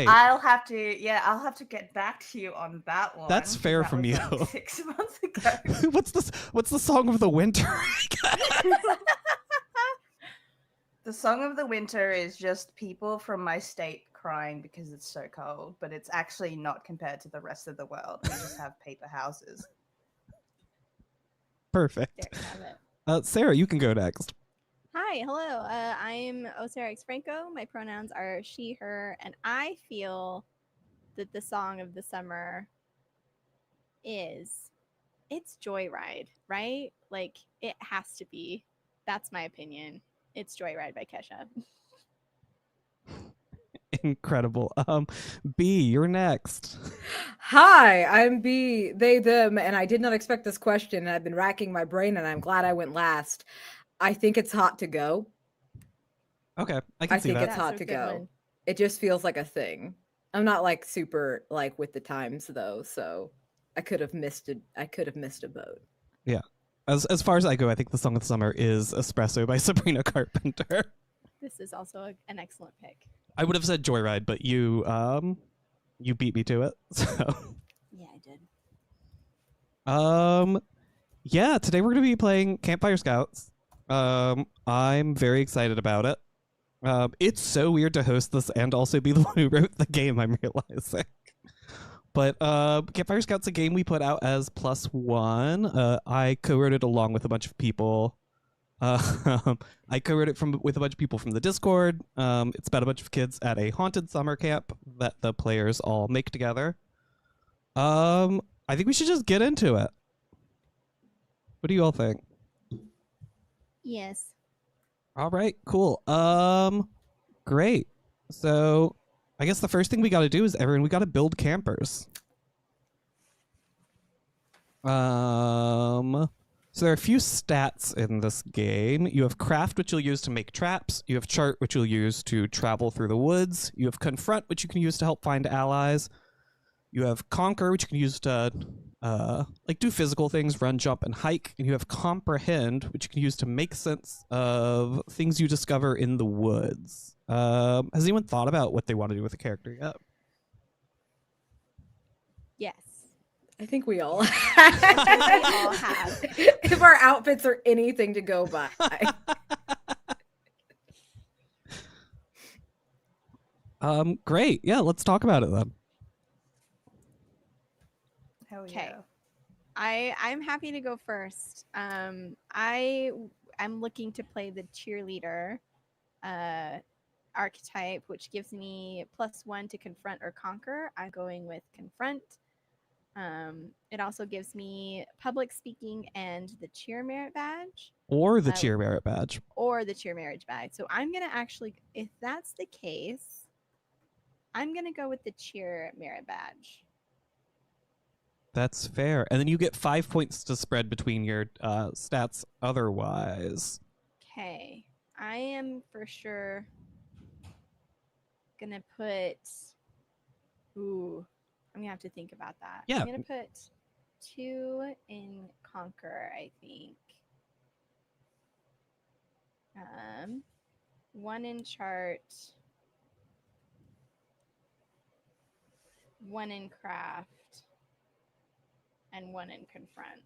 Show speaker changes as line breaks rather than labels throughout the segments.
I'll have to get back to you on that one.
That's fair
that
from
was
you.
Like 6 months ago.
What's the song of the winter?
The song of the winter is just people from my state crying because it's so cold, but it's actually not compared to the rest of the world. We just have paper houses.
Perfect.
There you have it.
Sarah, you can go next.
Hi, hello. I'm Osarix Franco. My pronouns are she, her, and I feel that the song of the summer it's Joyride, right? Like, it has to be. That's my opinion. It's Joyride by Kesha.
Incredible. B, you're next.
Hi, I'm B, they, them, and I did not expect this question, and I've been racking my brain, and I'm glad I went last. I think it's hot to go.
Okay, I can see that.
I think it's hot to go. It just feels like a thing. I'm not like super like with the times though, so I could have missed it. I could have missed a boat.
Yeah. As far as I go, I think the song of the summer is Espresso by Sabrina Carpenter.
This is also an excellent pick.
I would have said Joyride, but you beat me to it. So
yeah, I did.
Yeah, today we're going to be playing Campfire Scouts. I'm very excited about it. It's so weird to host this and also be the one who wrote the game, I'm realizing. But Campfire Scouts, a game we put out as +1. I co-wrote it along with a bunch of people. I co-wrote it with a bunch of people from the Discord. It's about a bunch of kids at a haunted summer camp that the players all make together. I think we should just get into it. What do you all think?
Yes.
All right, cool. Great. So I guess the first thing we got to do is we got to build campers. So there are a few stats in this game. You have craft, which you'll use to make traps. You have chart, which you'll use to travel through the woods. You have confront, which you can use to help find allies. You have conquer, which you can use to like do physical things, run, jump, and hike. And you have comprehend, which you can use to make sense of things you discover in the woods. Has anyone thought about what they want to do with a character yet?
Yes.
I think we all
We all have.
If our outfits are anything to go by.
Great. Yeah, let's talk about it then.
Okay. I'm happy to go first. I'm looking to play the cheerleader archetype, which gives me +1 to confront or conquer. I'm going with confront. It also gives me public speaking and the cheer merit badge.
Or the cheer merit badge.
Or the cheer merit badge. So I'm going to actually, if that's the case, I'm going to go with the cheer merit badge.
That's fair. And then you get 5 points to spread between your stats otherwise.
Okay. I am for sure going to put... Ooh. I'm going to have to think about that.
Yeah.
I'm going to put 2 in conquer, I think. 1 in chart. 1 in craft. And 1 in confront.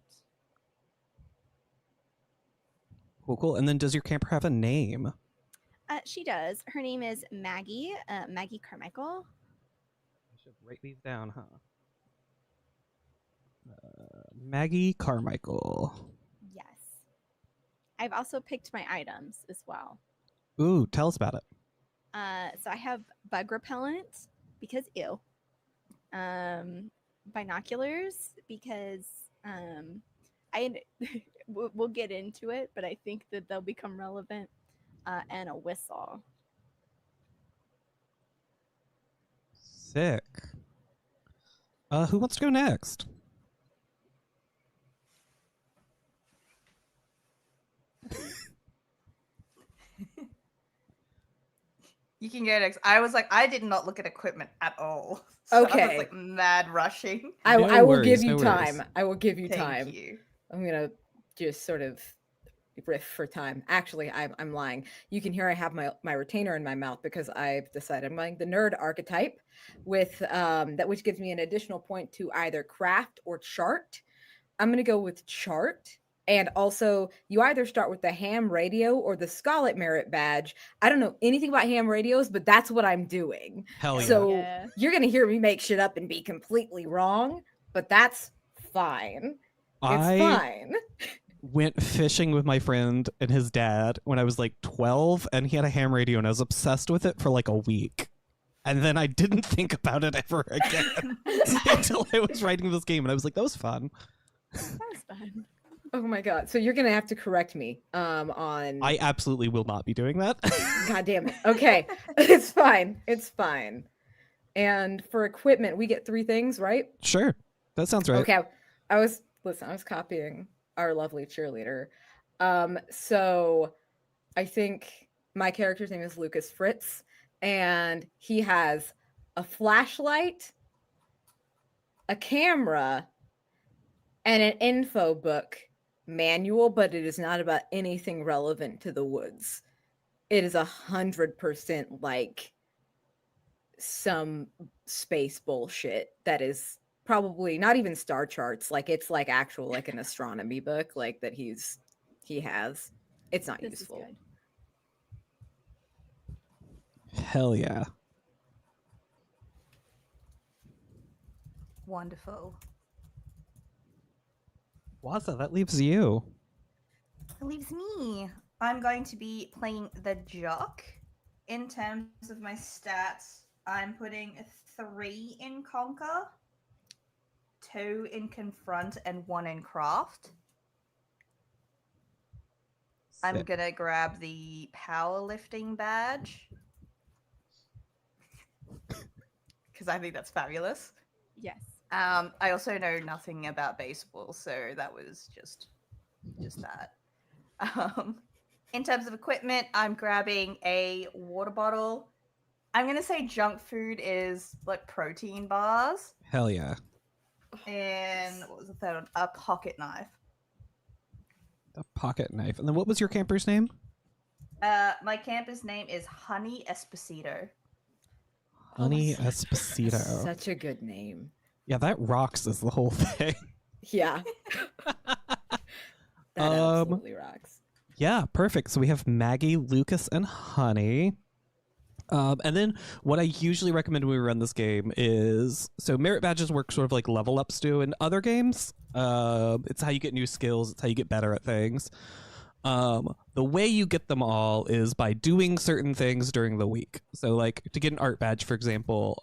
Cool. And then does your camper have a name?
She does. Her name is Maggie. Maggie Carmichael.
I should write these down, huh? Maggie Carmichael.
Yes. I've also picked my items as well.
Ooh, tell us about it.
So I have bug repellent because ew. Binoculars because we'll get into it, but I think that they'll become relevant. And a whistle.
Sick. Who wants to go next?
You can go next. I did not look at equipment at all. So
Okay.
I was like mad rushing.
I will give you time. I will give you time.
Thank you.
I'm gonna just sort of riff for time. Actually, I'm lying. You can hear I have my retainer in my mouth because I've decided I'm going the nerd archetype with that, which gives me an additional point to either craft or chart. I'm going to go with chart. And also, you either start with the ham radio or the Scarlet Merit badge. I don't know anything about ham radios, but that's what I'm doing.
Hell yeah.
So
Yeah.
you're going to hear me make shit up and be completely wrong, but that's fine. It's fine.
Went fishing with my friend and his dad when I was like 12, and he had a ham radio, and I was obsessed with it for like a week. And then I didn't think about it ever again until I was writing this game, and I was like, that was fun.
That was fun.
Oh my god! So you're gonna have to correct me on.
I absolutely will not be doing that.
God damn it! Okay, it's fine. It's fine. And for equipment, we get 3 things, right?
Sure, that sounds right.
Okay, I was copying our lovely cheerleader. So I think my character's name is Lucas Fritz, and he has a flashlight, a camera, and an info book manual, but it is not about anything relevant to the woods. It is 100% like some space bullshit that is probably not even star charts. Like it's like actual like an astronomy book like that he has. It's not
This
useful.
is good.
Hell yeah.
Wonderful.
Wasa, that leaves you.
It leaves me. I'm going to be playing the jock. In terms of my stats, I'm putting 3 in Conquer, 2 in Confront, and 1 in Craft. I'm
Sick.
gonna grab the powerlifting badge because I think that's fabulous.
Yes.
I also know nothing about baseball, so that was just that. In terms of equipment, I'm grabbing a water bottle. I'm gonna say junk food is like protein bars,
Hell yeah.
and what was the third one? A pocket knife.
A pocket knife. And then what was your camper's name?
My camper's name is Honey Esposito.
Honey Esposito.
Such a good name.
Yeah, that rocks is the whole thing.
Yeah. That absolutely rocks.
Yeah, perfect. So we have Maggie, Lucas, and Honey. And then what I usually recommend when we run this game is, so merit badges work sort of like level ups do in other games. It's how you get new skills. It's how you get better at things. The way you get them all is by doing certain things during the week. So like to get an art badge, for example,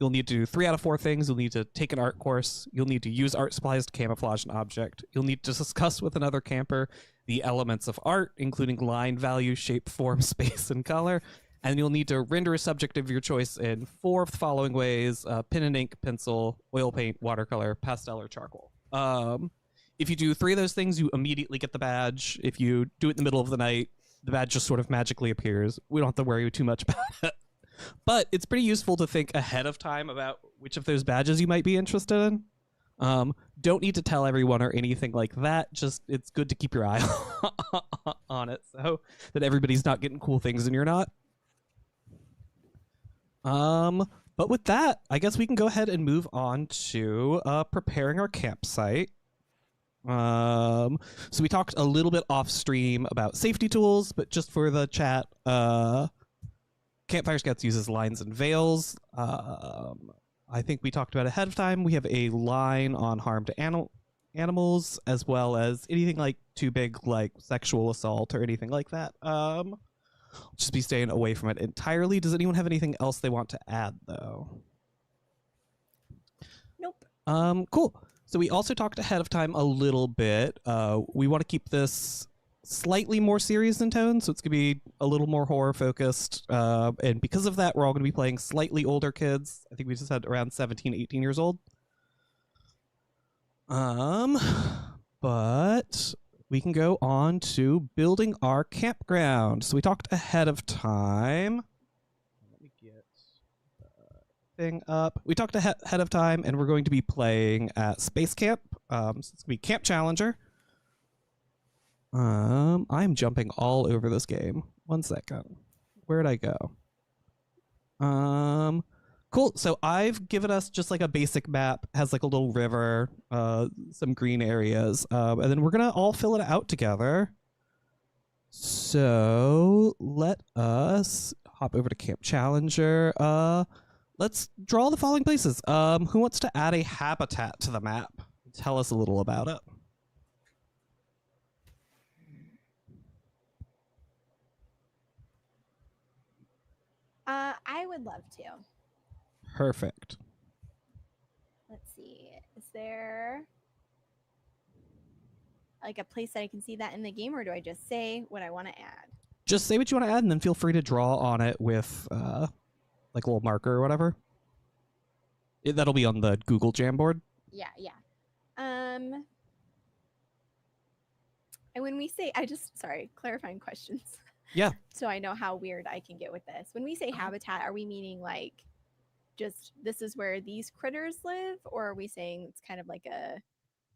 you'll need to do 3 out of 4 things. You'll need to take an art course. You'll need to use art supplies to camouflage an object. You'll need to discuss with another camper the elements of art, including line, value, shape, form, space, and color. And you'll need to render a subject of your choice in 4 of the following ways: pen and ink, pencil, oil paint, watercolor, pastel, or charcoal. If you do 3 of those things, you immediately get the badge. If you do it in the middle of the night, the badge just sort of magically appears. We don't have to worry too much about it. But it's pretty useful to think ahead of time about which of those badges you might be interested in. Don't need to tell everyone or anything like that. Just it's good to keep your eye on it so that everybody's not getting cool things and you're not. But with that, I guess we can go ahead and move on to preparing our campsite. So we talked a little bit off stream about safety tools, but just for the chat, Campfire Scouts uses lines and veils. I think we talked about ahead of time. We have a line on harm to animals, as well as anything like too big, like sexual assault or anything like that. Just be staying away from it entirely. Does anyone have anything else they want to add, though?
Nope.
Cool. So we also talked ahead of time a little bit. We want to keep this slightly more serious in tone, so it's going to be a little more horror focused. And because of that, we're all going to be playing slightly older kids. I think we just had around 17, 18 years old. But we can go on to building our campground. So we talked ahead of time. Let me get thing up. We talked ahead of time, and we're going to be playing at Space Camp. So it's going to be Camp Challenger. I'm jumping all over this game. 1 second. Where'd I go? Cool. So I've given us just like a basic map, has like a little river, some green areas, and then we're gonna all fill it out together. So let us hop over to Camp Challenger. Let's draw the following places. Who wants to add a habitat to the map? Tell us a little about it.
I would love to.
Perfect.
Let's see. Is there like a place that I can see that in the game, or do I just say what I want to add?
Just say what you want to add, and then feel free to draw on it with like a little marker or whatever. That'll be on the Google Jamboard.
Yeah. And when we say, clarifying questions.
Yeah.
So I know how weird I can get with this. When we say habitat, are we meaning like just this is where these critters live, or are we saying it's kind of like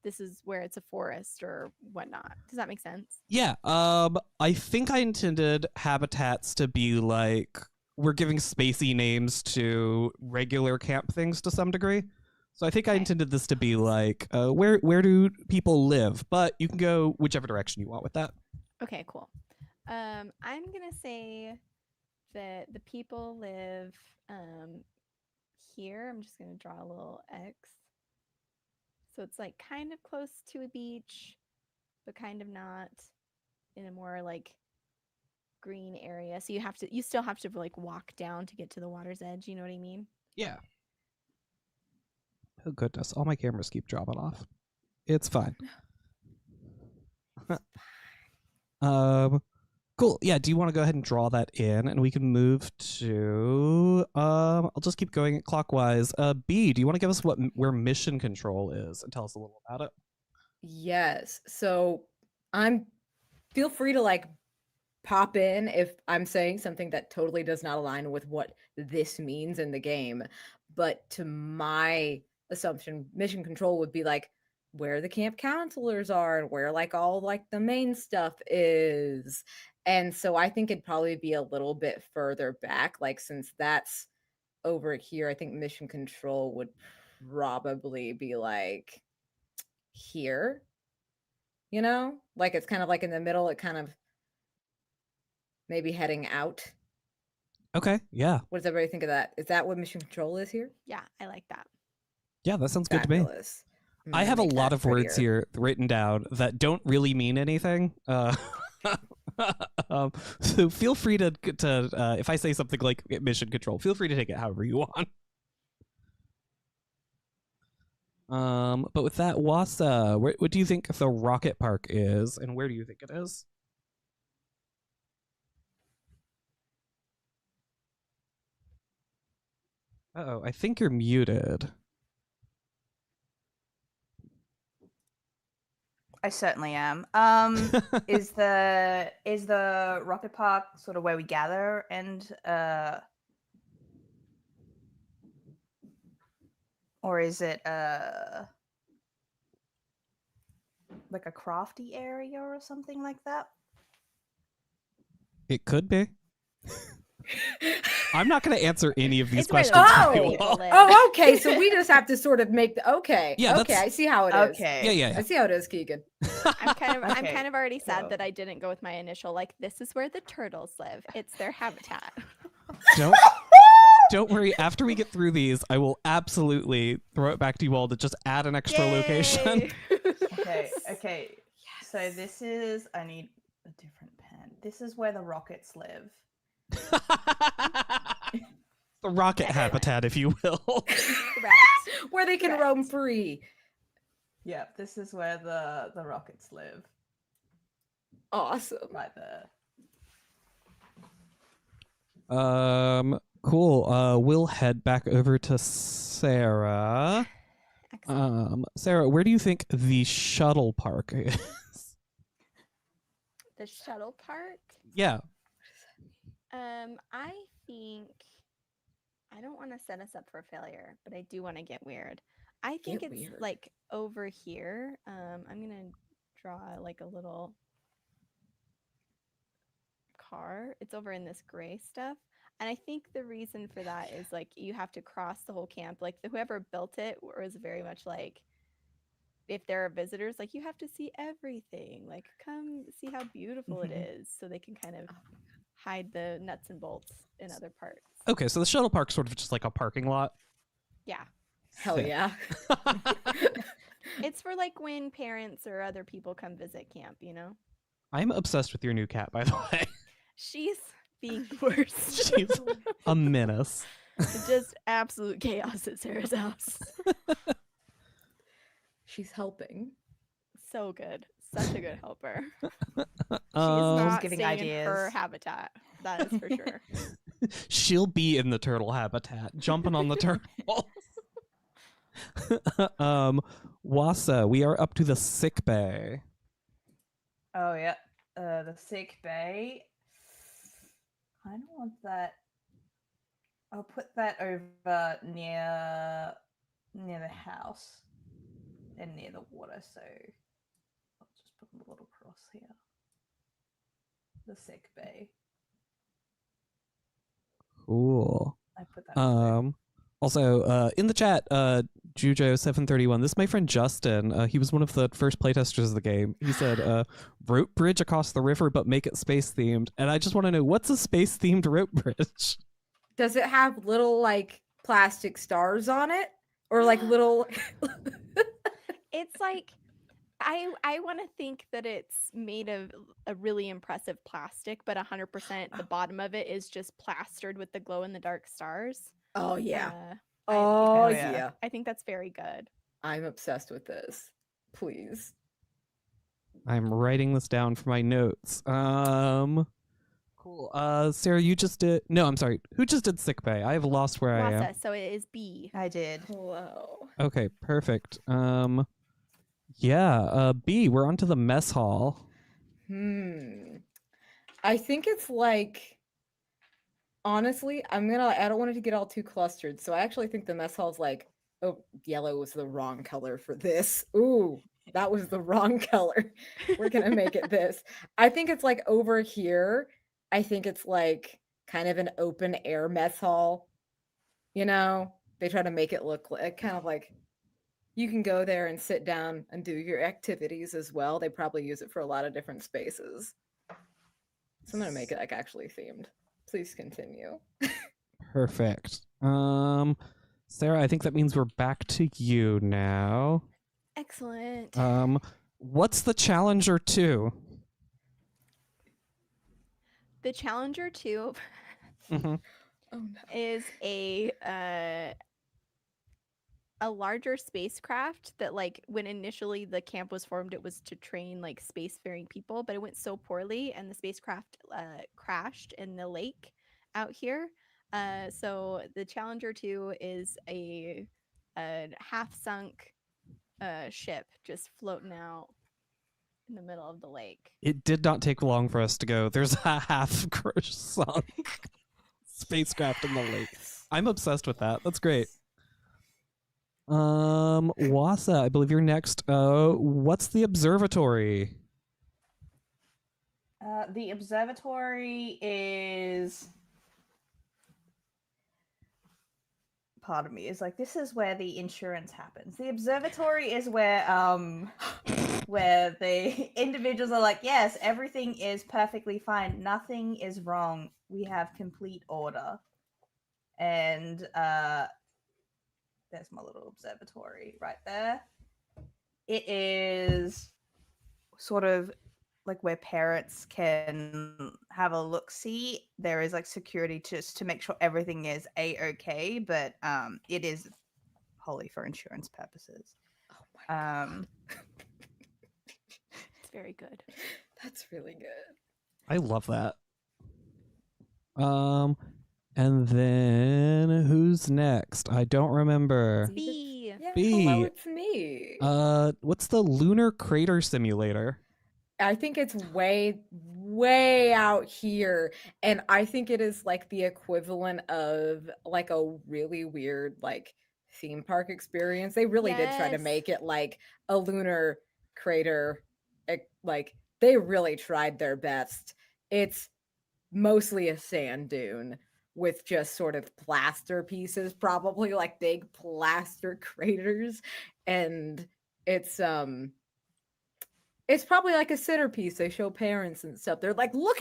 this is where it's a forest or whatnot? Does that make sense?
Yeah. I think I intended habitats to be like we're giving spacey names to regular camp things to some degree. So I think I intended this to be like where do people live? But you can go whichever direction you want with that.
Okay, cool. I'm gonna say that the people live here. I'm just gonna draw a little X. So it's like kind of close to a beach, but kind of not, in a more like green area. So you still have to like walk down to get to the water's edge. You know what I mean?
Yeah. Oh goodness, all my cameras keep dropping off. It's fine. Cool. Yeah, do you want to go ahead and draw that in, and we can move to I'll just keep going clockwise. B, do you want to give us where mission control is and tell us a little about it?
Yes. So feel free to like pop in if I'm saying something that totally does not align with what this means in the game. But to my assumption, mission control would be like where the camp counselors are and where like all like the main stuff is. And so I think it'd probably be a little bit further back, like since that's over here, I think mission control would probably be like here, you know, like it's kind of like in the middle, it kind of maybe heading out.
Okay, yeah.
What does everybody think of that? Is that what mission control is here?
Yeah, I like that.
Yeah, that sounds good to me.
Fabulous.
I have a lot of words here written down that don't really mean anything. So feel free to if I say something like mission control, feel free to take it however you want. But with that, Wasa, what do you think the rocket park is, and where do you think it is? Uh-oh, I think you're muted.
I certainly am. Is the rocket park sort of where we gather and or is it like a crafty area or something like that?
It could be. I'm not going to answer any of these
It's where the
questions.
other
for you
people
all.
live.
Oh, okay. So we just have to sort of make the okay.
Yeah,
okay.
that's-
I see how it is.
Okay.
Yeah.
I see how it is, Keegan.
I'm kind
Okay,
of already sad
so-
that I didn't go with my initial. Like, this is where the turtles live. It's their habitat.
Don't worry. After we get through these, I will absolutely throw it back to you all to just add an extra location.
Okay. So this is, I need a different pen. This is where the rockets live.
The rocket habitat, if you will.
Correct.
Where they can roam free.
Yeah, this is where the rockets live.
Awesome.
Right there.
Cool. We'll head back over to Sarah.
Excellent.
Sarah, where do you think the shuttle park is?
The shuttle park.
Yeah.
I think I don't want to set us up for failure, but I do want to get weird. I think
Get
it's
weird.
like over here. I'm gonna draw like a little car. It's over in this gray stuff. And I think the reason for that is like you have to cross the whole camp. Like whoever built it was very much like, if there are visitors, like you have to see everything. Like come see how beautiful it is, so they can kind of hide the nuts and bolts in other parts.
Okay, so the shuttle park's sort of just like a parking lot.
Yeah.
Hell
Sick.
yeah.
It's for like when parents or other people come visit camp, you know?
I'm obsessed with your new cat, by the way.
She's being the worst.
She's a menace.
Just absolute chaos at Sarah's house.
She's helping.
So good. Such a good helper. She's
Um,
not
giving
staying in her
ideas.
habitat. That is for sure.
she'll be in the turtle habitat, jumping on the turtles. Wasa, we are up to the sick bay.
Oh yeah, the sick bay. I don't want that. I'll put that over near the house and near the water. So I'll just put a little cross here. The sick bay.
Cool.
I put that. over there.
Also, in the chat, Jujo731, this is my friend Justin. He was one of the first playtesters of the game. He said, rope bridge across the river, but make it space themed. And I just want to know, what's a space themed rope bridge?
Does it have little like plastic stars on it? Or like little
It's like I want to think that it's made of a really impressive plastic, but 100% the bottom of it is just plastered with the glow in the dark stars.
Oh yeah.
I
Oh
think
yeah.
yeah.
I think that's very good.
I'm obsessed with this. Please.
I'm writing this down for my notes. Cool. Sarah, you just did... No, I'm sorry. Who just did sick bay? I have lost where I am.
Wasa, so it is B.
I did.
Hello.
Okay, perfect. Yeah, B, we're on to the mess hall.
I think it's like, honestly, I don't want it to get all too clustered. So I actually think the mess hall's like, oh, yellow was the wrong color for this. Ooh, that was the wrong color. We're gonna make it this. I think it's like over here. I think it's like kind of an open air mess hall. You know, they try to make it look like kind of like you can go there and sit down and do your activities as well. They probably use it for a lot of different spaces. So I'm gonna make it like actually themed. Please continue.
Perfect. Sarah, I think that means we're back to you now.
Excellent.
What's the Challenger 2?
The Challenger 2
Mm-hmm.
Oh no.
is a larger spacecraft that, like, when initially the camp was formed, it was to train like spacefaring people, but it went so poorly and the spacecraft crashed in the lake out here. So the Challenger 2 is a half sunk ship just floating out in the middle of the lake.
It did not take long for us to go. There's a half sunk spacecraft in the lake. I'm obsessed with that. That's great. Wasa, I believe you're next. What's the observatory?
The observatory is. Part of me is like, this is where the insurance happens. The observatory is where the individuals are like, yes, everything is perfectly fine, nothing is wrong, we have complete order. And there's my little observatory right there. It is sort of like where parents can have a look-see. There is like security just to make sure everything is a-okay, but it is wholly for insurance purposes.
Oh my god.
It's very good.
That's really good.
I love that. And then who's next? I don't remember.
B.
Yeah,
B.
hello, it's me.
What's the Lunar Crater Simulator?
I think it's way out here, and I think it is like the equivalent of like a really weird like theme park experience. They really did try to
Yes.
make it like a lunar crater. Like they really tried their best. It's mostly a sand dune with just sort of plaster pieces, probably like big plaster craters, and it's probably like a centerpiece they show parents and stuff. They're like, look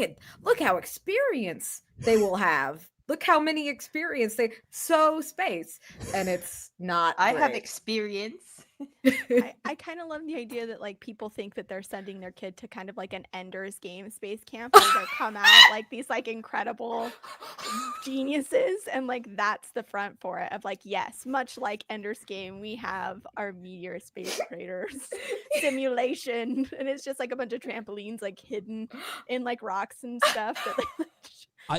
how experience they will have. Look how many experience they space. And it's not
I have
great.
experience.
I kind of love the idea that like people think that they're sending their kid to kind of like an Ender's Game space camp where they come out like these like incredible geniuses, and like that's the front for it of like, yes, much like Ender's Game, we have our meteor space craters simulation, and it's just like a bunch of trampolines like hidden in like rocks and stuff that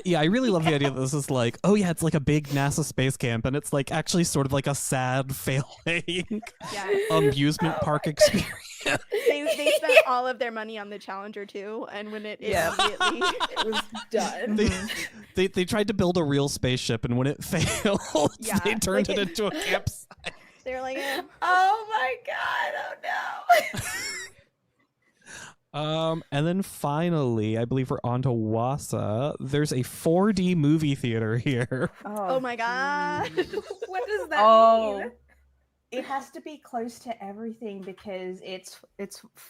I really love the idea that this is like, oh yeah, it's like a big NASA space camp, and it's like actually sort of like a sad failing amusement park experience.
They spent all of their money on the Challenger too, and when it immediately
it was done.
They tried to build a real spaceship, and when it failed, they turned it into a campsite.
They're like,
oh my god, oh no.
And then finally, I believe we're on to Wasa. There's a 4D movie theater here.
oh my god.
What does that mean?
It has to be close to everything because it's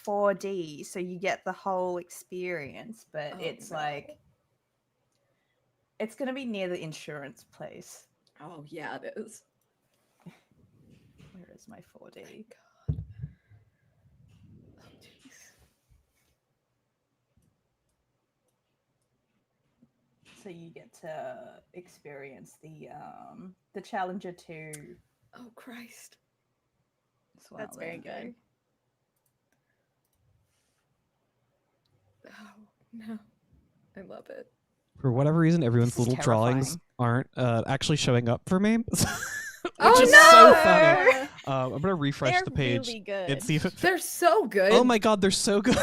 4D, so you get the whole experience, but it's like it's gonna be near the insurance place.
Oh yeah, it is.
Where is my 4D? So you get to experience the Challenger 2.
Oh Christ.
That's very good.
Oh no. I love it.
For whatever reason, everyone's
This is
little drawings aren't actually showing up for me. Which is
no!
so funny. I'm gonna refresh
They're
the page
really good.
and see if it.
They're so good.
Oh my god, they're so good.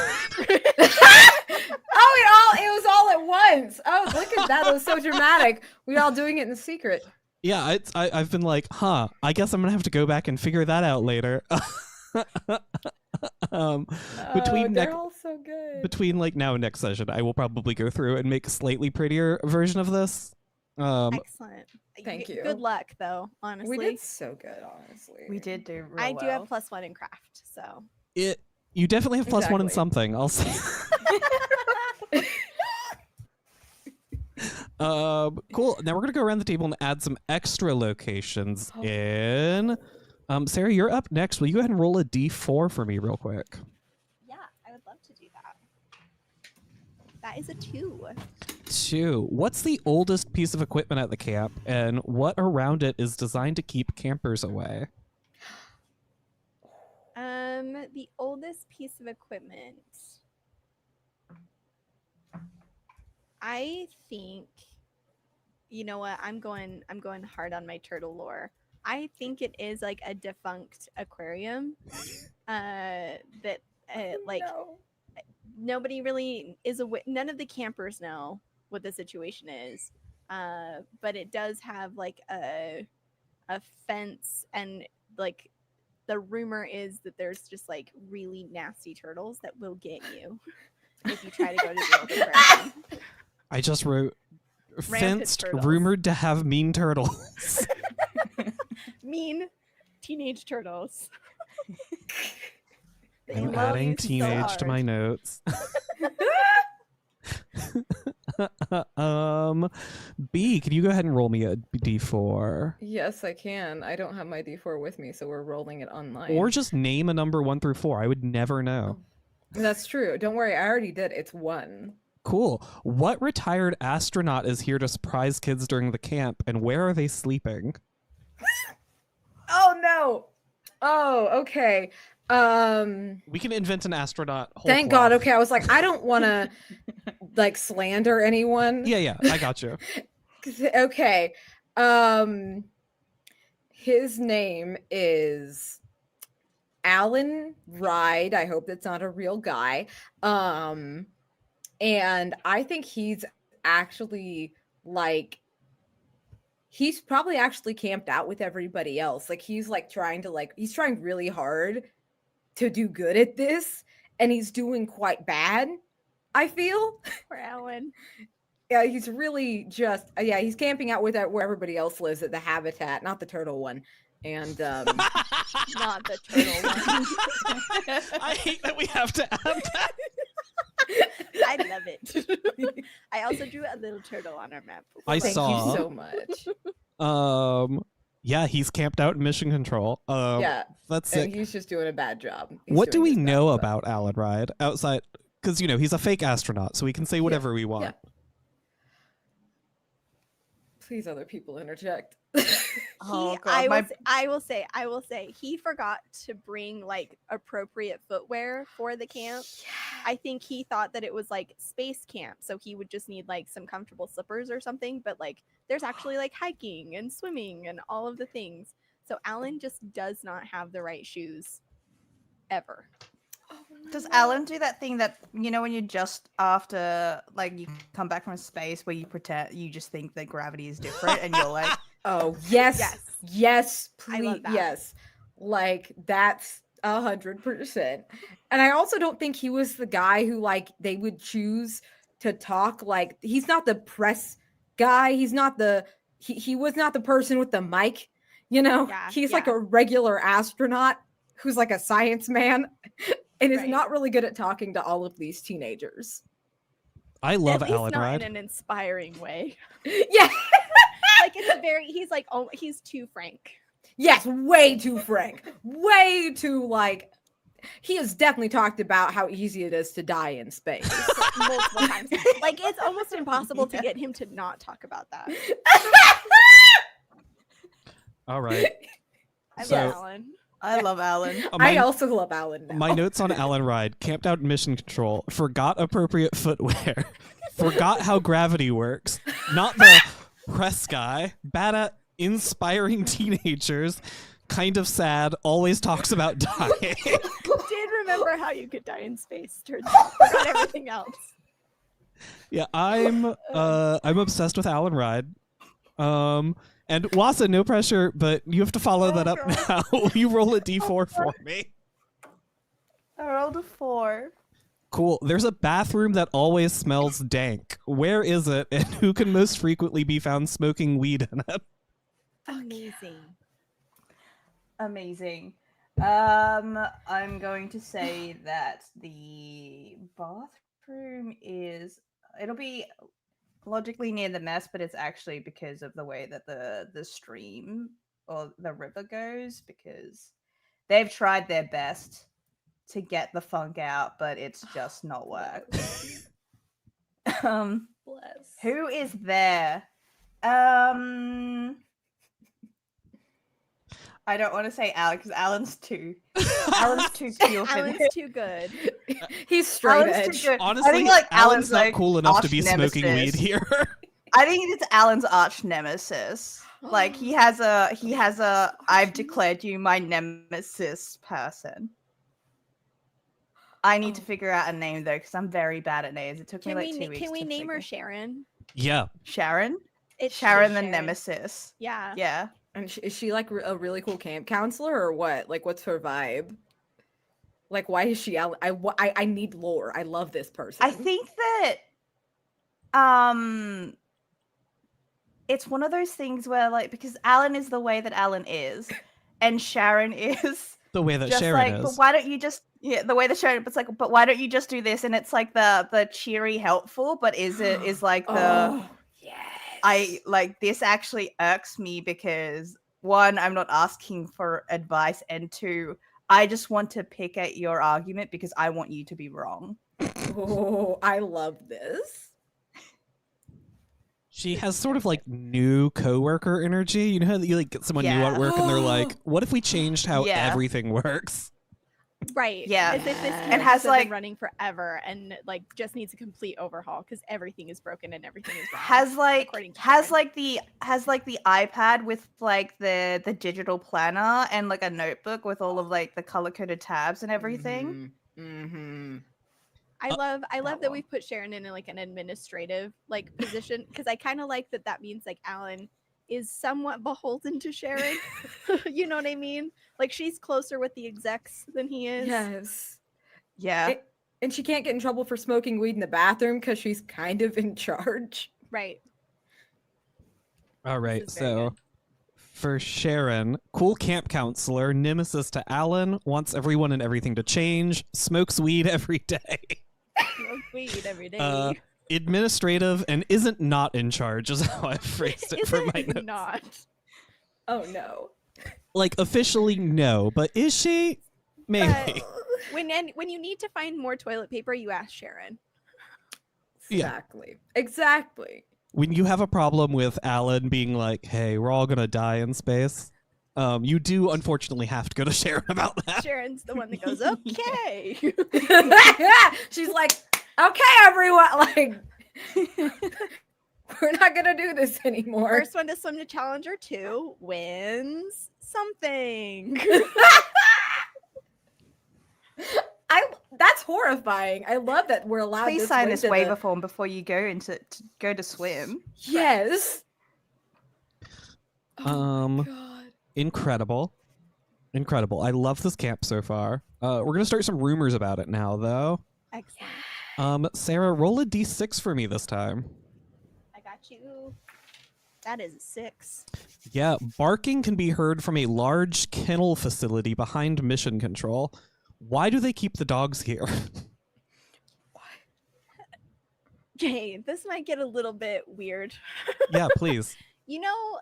It was all at once. Oh, look at that. That was so dramatic. We're all doing it in secret.
Yeah, I've been like, I guess I'm gonna have to go back and figure that out later.
They're all so good.
Between like now and next session, I will probably go through and make a slightly prettier version of this.
Excellent.
Thank you.
Good luck, though. Honestly,
We did so good. Honestly,
We did do real
I
well.
do have +1 in craft, so
You definitely have +1 in
Exactly.
something. I'll say. Cool. Now we're gonna go around the table and add some extra locations in. Sarah, you're up next. Will you go ahead and roll a d4 for me real quick?
yeah, I would love to do that. That is a 2.
2. What's the oldest piece of equipment at the camp, and what around it is designed to keep campers away?
The oldest piece of equipment. I think, you know what? I'm going hard on my turtle lore. I think it is like a defunct aquarium. Nobody really is aware. None of the campers know what the situation is. But it does have like a fence, and like the rumor is that there's just like really nasty turtles that will get you if you try to go to the old aquarium.
I just wrote
Rampant
fenced,
turtles.
rumored to have mean turtles.
Mean teenage turtles. They
I'm
love
adding
you so
teenage to
hard.
my notes. B, can you go ahead and roll me a d4?
Yes, I can. I don't have my d4 with me, so we're rolling it online.
Or just name a number 1 through 4. I would never know.
That's true. Don't worry, I already did. It's 1.
Cool. What retired astronaut is here to surprise kids during the camp, and where are they sleeping?
Oh no. Oh, okay.
We can invent an astronaut. whole
Thank God.
cloth.
Okay, I was like, I don't want to like slander anyone.
Yeah, I got you.
Okay. His name is Alan Ride. I hope that's not a real guy. And I think he's actually like he's probably actually camped out with everybody else. Like he's trying really hard to do good at this, and he's doing quite bad, I feel.
Poor Alan.
Yeah, he's really just he's camping out with where everybody else lives at the habitat, not the turtle one. And
Not the turtle one.
I hate that we have to add that.
I love it. I also drew a little turtle on our map.
I
thank
saw.
you so much.
Yeah, he's camped out in mission control.
Yeah,
that's
and
sick.
he's just doing a bad job.
What do we know about Alan Ride outside? Because he's a fake astronaut, so we can say whatever we want.
Yeah. Please, other people interject.
Oh, God,
I will say, he forgot to bring like appropriate footwear for the camp. I think he thought that it was like space camp, so he would just need like some comfortable slippers or something. But like, there's actually like hiking and swimming and all of the things. So Alan just does not have the right shoes, ever.
Does Alan do that thing that, when you're just after, like, you come back from space where you just think that gravity is different and you're like,
oh, yes, please,
I love that.
yes. Like, that's 100%. And I also don't think he was the guy who, like, they would choose to talk. Like, he's not the press guy. He's not he was not the person with the mic, He's like a regular astronaut who's like a science man. And is not really good at talking to all of these teenagers.
I love
At least
Alan
not
Ride.
in an inspiring way.
Yeah.
Like he's too frank.
Yes, way too frank. Way too like he has definitely talked about how easy it is to die in space.
Multiple times. Like it's almost impossible to get him to not talk about that.
All right.
I love Alan.
I love Alan.
I also love Alan now.
My notes on Alan Ride: camped out in mission control, forgot appropriate footwear, forgot how gravity works, not the press guy, bad at inspiring teenagers, kind of sad, always talks about dying.
Did remember how you could die in space, turns out. Forgot everything else.
Yeah, I'm obsessed with Alan Ride. And Wasa, no pressure, but you have to follow that up now. You roll a d4 for me.
I rolled a 4.
Cool. There's a bathroom that always smells dank. Where is it, and who can most frequently be found smoking weed in it?
Amazing. I'm going to say that the bathroom it'll be logically near the mess, but it's actually because of the way that the stream or the river goes, because they've tried their best to get the funk out, but it's just not worked.
Bless.
Who is there? I don't want to say Alan because Alan's too pure.
Alan's too good.
He's straight
Alan's
edge.
too good.
Honestly,
I think, like,
Alan's not
like,
cool enough to be
arch
smoking weed
nemesis.
here.
I think it's Alan's arch nemesis. Like he has a I've declared you my nemesis person. I need to figure out a name though, because I'm very bad at names. It took me like 2 weeks.
Can we
to
name her
figure.
Sharon?
Yeah.
Sharon?
It's
Sharon the nemesis.
Yeah.
Yeah.
And is she like a really cool camp counselor or what? Like, what's her vibe? Like, why is she out? I need lore. I love this person.
I think that it's one of those things where, like, because Alan is the way that Alan is, and Sharon is
The way that
just
Sharon
like,
is.
but why don't you just the way that Sharon? But it's like, but why don't you just do this? And it's like the cheery, helpful, but is like the
yes.
I like this actually irks me because 1, I'm not asking for advice, and 2, I just want to pick at your argument because I want you to be wrong.
Oh, I love this.
She has sort of like new coworker energy. You know how you like get someone new at work and they're like, "What if we changed how everything works?"
Right.
Yeah.
As if this
It has,
been
like-
running forever and like just needs a complete overhaul because everything is broken and everything is wrong.
Has
according to
the iPad with like the digital planner and like a notebook with all of like the color coded tabs and everything.
Mm-hmm.
I love that
one.
we've put Sharon in like an administrative like position because I kind of like that means like Alan is somewhat beholden to Sharon. You know what I mean? Like she's closer with the execs than he is.
Yes.
Yeah.
And she can't get in trouble for smoking weed in the bathroom because she's kind of in charge.
Right.
All right,
is very
so
good.
for Sharon, cool camp counselor, nemesis to Alan, wants everyone and everything to change, smokes weed every day.
Smoke weed every day.
Administrative and isn't not in charge is how I phrased it
Is
for my
it
notes.
not?
Oh no.
Like officially no, but is she? Maybe.
When you need to find more toilet paper, you ask Sharon.
Yeah.
Exactly.
When you have a problem with Alan being like, hey, we're all gonna die in space, you do unfortunately have to go to Sharon about that.
Sharon's the one that goes, okay.
She's like, okay, everyone, like, we're not gonna do this anymore.
First one to swim to Challenger 2 wins something.
That's horrifying. I love that we're allowed.
Please
this
sign
way
this
to
waiver form before you go go to swim.
Yes. Oh my God.
Incredible. I love this camp so far. We're gonna start some rumors about it now, though.
Excellent.
Sarah, roll a d6 for me this time.
I got you. That is a 6.
Yeah, barking can be heard from a large kennel facility behind mission control. Why do they keep the dogs here?
Okay, this might get a little bit weird.
Yeah, please.
You know,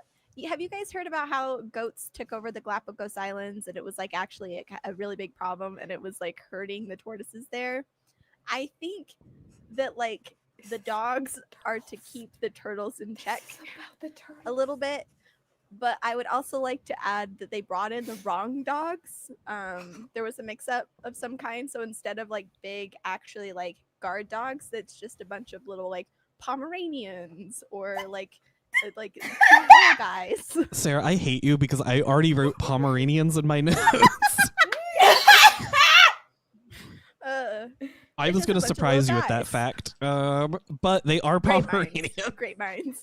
have you guys heard about how goats took over the Galapagos Islands and it was like actually a really big problem and it was like hurting the tortoises there? I think that like the dogs are to keep the turtles in check a little bit. But I would also like to add that they brought in the wrong dogs. There was a mix-up of some kind. So instead of like big, actually like guard dogs, it's just a bunch of little like Pomeranians or like cute little guys.
Sarah, I hate you because I already wrote Pomeranians in my notes. I was going to surprise you with that fact. But they are Pomeranians.
Great minds.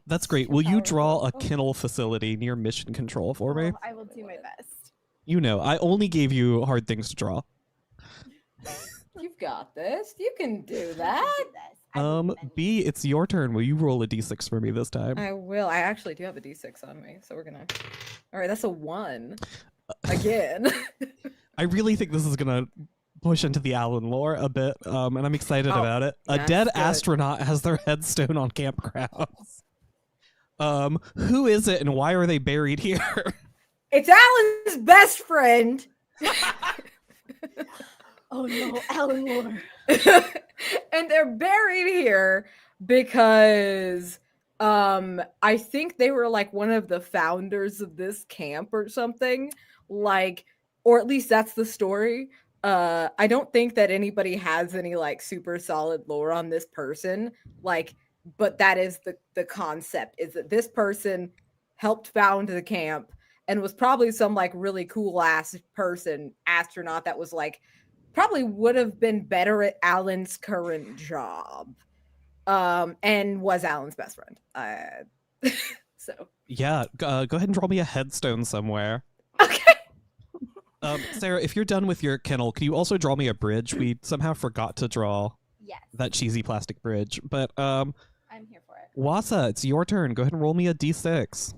That's great. Will you draw a kennel facility near mission control for me?
I will do my best.
You know, I only gave you hard things to draw.
You've got this. You can do that.
B, it's your turn. Will you roll a d6 for me this time?
I will. I actually do have a d6 on me, so we're gonna. All right, that's a 1 again.
I really think this is gonna push into the Alan lore a bit, and I'm excited about it. A dead astronaut has their headstone on campgrounds. Who is it and why are they buried here?
It's Alan's best friend.
Oh no, Alan lore.
And they're buried here because I think they were like one of the founders of this camp or something, like, or at least that's the story. I don't think that anybody has any like super solid lore on this person, like, but that is the concept, is that this person helped found the camp and was probably some like really cool ass astronaut that was like probably would have been better at Alan's current job, and was Alan's best friend. So
yeah, go ahead and draw me a headstone somewhere.
Okay.
Sarah, if you're done with your kennel, can you also draw me a bridge? We somehow forgot to draw
Yes.
that cheesy plastic bridge. But
I'm here for it.
Wasa, it's your turn. Go ahead and roll me a d6.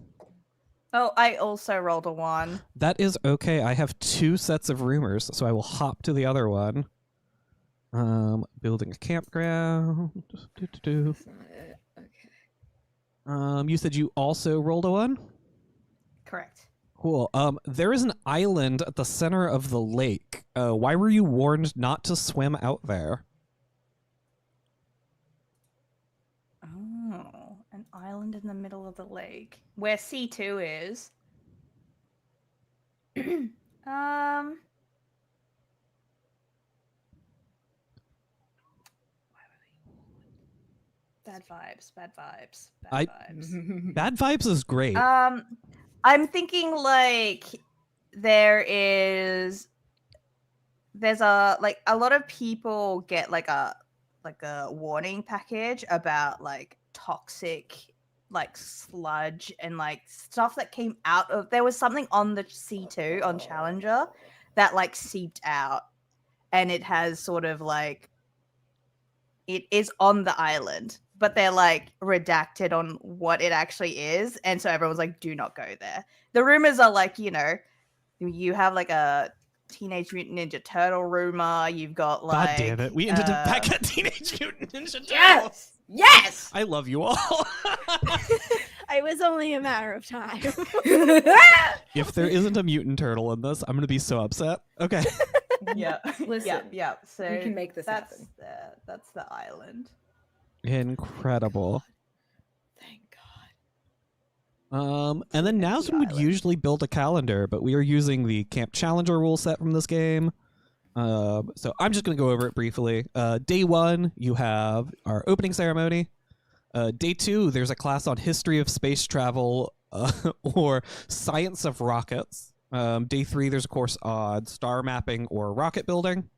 Oh, I also rolled a 1.
That is okay. I have 2 sets of rumors, so I will hop to the other one. Building a campground.
Okay.
You said you also rolled a 1?
Correct.
Cool. There is an island at the center of the lake. Why were you warned not to swim out there?
Oh, an island in the middle of the lake where C2 is. Bad vibes.
Bad Vibes is great.
I'm thinking like there's a lot of people get like a warning package about like toxic like sludge and like stuff that came out of, there was something on the C2 on Challenger that like seeped out, and it has sort of like it is on the island, but they're like redacted on what it actually is, and so everyone's like, do not go there. The rumors are like, you know, you have like a Teenage Mutant Ninja Turtle rumor. You've got like,
God damn it, we ended up back at Teenage Mutant Ninja Turtles.
yes, yes.
I love you all.
It was only a matter of time.
If there isn't a mutant turtle in this, I'm gonna be so upset. Okay.
Yeah,
Listen,
yeah. So
we can make this
that's
happen.
that's the island.
Incredible.
Thank God.
And then now's when we'd
island.
usually build a calendar, but we are using the Camp Challenger rule set from this game. So I'm just gonna go over it briefly. Day 1, you have our opening ceremony. Day 2, there's a class on history of space travel or science of rockets. Day 3, there's a course on star mapping or rocket building.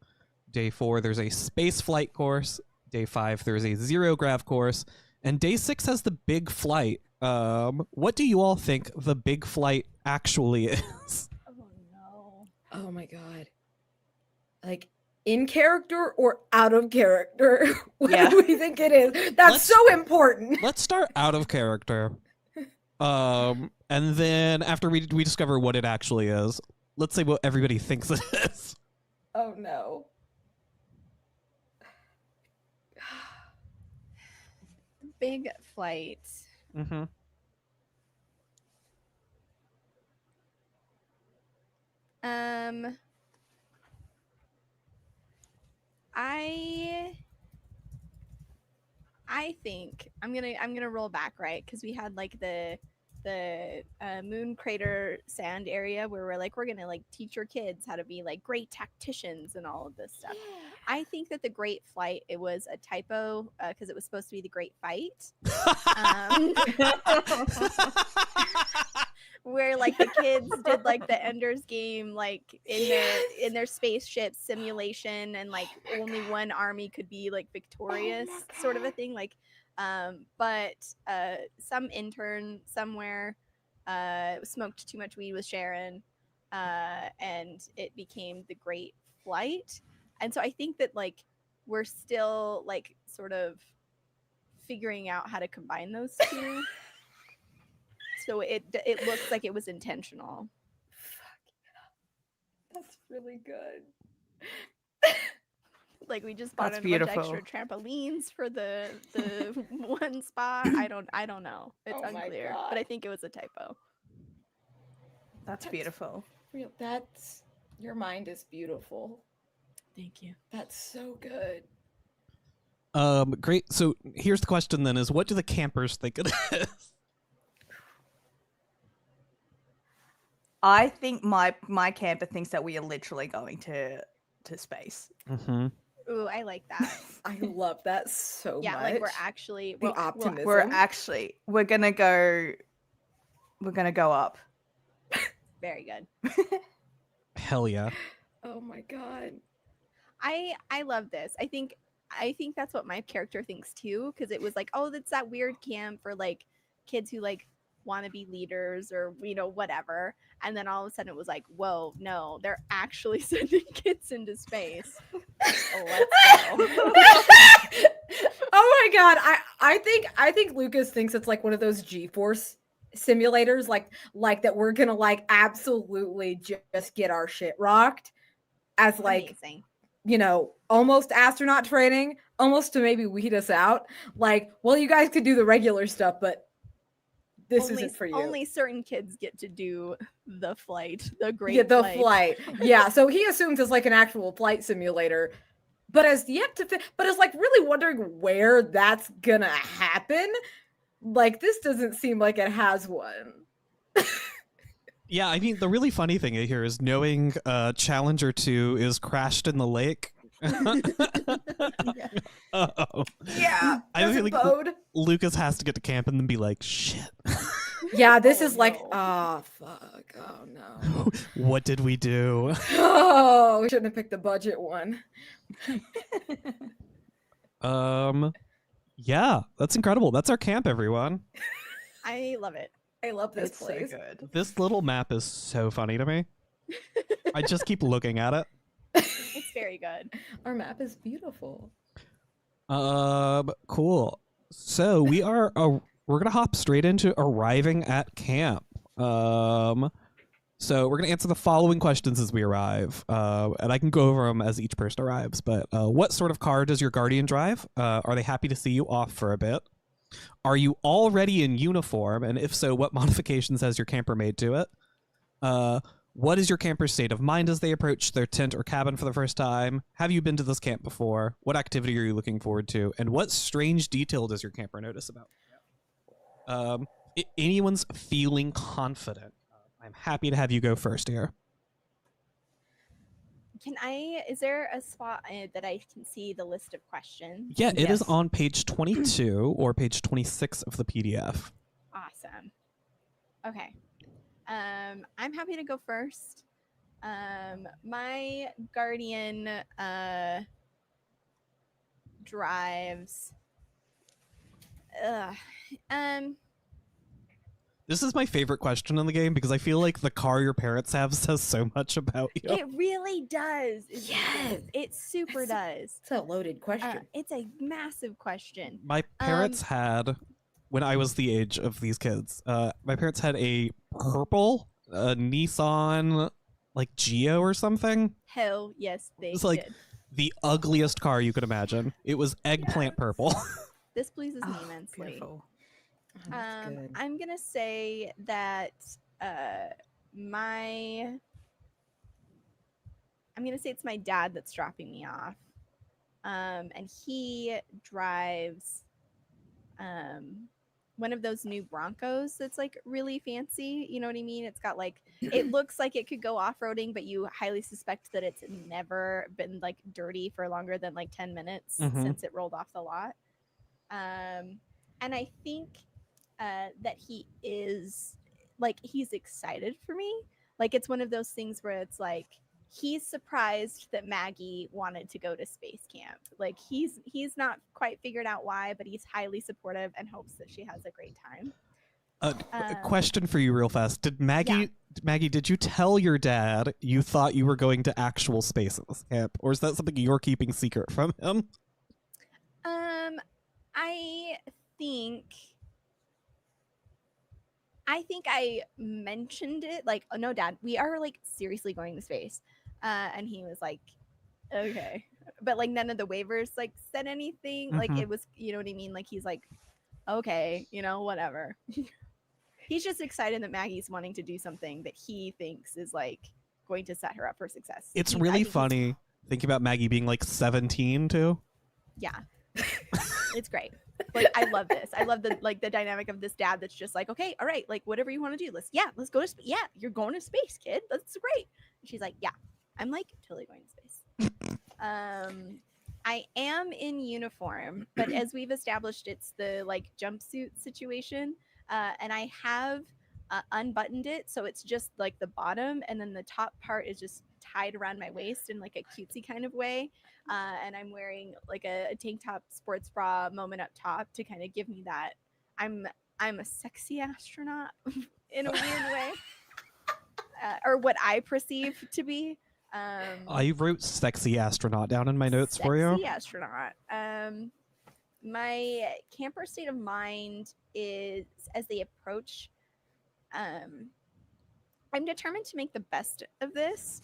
Day 4, there's a space flight course. Day 5, there's a zero grav course. And day 6 has the big flight. What do you all think the big flight actually is?
Oh no.
Oh my God. Like, in character or out of character? What
Yeah.
do we think it is? That's
Let's-
so important.
Let's start out of character. And then after we discover what it actually is, let's say what everybody thinks it is.
Oh no.
Big flight.
Mm-hmm.
I think I'm gonna roll back, right? Because we had like the moon crater sand area where we're gonna like teach your kids how to be like great tacticians and all of this stuff. I think that the Great Flight, it was a typo because it was supposed to be the Great Fight. Where like the kids did like the Ender's Game like in their spaceship simulation, and like only one army could be like victorious, sort of a thing. Like but some intern somewhere smoked too much weed with Sharon, and it became the Great Flight. And so I think that like we're still like sort of figuring out how to combine those two. So it looks like it was intentional.
That's really good.
Like we just bought
That's
a
beautiful.
bunch of extra trampolines for the one spot. I don't know. It's
Oh my
unclear,
God.
but I think it was a typo.
That's beautiful.
Real. That's, your mind is beautiful.
Thank you.
That's so good.
Great. So here's the question then: is what do the campers think it is?
I think my camper thinks that we are literally going to space.
Mm-hmm.
Ooh, I like that.
I love that so
Yeah,
much.
like we're actually
The optimism.
We're gonna go up.
very good.
Hell yeah.
Oh my God.
I love this. I think that's what my character thinks too, because it was like, oh, that's that weird camp for like kids who like want to be leaders or whatever, and then all of a sudden it was like, whoa, no, they're actually sending kids into space. Let's go.
Oh my God. I think Lucas thinks it's like one of those G-Force simulators, like that we're gonna like absolutely just get our shit rocked as like
Amazing.
almost astronaut training, almost to maybe weed us out. Like, well, you guys could do the regular stuff, but this isn't for you.
Only certain kids get to do the flight, the Great
Yeah, the
Flight.
Yeah, so he assumes it's like an actual flight simulator, but has yet to but is like really wondering where that's gonna happen. Like, this doesn't seem like it has one.
Yeah, I mean, the really funny thing here is knowing Challenger 2 is crashed in the lake. Oh.
Yeah.
I
Does
feel
it
like
bode?
Lucas has to get to camp and then be like, shit.
Yeah, this
Oh,
is like,
no.
oh, fuck. Oh, no.
What did we do?
Oh, we shouldn't have picked the budget one.
Yeah, that's incredible. That's our camp, everyone.
I love it.
I love this
It's so
place.
good.
This little map is so funny to me. I just keep looking at it.
It's very good.
Our map is beautiful.
Cool. So we're gonna hop straight into arriving at camp. So we're gonna answer the following questions as we arrive, and I can go over them as each person arrives. But what sort of car does your guardian drive? Are they happy to see you off for a bit? Are you already in uniform? And if so, what modifications has your camper made to it? What is your camper's state of mind as they approach their tent or cabin for the first time? Have you been to this camp before? What activity are you looking forward to? And what strange detail does your camper notice about? Anyone's feeling confident. I'm happy to have you go first here.
Is there a spot that I can see the list of questions?
Yeah, it is
Yes.
on page 22 or page 26 of the PDF.
Awesome. Okay. I'm happy to go first. My guardian drives.
This is my favorite question in the game because I feel like the car your parents have says so much about you.
It really does.
Yes.
It super does.
It's a loaded question.
It's a massive question.
My parents had, when I was the age of these kids, my parents had a purple Nissan, like Geo or something.
Hell yes, they
It's like
did.
the ugliest car you could imagine. It was eggplant purple.
This pleases me
Oh,
immensely.
beautiful.
Oh, that's good.
I'm gonna say that it's my dad that's dropping me off, and he drives one of those new Broncos that's like really fancy. You know what I mean? It's got like it looks like it could go off-roading, but you highly suspect that it's never been like dirty for longer than like 10 minutes since it rolled off the lot. And I think that he is like he's excited for me. Like it's one of those things where it's like he's surprised that Maggie wanted to go to space camp. Like he's not quite figured out why, but he's highly supportive and hopes that she has a great time.
A question for you real fast. Did Maggie, did you tell your dad you thought you were going to actual space at this camp? Or is that something you're keeping secret from him?
I think I mentioned it like, oh, no, Dad, we are like seriously going to space. And he was like, okay. But like none of the waivers like said anything. Like it was, you know what I mean? Like he's like, okay, you know, whatever. He's just excited that Maggie's wanting to do something that he thinks is like going to set her up for success.
It's really funny thinking about Maggie being like 17 too.
Yeah. It's great. Like I love this. I love the dynamic of this dad that's just like, okay, all right, like whatever you want to do, let's go to space. Yeah, you're going to space, kid. That's great. And she's like, yeah, I'm like totally going to space. I am in uniform, but as we've established, it's the like jumpsuit situation, and I have unbuttoned it, so it's just like the bottom, and then the top part is just tied around my waist in like a cutesy kind of way. And I'm wearing like a tank top, sports bra moment up top to kind of give me that I'm a sexy astronaut in a weird way, or what I perceive to be.
I wrote "sexy astronaut" down in my notes for you.
Sexy astronaut. My camper state of mind is as they approach. I'm determined to make the best of this.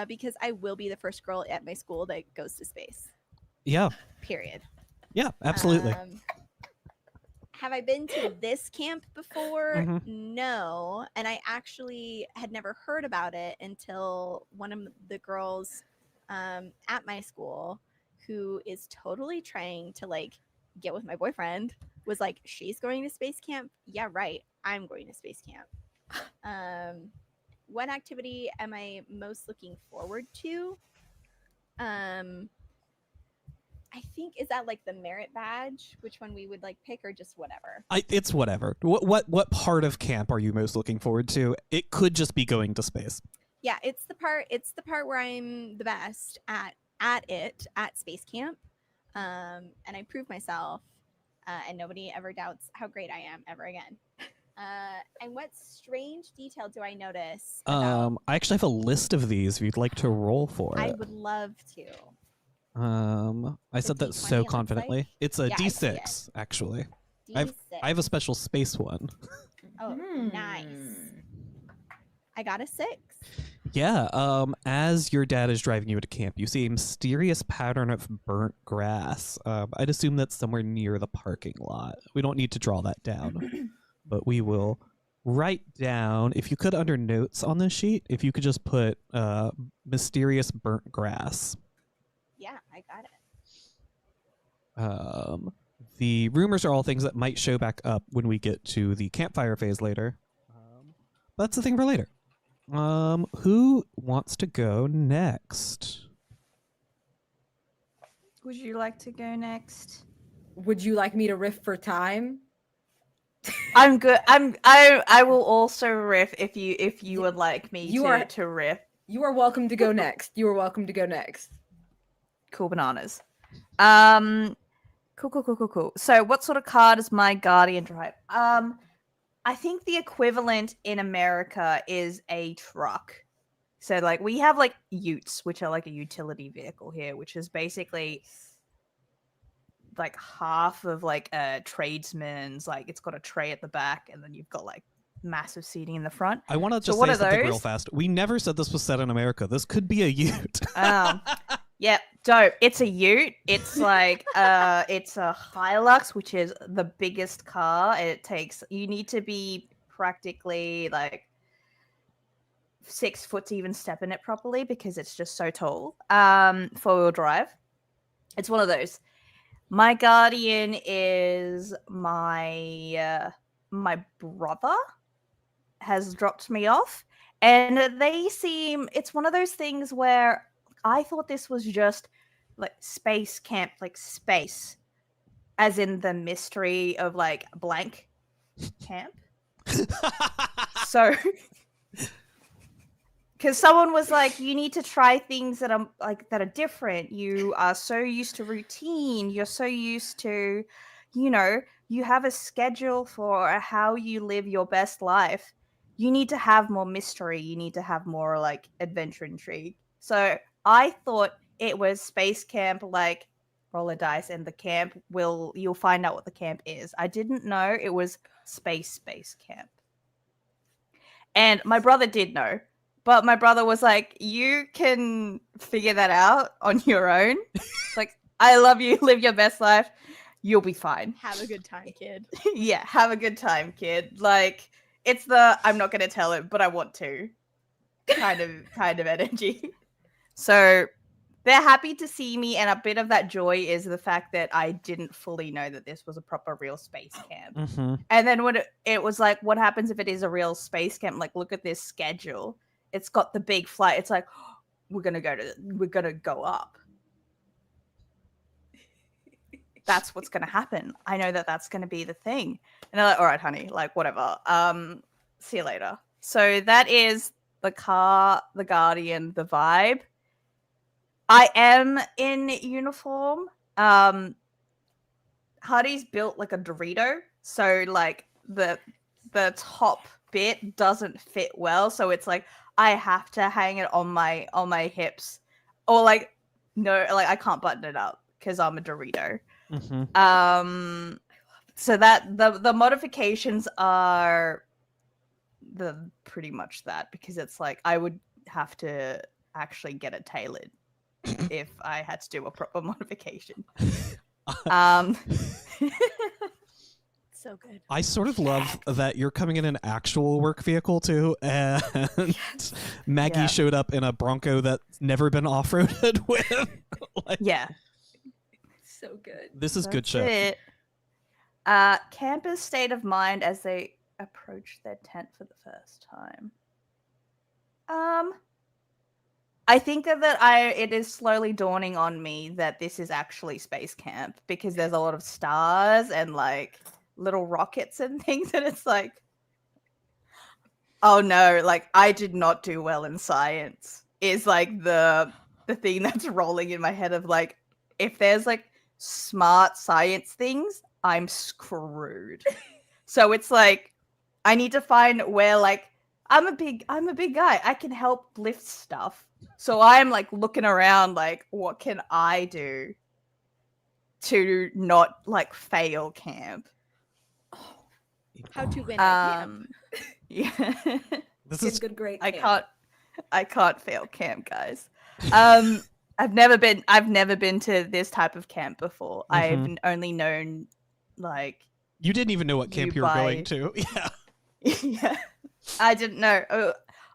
Because I will be the first girl at my school that goes to space.
Yeah.
Period.
Yeah, absolutely.
Have I been to this camp before? No. And I actually had never heard about it until one of the girls at my school, who is totally trying to like get with my boyfriend, was like, she's going to space camp. Yeah, right. I'm going to space camp. What activity am I most looking forward to? I think, is that like the merit badge? Which one we would like pick, or just whatever?
It's whatever. What part of camp are you most looking forward to? It could just be going to space.
Yeah, it's the part where I'm the best at space camp, and I prove myself, and nobody ever doubts how great I am ever again. And what strange detail do I notice?
I actually have a list of these if you'd like to roll for it.
I would love to.
I said
The
that
D20,
so
it looks
confidently.
like?
It's a
Yeah, I see it.
D6 actually.
D6.
I have a special space one.
Oh, nice. I got a 6.
Yeah, as your dad is driving you to camp, you see a mysterious pattern of burnt grass. I'd assume that's somewhere near the parking lot. We don't need to draw that down, but we will write down, if you could, under notes on this sheet, if you could just put mysterious burnt grass.
Yeah, I got it.
The rumors are all things that might show back up when we get to the campfire phase later. But that's the thing for later. Who wants to go next?
Would you like to go next?
Would you like me to riff for time?
I'm good. I will also riff if you would like me to riff.
You are welcome to go next. You are welcome to go next.
Cool bananas. Cool. So what sort of car does my Guardian drive? I think the equivalent in America is a truck. So like we have like utes, which are like a utility vehicle here, which is basically like half of like a tradesman's, like it's got a tray at the back and then you've got like massive seating in the front.
I want to just
what
say
are
something real
those?
fast. We never said this was set in America. This could be a ute.
Yep, dope. It's a ute. It's like it's a Hilux, which is the biggest car. You need to be practically like 6 foot to even step in it properly because it's just so tall. 4-wheel drive. It's one of those. My Guardian is my brother has dropped me off, and it's one of those things where I thought this was just like space camp, like space, as in the mystery of like blank camp. So, because someone was like, you need to try things that are different. You are so used to routine. You're so used to, you have a schedule for how you live your best life. You need to have more mystery. You need to have more like adventure intrigue. So I thought it was space camp, like roll a dice and the camp you'll find out what the camp is. I didn't know it was space camp. And my brother did know, but my brother was like, you can figure that out on your own. Like, I love you, live your best life. You'll be fine.
Have a good time, kid.
Yeah, have a good time, kid. Like, it's the I'm not gonna tell it, but I want to kind of energy. So they're happy to see me, and a bit of that joy is the fact that I didn't fully know that this was a proper real space camp.
Mm-hmm.
And then when it was like, what happens if it is a real space camp? Like, look at this schedule. It's got the big flight. It's like, we're gonna go up. That's what's gonna happen. I know that that's gonna be the thing. And they're like, all right, honey, like whatever. See you later. So that is the car, the Guardian, the vibe. I am in uniform. Hardy's built like a Dorito, so like the top bit doesn't fit well, so it's like I have to hang it on my hips, or like no, like I can't button it up because I'm a Dorito.
Mm-hmm.
So that the modifications are the pretty much that, because it's like I would have to actually get it tailored if I had to do a proper modification.
So good.
I sort of love that you're coming in an actual work vehicle too, and Maggie showed up in a Bronco that's never been off-roaded with. Like,
yeah.
So good.
This is good shit.
Campers' state of mind as they approach their tent for the first time. I think that it is slowly dawning on me that this is actually space camp, because there's a lot of stars and like little rockets and things, and it's like, oh no, like I did not do well in science is like the thing that's rolling in my head of like, if there's like smart science things, I'm screwed. So it's like I need to find where like I'm a big guy. I can help lift stuff. So I'm like looking around like what can I do to not like fail camp?
How to win at camp.
Yeah.
This
Get
is
good grade.
I
camp.
can't fail camp, guys. I've never been to this type of camp before. I've only known like
you didn't even know what camp you were going to. Yeah.
yeah. I didn't know. Oh,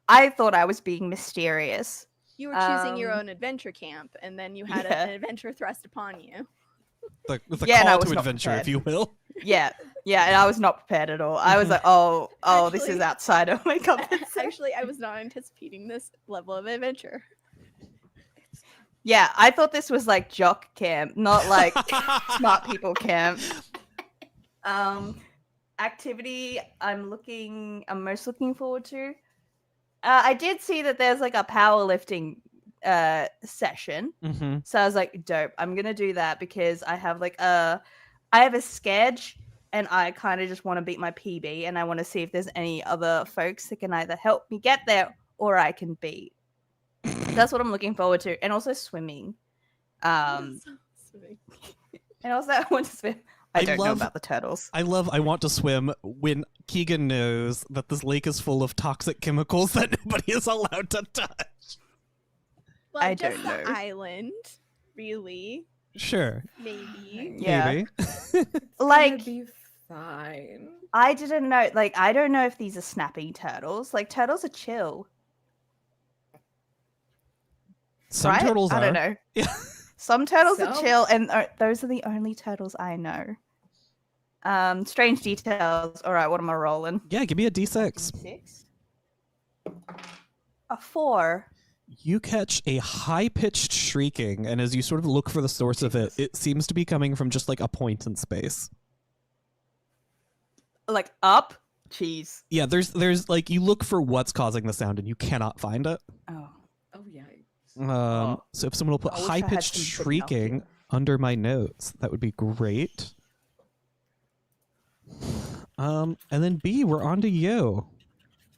I thought I was being mysterious.
You were choosing your own adventure camp, and then you had an adventure thrust upon you.
The
Yeah, and I
call
was
to
not
adventure,
prepared.
if you will.
Yeah, and I was not prepared at all. I was like, this is
Actually-
outside of my comfort zone.
Actually, I was not anticipating this level of adventure.
Yeah, I thought this was like jock camp, not like smart people camp. Activity I'm most looking forward to. I did see that there's like a powerlifting session. So I was like, dope, I'm gonna do that because I have a sketch and I kind of just want to beat my PB and I want to see if there's any other folks that can either help me get there or I can beat. That's what I'm looking forward to. And also swimming.
Swimming.
And also I want to swim. I don't know about the turtles.
I want to swim when Keegan knows that this lake is full of toxic chemicals that nobody is allowed to touch.
Well,
I
just
don't
the
know.
island, really.
Sure.
Maybe.
Yeah.
Maybe.
Like,
Gonna be fine.
I didn't know. Like, I don't know if these are snapping turtles. Like, turtles are chill.
Some
right?
turtles
I
are.
don't know.
Yeah.
Some turtles are
Some-
chill, and those are the only turtles I know. Strange details. All right, what am I rolling?
Yeah, give me a D6.
6. A 4.
You catch a high-pitched shrieking, and as you sort of look for the source of it, it seems to be coming from just like a point in space.
Like up? Jeez.
Yeah, there's like you look for what's causing the sound, and you cannot find it.
Oh.
Oh yeah.
So if someone will put
I wish I had
high-pitched
some good
shrieking
enough
under my notes, that would be great. And then B, we're on to you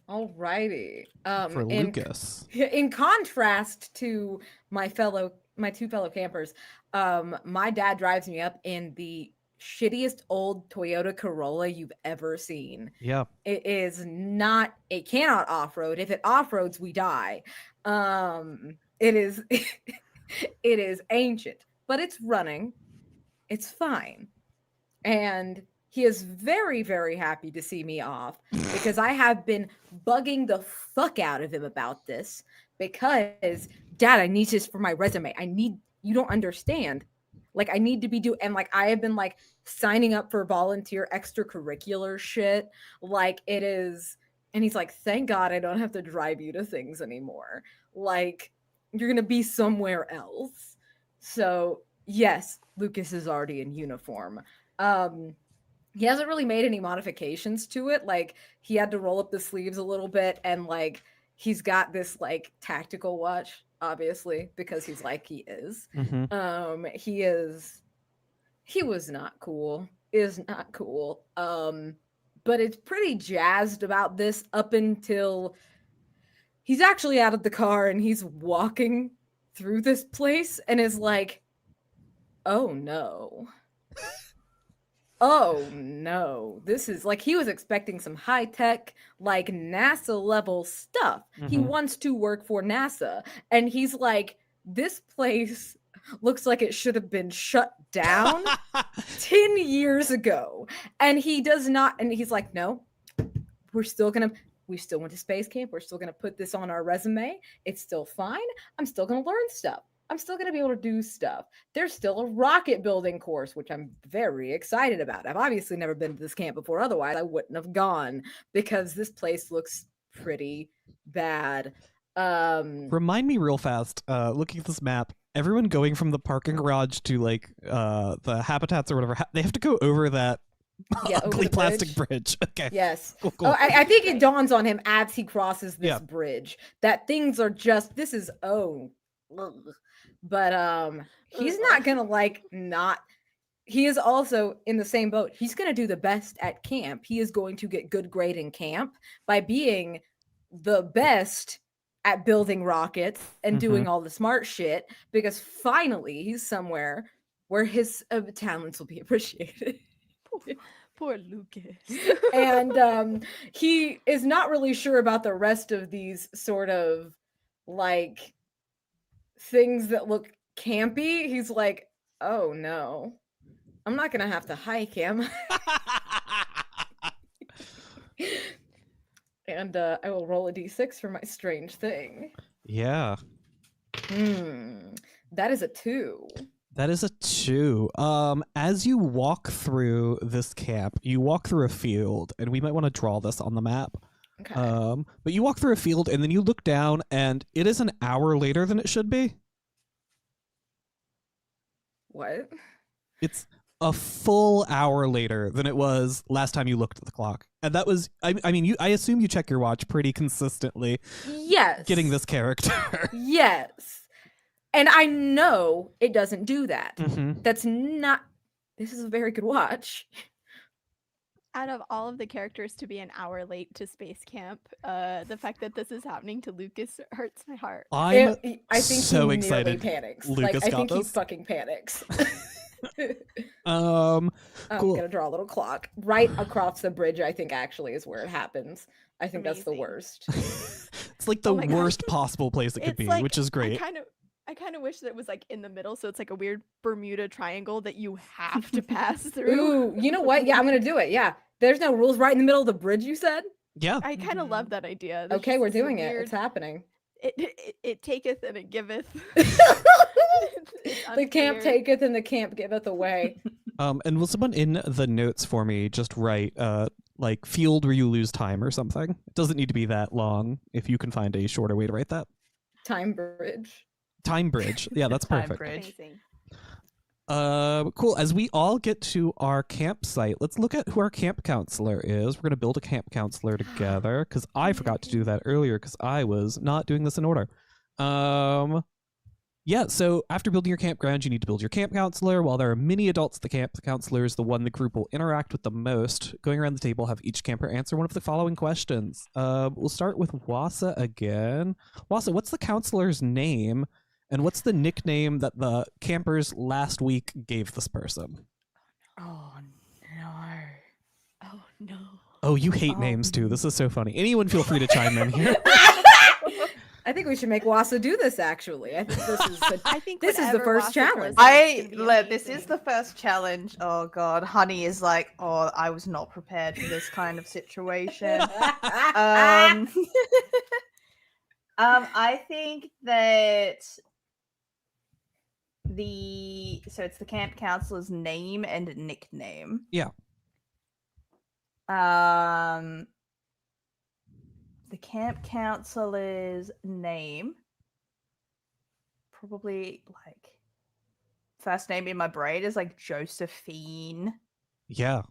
Alrighty.
for Lucas.
In contrast to my two fellow campers, my dad drives me up in the shittiest old Toyota Corolla you've ever seen.
Yeah.
It is not, it cannot off-road. If it off-roads, we die. It is it is ancient, but it's running. It's fine. And he is very, very happy to see me off because I have been bugging the fuck out of him about this because, Dad, I need this for my resume. You don't understand. Like, I need to be and like, I have been like signing up for volunteer extracurricular shit. Like, it is. And he's like, thank God I don't have to drive you to things anymore. Like, you're going to be somewhere else. So, yes, Lucas is already in uniform. He hasn't really made any modifications to it. Like, he had to roll up the sleeves a little bit, and like he's got this like tactical watch, obviously, because he's like he is. He was not cool. Is not cool. But it's pretty jazzed about this up until he's actually out of the car and he's walking through this place and is like, oh no. Oh no, this is like he was expecting some high tech, like NASA level stuff. He wants to work for NASA, and he's like, this place looks like it should have been shut down 10 years ago. And he does not, and he's like, no, we still went to space camp. We're still gonna put this on our resume. It's still fine. I'm still gonna learn stuff. I'm still going to be able to do stuff. There's still a rocket building course, which I'm very excited about. I've obviously never been to this camp before. Otherwise, I wouldn't have gone because this place looks pretty bad.
Remind me real fast, looking at this map, everyone going from the parking garage to like the habitats or whatever, they have to go over that ugly plastic bridge. Okay.
Yes.
Cool.
Oh, I think it dawns on him as he crosses this bridge that things are just, this is, but he's not gonna he is also in the same boat. He's gonna do the best at camp. He is going to get good grade in camp by being the best at building rockets and doing all the smart shit, because finally he's somewhere where his talents will be appreciated.
Poor Lucas.
And he is not really sure about the rest of these sort of like things that look campy. He's like, oh no, I'm not gonna have to hike, am I? And I will roll a d6 for my strange thing.
Yeah.
That is a 2.
That is a 2. As you walk through this camp, you walk through a field, and we might want to draw this on the map.
Okay.
But you walk through a field, and then you look down, and it is an hour later than it should be.
What?
It's a full hour later than it was last time you looked at the clock. And that was, I mean, I assume you check your watch pretty consistently.
Yes.
Getting this character.
Yes. And I know it doesn't do that. That's not, this is a very good watch.
Out of all of the characters to be an hour late to space camp, the fact that this is happening to Lucas hurts my heart.
I
think
so
he
excited.
Nearly panics.
Lucas
I
got
think he
this.
fucking panics.
Cool.
I'm gonna draw a little clock right across the bridge. I think actually is where it happens. I think that's the
Amazing.
worst.
It's like the
Oh my God.
worst possible place it could
It's
be,
like-
which is great.
I kind of wish that it was like in the middle, so it's like a weird Bermuda Triangle that you have to pass through.
Ooh, you know what? Yeah, I'm gonna do it. Yeah, there's no rules right in the middle of the bridge. You said.
Yeah.
I kind of love that idea. There's
Okay,
just
we're
this
doing it.
weird-
It's happening.
It taketh and it giveth.
The camp taketh and the camp giveth away.
And will someone in the notes for me just write like field where you lose time or something? It doesn't need to be that long if you can find a shorter way to write that.
Time bridge.
Time bridge. Yeah, that's
Time
perfect.
bridge.
Amazing.
Cool. As we all get to our campsite, let's look at who our camp counselor is. We're going to build a camp counselor together because I forgot to do that earlier because I was not doing this in order. Yeah, so after building your campground, you need to build your camp counselor. While there are many adults at the camp, the counselor is the one the group will interact with the most. Going around the table, have each camper answer one of the following questions. We'll start with Wasa again. Wasa, what's the counselor's name? And what's the nickname that the campers last week gave this person?
Oh no.
Oh no.
Oh, you hate names too. This is so funny. Anyone feel free to chime in here.
I think we should make Wasa do this. Actually, I think this is.
I think
This is the
whatever
first
Wasa
challenge.
throws out is gonna be
This is
amazing.
the first challenge. Oh god, Honey is like, oh, I was not prepared for this kind of situation. I think that it's the camp counselor's name and nickname.
Yeah.
The camp counselor's name, probably like first name in my brain is like Josephine.
Yeah.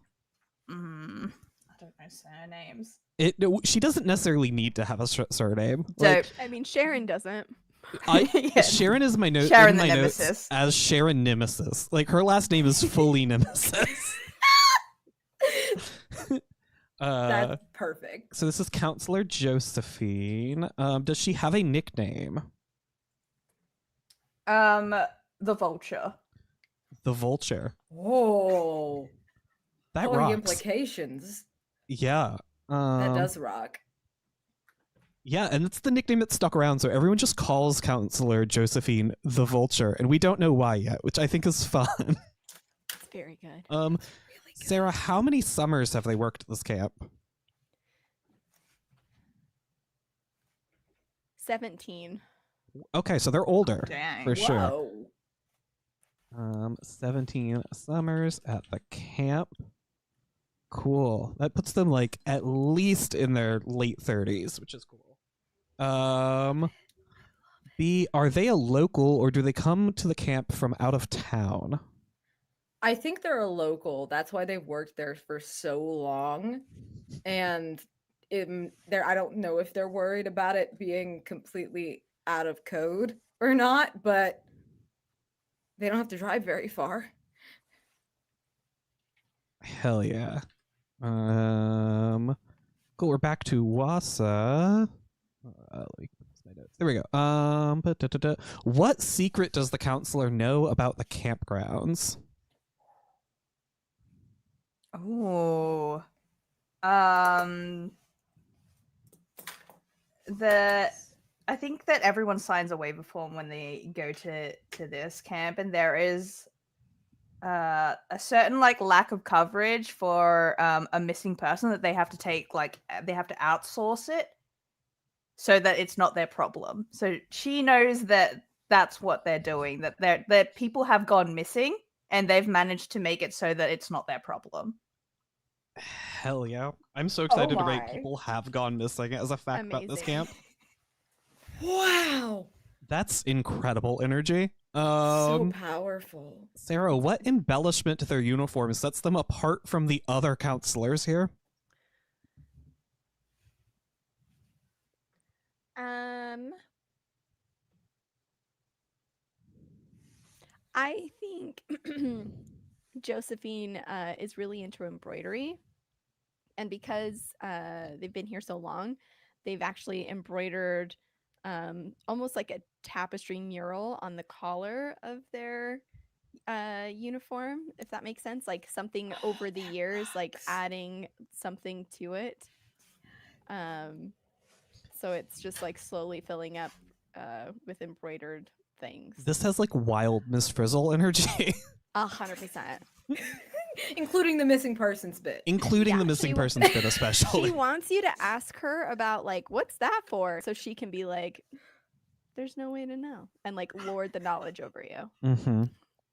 I don't know surnames.
She doesn't necessarily need to have a surname.
Dope.
I mean, Sharon doesn't.
Yeah.
Sharon is my note
Sharon
in
the
my notes
Nemesis.
as Sharon Nemesis. Like her last name is fully Nemesis.
That's perfect.
So this is Counselor Josephine. Does she have a nickname?
The Vulture.
The Vulture.
Whoa.
That
All the
rocks.
implications.
Yeah.
That does rock.
Yeah, and it's the nickname that stuck around, so everyone just calls Counselor Josephine the Vulture, and we don't know why yet, which I think is fun.
It's very good.
Really good.
Sarah, how many summers have they worked at this camp?
17.
Okay, so they're older.
Dang.
For sure.
Whoa.
17 summers at the camp. Cool. That puts them like at least in their late 30s, which is cool. B, are they a local or do they come to the camp from out of town?
I think they're a local. That's why they've worked there for so long. And I don't know if they're worried about it being completely out of code or not, but they don't have to drive very far.
Hell yeah. Cool, we're back to Wasa. Let me compose my notes. There we go. What secret does the counselor know about the campgrounds?
Oh. I think that everyone signs a waiver form when they go to this camp, and there is a certain like lack of coverage for a missing person that they have to take, like they have to outsource it so that it's not their problem. So she knows that that's what they're doing, that people have gone missing and they've managed to make it so that it's not their problem.
Hell yeah. I'm so excited to write
my.
people have gone missing as a fact about this
Amazing.
camp.
Wow.
That's incredible energy.
So powerful.
Sarah, what embellishment to their uniforms sets them apart from the other counselors here?
I think Josephine is really into embroidery, and because they've been here so long, they've actually embroidered almost like a tapestry mural on the collar of their uniform, if that makes sense. Like something over the years, like adding something to it. So it's just like slowly filling up with embroidered things.
This has like wild Miss Frizzle energy.
100%.
Including the missing persons bit.
Including
Yeah,
the missing
she-
persons bit especially.
She wants you to ask her about like, what's that for? So she can be like, there's no way to know, and like lord the knowledge over you.
Mm-hmm.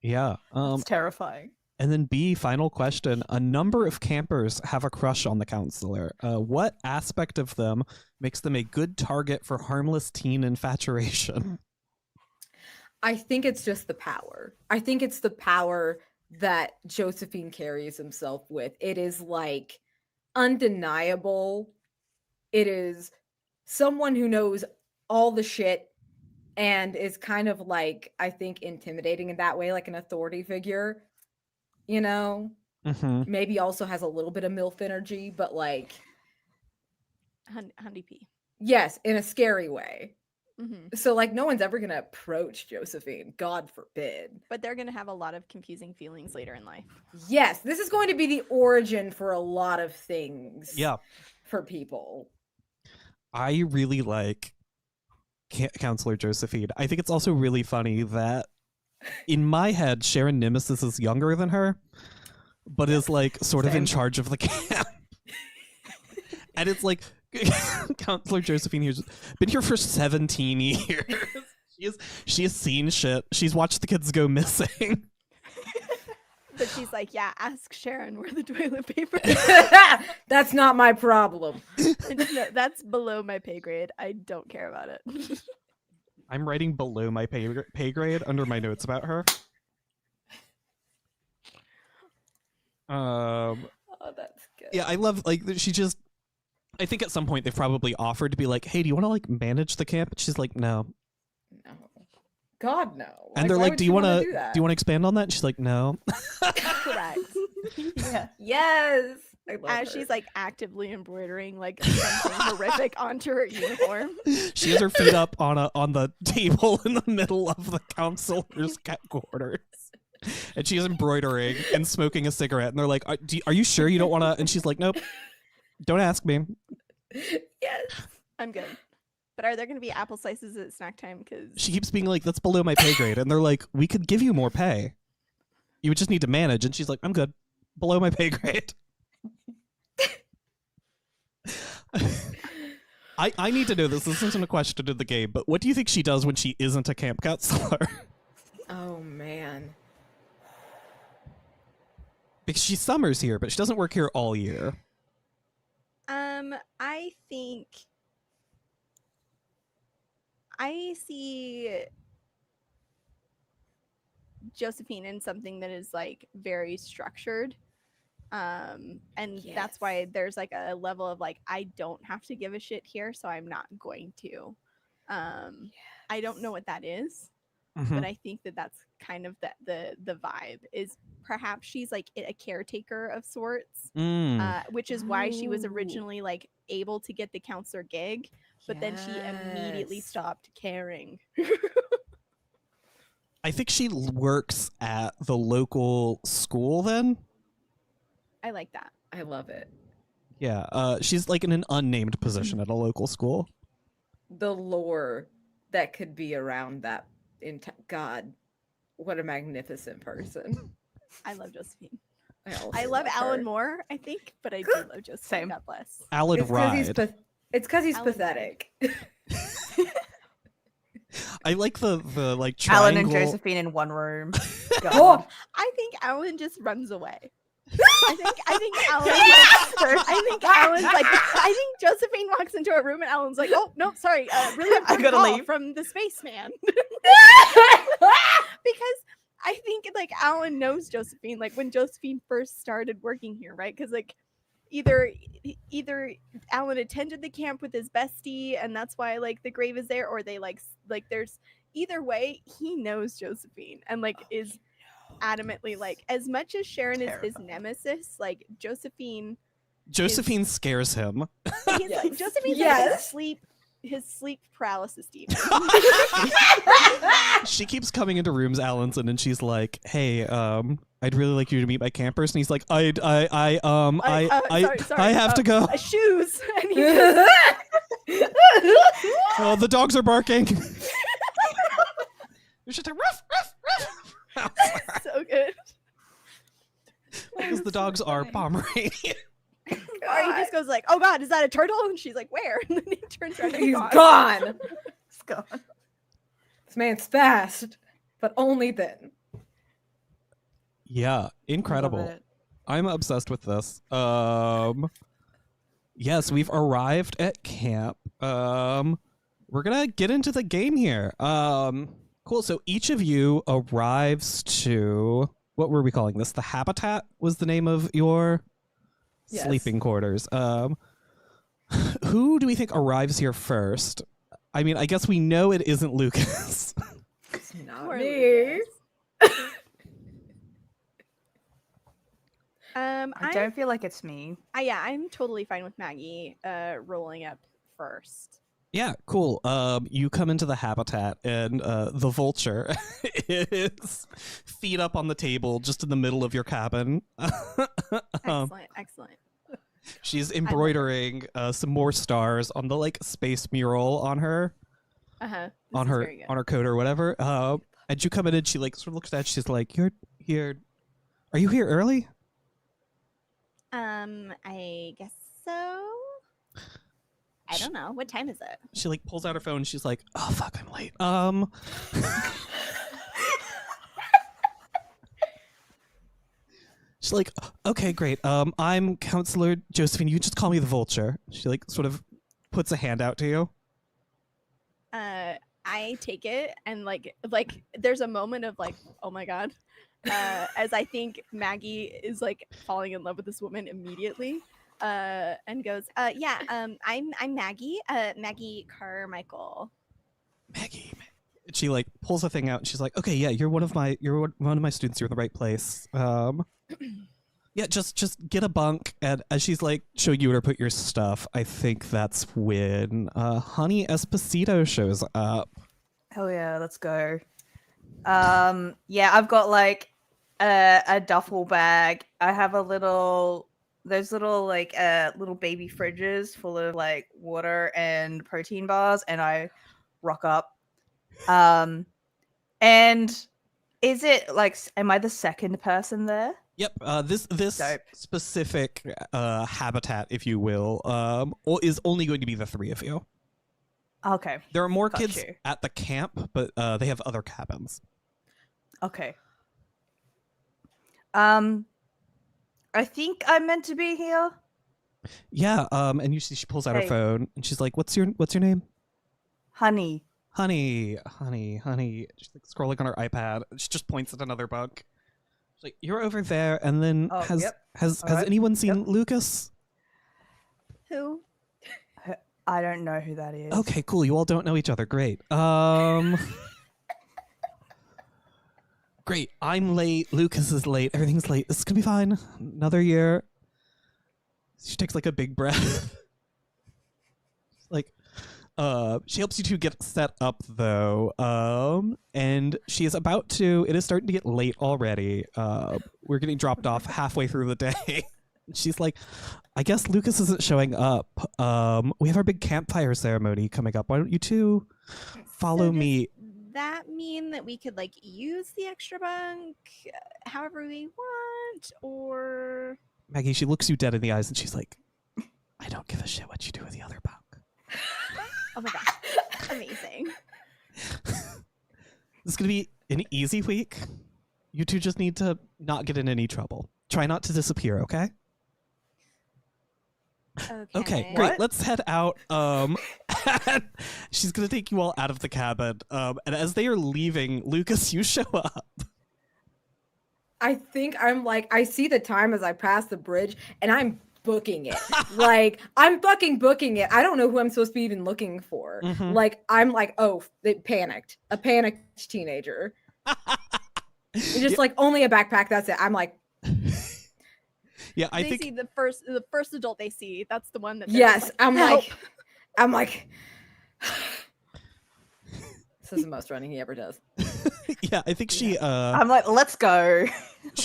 Yeah.
It's terrifying.
And then B, final question. A number of campers have a crush on the counselor. What aspect of them makes them a good target for harmless teen infatuation?
I think it's just the power. I think it's the power that Josephine carries himself with. It is like undeniable. It is someone who knows all the shit and is kind of like, I think, intimidating in that way, like an authority figure, you know?
Mm-hmm.
Maybe also has a little bit of MILF energy, but like,
Hundy P.
yes, in a scary way.
Mm-hmm.
So like no one's ever gonna approach Josephine, God forbid.
But they're gonna have a lot of confusing feelings later in life.
Yes, this is going to be the origin for a lot of things.
Yeah.
For people.
I really like Counselor Josephine. I think it's also really funny that in my head, Sharon Nemesis is younger than her, but is like sort of in
Same.
charge of the camp. And it's like Counselor Josephine here's been here for 17 years. She has seen shit. She's watched the kids go missing.
But she's like, yeah, ask Sharon where the toilet paper.
That's not my problem.
No, that's below my pay grade. I don't care about it.
I'm writing below my pay grade under my notes about her.
Oh, that's good.
Yeah, I love like she just. I think at some point they've probably offered to be like, "Hey, do you want to like manage the camp?" But she's like, "No."
No. God no.
And they're
why
like,
would
"Do
she
you want
wanna
to?
do
Do
that?
you want to expand on that?" And she's like, "No."
Correct.
Yeah.
Yes. I love
As
her.
she's like actively embroidering like something horrific onto her uniform.
She has her feet up on the table in the middle of the counselor's quarters. And she is embroidering and smoking a cigarette. And they're like, are you sure you don't want to? And she's like, nope, don't ask me.
Yes.
I'm good. But are there going to be apple slices at snack time? Because
She keeps being like, that's below my pay grade. And they're like, we could give you more pay. You would just need to manage. And she's like, I'm good. Below my pay grade. I need to know this. This isn't a question in the game, but what do you think she does when she isn't a camp counselor?
Oh man.
Because she summers here, but she doesn't work here all year.
I think I see Josephine in something that is like very structured. And that's why there's like a level of like, I don't have to give a shit here, so I'm not going to. I don't know what that is, but I think that that's kind of the vibe is perhaps she's like a caretaker of sorts, which is why she was
Ooh.
originally like able to get the counselor gig, but then she immediately
Yes.
stopped caring.
I think she works at the local school then.
I like that.
I love it.
Yeah, she's like in an unnamed position at a local school.
The lore that could be around that. God, what a magnificent person.
I love Josephine.
also
I love Alan
her.
more, I think, but I do love Josephine.
Same.
God bless.
Alan Ride.
It's because he's
Alan
pathetic.
I like the like
Alan
triangle.
and Josephine in one room.
Oh,
God.
I think Alan just runs away. I think Alan's like I think Josephine walks into a room and Alan's like, oh no, sorry, really important
gotta
call
leave.
from the spaceman. Because I think like Alan knows Josephine, like when Josephine first started working here, right? Because like either Alan attended the camp with his bestie and that's why like the grave is there, or they like there's either way he knows Josephine and like is adamantly like, as much as Sharon is his
Terrifying.
nemesis, like Josephine
scares him.
he's like Josephine's
Yes.
like his sleep paralysis demon.
She keeps coming into rooms, Alanson, and she's like, "Hey, I'd really like you to meet my campers." And he's like, "I have to go.
Shoes. And he
Oh, the dogs are barking." You should say ruff, ruff, ruff.
so good.
Because the dogs are Pomeranian.
Or he just goes like, "Oh God, is that a turtle?" And she's like, "Where?" And then he turns around and
he's
gone.
gone.
It's gone.
This man's fast, but only then.
Yeah,
Love
incredible.
it.
I'm obsessed with this. Yes, we've arrived at camp. We're gonna get into the game here. Cool. So each of you arrives to, what were we calling this? The habitat was the name of your
Yes.
sleeping quarters. Who do we think arrives here first? I mean, I guess we know it isn't Lucas.
It's not
Poor
me.
Lucas.
I don't feel like it's me.
Yeah, I'm totally fine with Maggie rolling up first.
Yeah, cool. You come into the habitat, and the vulture is feet up on the table just in the middle of your cabin.
Excellent.
She's embroidering some more stars on the like space mural on her on her coat or whatever. And you come in and she like sort of looks at it, she's like, "You're here. Are you here early?"
I guess so. I don't know. What time is it?
She like pulls out her phone and she's like, "Oh fuck, I'm late." She's like, "Okay, great. I'm Counselor Josephine. You just call me the Vulture." She like sort of puts a hand out to you.
I take it and like there's a moment of like, oh my God, as I think Maggie is like falling in love with this woman immediately, and goes, I'm Maggie, Maggie Carmichael.
Maggie. She like pulls a thing out and she's like, "Okay, yeah, you're one of my students. You're in the right place. Yeah, just get a bunk." And as she's like showing you where to put your stuff, I think that's when Honey Esposito shows up.
Hell yeah, let's go. Yeah, I've got like a duffel bag. I have those little like little baby fridges full of like water and protein bars, and I rock up. And is it like, am I the second person there?
Yep. This
Dope.
specific habitat, if you will, is only going to be the three of you.
Okay.
There are more
Got
kids
you.
at the camp, but they have other cabins.
Okay. I think I'm meant to be here.
Yeah. And you see she pulls out her
Hey.
phone and she's like, "What's your name?"
Honey.
Honey. She's like scrolling on her iPad. She just points at another bunk. She's like, "You're over there." And then
Oh,
has
yep.
has
All right.
anyone seen
Yep.
Lucas?
Who?
I don't know who that is.
Okay, cool. You all don't know each other. Great. Great. I'm late. Lucas is late. Everything's late. This is gonna be fine. Another year. She takes like a big breath. Like, She helps you to get set up though. And she is about to. It is starting to get late already. We're getting dropped off halfway through the day. She's like, I guess Lucas isn't showing up. We have our big campfire ceremony coming up. Why don't you two follow me?
That mean that we could like use the extra bunk however we want, or
Maggie, she looks you dead in the eyes and she's like, I don't give a shit what you do with the other bunk.
oh my gosh, amazing.
This is gonna be an easy week. You two just need to not get in any trouble. Try not to disappear, okay? Okay, great.
What?
Let's head out. She's gonna take you all out of the cabin. And as they are leaving, Lucas, you show up.
I think I'm like, I see the time as I pass the bridge, and I'm booking it. Like, I'm fucking booking it. I don't know who I'm supposed to be even looking for.
Mhm.
Like, I'm like, oh, they panicked. A panicked teenager. Just like only a backpack. That's it. I'm like,
Yeah, I
they
think
see the first adult they see. That's the one that. they're
yes.
just
I'm
"Help."
like, I'm like. This is the most running he ever does.
yeah, I think she
I'm like, let's go.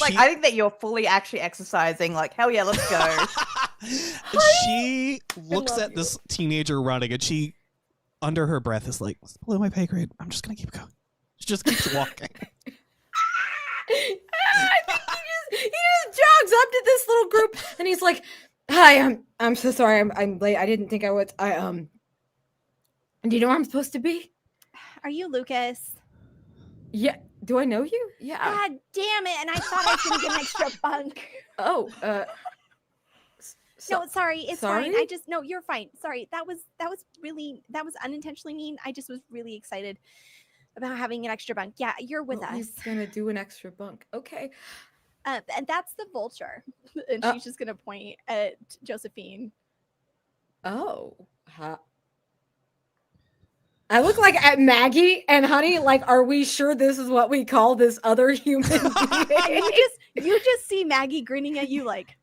Like,
She-
I think that you're fully actually exsaming. Like, hell yeah, let's go.
she looks
love
at
you.
this teenager running and she under her breath is like, it's below my pay grade. I'm just gonna keep going. She just keeps walking.
I think he just jogs up to this little group and he's like, "Hi, I'm so sorry. I'm late. I didn't think I would. Do you know where I'm supposed to be?
Are you Lucas?
Yeah. Do I know you? Yeah.
God damn it! And I thought I was gonna get an extra bunk.
Oh.
No, sorry, it's fine.
sorry?
I just no, you're fine. Sorry, that was unintentionally mean. I just was really excited about having an extra bunk. Yeah, you're with
Well,
us.
he's gonna do an extra bunk. Okay.
And that's the vulture. And she's just gonna point at Josephine.
Oh. I look like at Maggie and Honey. Like, are we sure this is what we call this other human being?
You just see Maggie grinning at you like,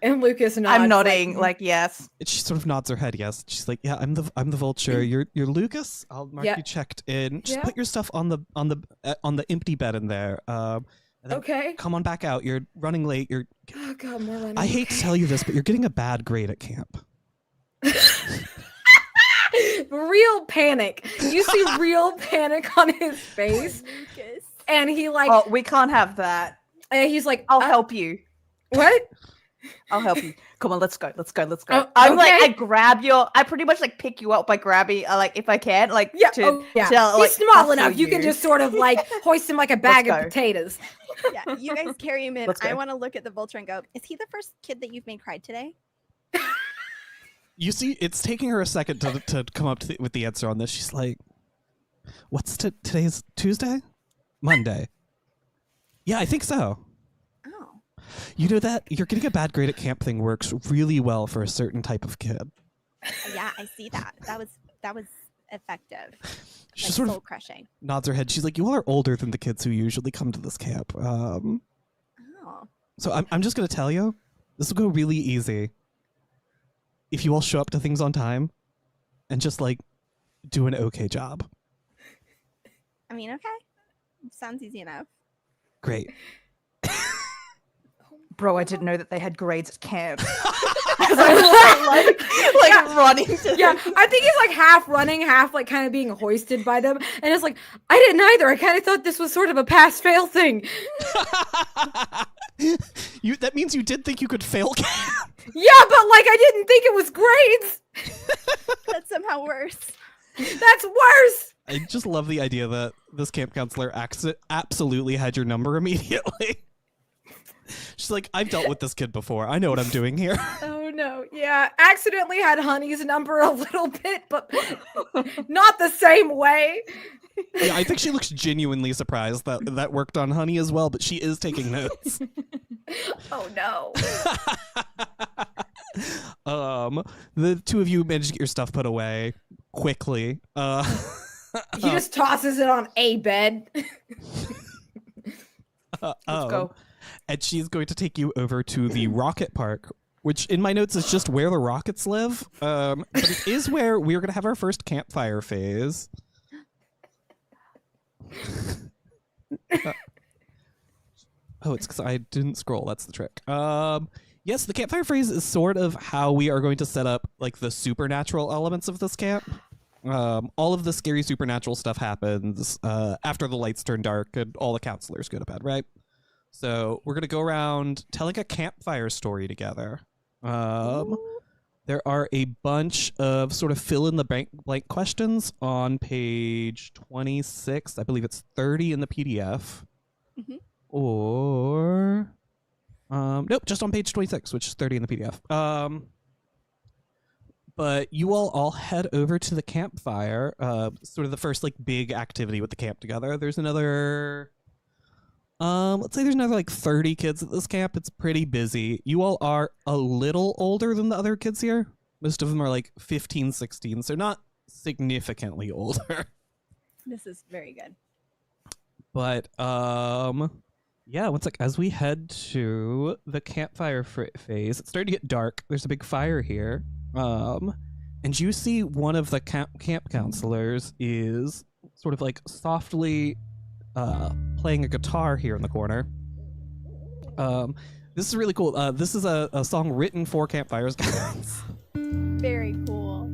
And Lucas nods.
I'm nodding, like, yes.
She sort of nods her head, yes. She's like, yeah, I'm the vulture. You're Lucas. I'll mark
Yeah.
you checked in. Just
Yeah.
put your stuff on the empty bed in there. And then
Okay.
come on back out. You're running late.
Oh God, Merlin.
I hate to tell you this, but you're getting a bad grade at camp.
Real panic. You see real panic on his face,
Lucas.
and he like,
Oh, we can't have that.
and he's like,
I'll help you.
What?
I'll help you. Come on, let's go. Let's go. Let's go.
Oh,
I'm like,
okay.
I grab I pretty much like pick you up by grabbing, like, if I can, like,
Yeah.
to,
yeah.
to, like,
He's small
hustle
enough. You can just sort of like hoist him like a bag of
go.
potatoes.
Yeah, you guys carry him in.
Let's
I
go.
want to look at the vulture and go, is he the first kid that you've made cry today?
You see, it's taking her a second to come up with the answer on this. She's like, what's today's Tuesday? Monday. Yeah, I think so.
Oh.
You know that you're getting a bad grade at camp thing works really well for a certain type of kid.
Yeah, I see that. That was effective.
She
Like
sort
soul
of
crushing.
nods her head. She's like, you all are older than the kids who usually come to this camp.
Oh.
So I'm just going to tell you, this will go really easy. If you all show up to things on time and just like do an okay job.
I mean, okay. Sounds easy enough.
Great.
Bro, I didn't know that they had grades at camp. like
Yeah.
running to
Yeah, I think he's like half running, half like kind of being hoisted by them, and it's like I didn't either. I kind of thought this was sort of a pass-fail thing.
That means you did think you could fail camp.
Yeah, but like I didn't think it was grades.
That's somehow worse.
That's worse.
I just love the idea that this camp counselor absolutely had your number immediately. She's like, I've dealt with this kid before. I know what I'm doing here.
Oh no, yeah, accidentally had Honey's number a little bit, but not the same way.
Yeah, I think she looks genuinely surprised that worked on Honey as well, but she is taking notes.
Oh no.
The two of you managed to get your stuff put away quickly.
He just tosses it on a bed.
Let's go.
And she's going to take you over to the rocket park which in my notes is just where the rockets live. But it is where we're going to have our first campfire phase. It's because I didn't scroll. That's the trick. Yes, the campfire phase is sort of how we are going to set up like the supernatural elements of this camp. All of the scary supernatural stuff happens after the lights turn dark and all the counselors go to bed, right? So we're going to go around telling a campfire story together. There are a bunch of sort of fill in the blank questions on page 26. I believe it's 30 in the PDF.
Mm-hmm.
Or nope, just on page 26, which is 30 in the PDF. But you all head over to the campfire, sort of the first like big activity with the camp together. There's another let's say there's another like 30 kids at this camp. It's pretty busy. You all are a little older than the other kids here. Most of them are like 15, 16, so not significantly older.
This is very good.
But yeah, as we head to the campfire phase, it's starting to get dark. There's a big fire here. And you see one of the camp counselors is sort of like softly playing a guitar here in the corner. This is really cool. This is a song written for Campfire Scouts.
Very cool.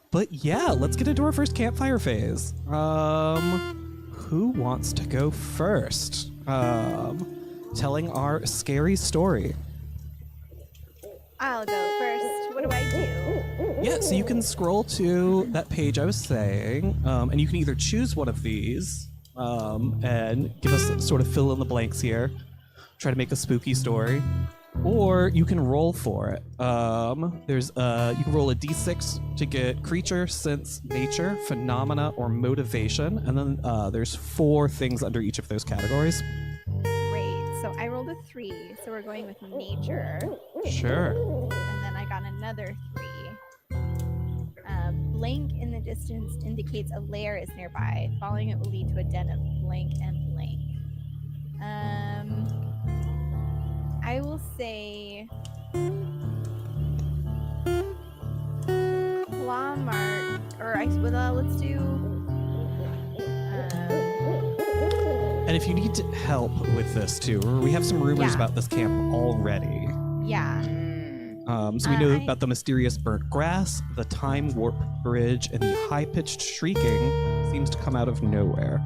But yeah, let's get into our first campfire phase. Who wants to go first? Telling our scary story.
I'll go first. What do I do?
Yeah, so you can scroll to that page I was saying, and you can either choose one of these and give us sort of fill in the blanks here, try to make a spooky story, or you can roll for it. You can roll a d6 to get creature, sense, nature, phenomena, or motivation, and then there's 4 things under each of those categories.
Great. So I rolled a 3, so we're going with nature.
Sure.
And then I got another 3. Blank in the distance indicates a lair is nearby. Following it will lead to a den of blank and blank. I will say claw mark, or let's do.
And if you need to help with this too, we have some rumors about this camp already.
Yeah.
So we know about the mysterious burnt grass, the time warp bridge, and the high-pitched shrieking seems to come out of nowhere.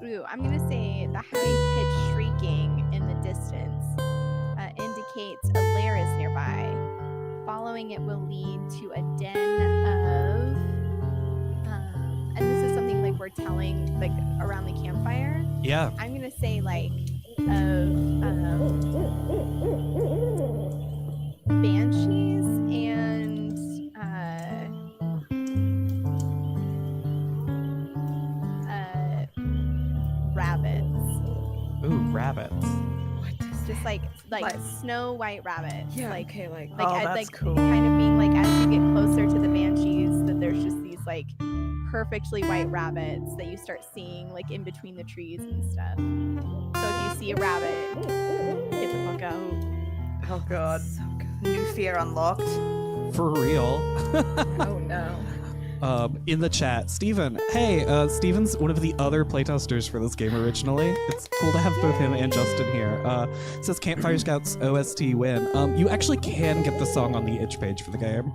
Ooh, I'm gonna say the high-pitched shrieking in the distance indicates a lair is nearby. Following it will lead to a den of, and this is something like we're telling like around the campfire.
Yeah.
I'm gonna say like banshees and rabbits.
Ooh, rabbits.
Just like snow white rabbits.
Yeah.
Like,
Okay.
That's cool.
Kind of being like as you get closer to the banshees, that there's just these like perfectly white rabbits that you start seeing like in between the trees and stuff. So if you see a rabbit, get the fuck out.
Oh god.
So good.
New fear unlocked.
For real.
Oh no.
In the chat, Steven. Hey, Steven's one of the other playtesters for this game originally. It's cool to have both him and Justin here. It says Campfire Scouts OST win. You actually can get the song on the itch page for the game.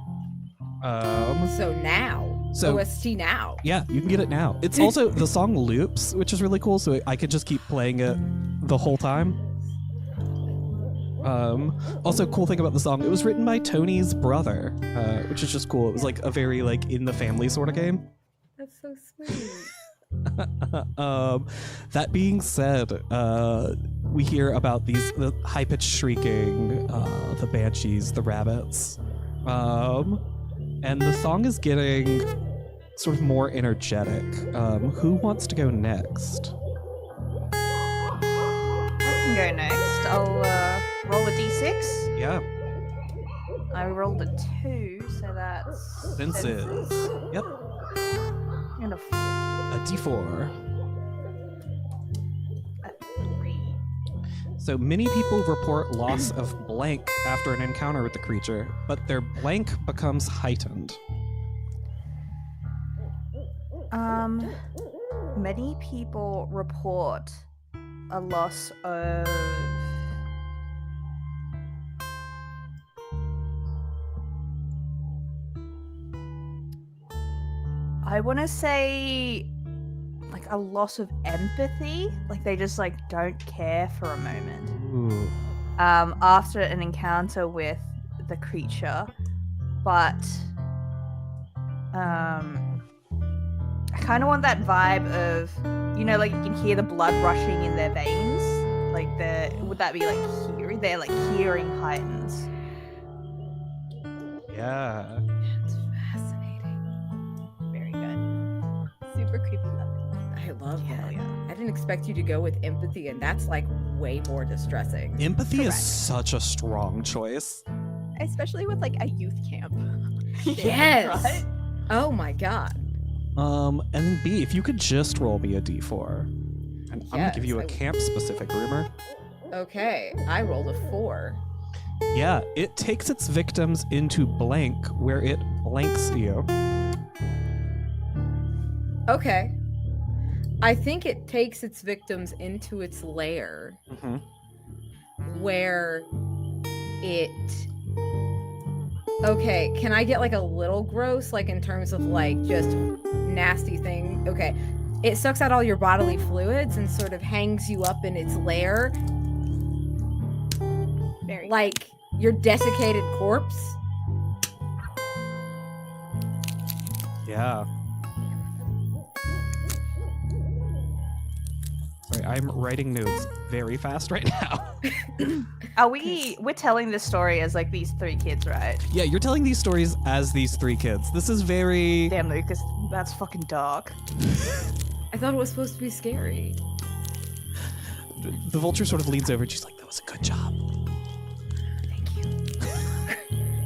So OST now.
Yeah, you can get it now. It's also, the song loops, which is really cool, so I could just keep playing it the whole time. Also, cool thing about the song, it was written by Tony's brother, which is just cool. It was like a very like in the family sort of game.
That's so sweet.
That being said, we hear about the high-pitched shrieking, the banshees, the rabbits, and the song is getting sort of more energetic. Who wants to go next?
I can go next. I'll roll a d6.
Yeah.
I rolled a 2, so that's
Senses. Yep.
And a
A d4.
3.
So many people report loss of blank after an encounter with the creature, but their blank becomes heightened.
Many people report a loss of I want to say like a loss of empathy, like they just like don't care for a moment.
Ooh.
After an encounter with the creature, but I kind of want that vibe of, you know, like you can hear the blood rushing in their veins, like would that be like hearing? They're like hearing heightens.
Yeah.
It's fascinating.
Very good. Super creepy looking.
I love
Yeah,
that.
yeah.
I didn't expect you to go with empathy, and that's like way more distressing.
Empathy
Correct.
is such a strong choice.
Especially with like a youth camp.
Yes.
Right?
Oh my god.
And then B, if you could just roll me a d4. And I'm gonna give
Yes,
you a
I-
camp-specific rumor.
Okay, I rolled a 4.
Yeah, it takes its victims into blank, where it blanks you.
Okay. I think it takes its victims into its lair,
Mm-hmm.
where it. Okay, can I get like a little gross, like in terms of like just nasty thing? Okay. It sucks out all your bodily fluids and sort of hangs you up in its lair
Very
like your desiccated corpse.
Yeah. Sorry, I'm writing notes very fast right now.
We're telling this story as like these 3 kids, right?
Yeah, you're telling these stories as these 3 kids. This is very...
Damn, Lucas, that's fucking dark.
I thought it was supposed to be scary.
The vulture sort of leans over and she's like, that was a good job.
Thank you.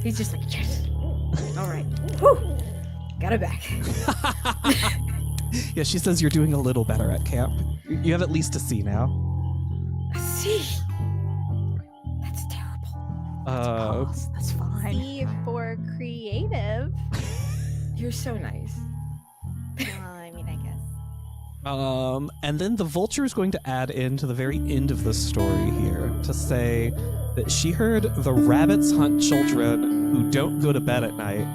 He's just like, yes. All right. Whew. Got it back.
Yeah, she says you're doing a little better at camp. You have at least a C now.
See? That's terrible.
That's fine.
C for creative.
You're so nice.
I mean, I guess.
And then the vulture is going to add in to the very end of the story here to say that she heard the rabbits hunt children who don't go to bed at night,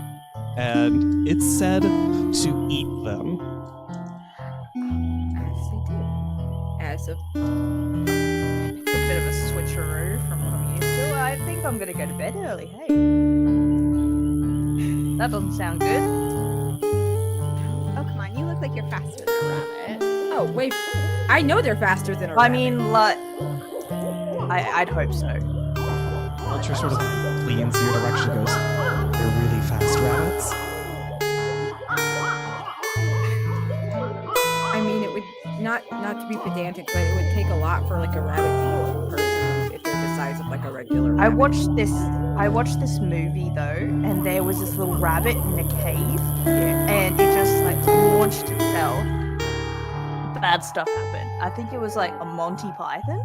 and it's said to eat them.
As they do. As a
A bit of a switcheroo from what I'm used to. I think I'm gonna go to bed early. Hey, that doesn't sound good.
Oh, come on. You look like you're faster than a rabbit.
Oh, wait. I know they're faster than a
I
rabbit.
mean, like, I'd hope so.
Vulture sort of leans your direction and goes, they're really fast rabbits.
I mean, it would not to be pedantic, but it would take a lot for like a rabbit to eat a person if they're the size of like a regular rabbit.
I watched this movie though, and there was this little rabbit in a cave, and it just like launched itself. Bad stuff happened. I think it was like a Monty Python.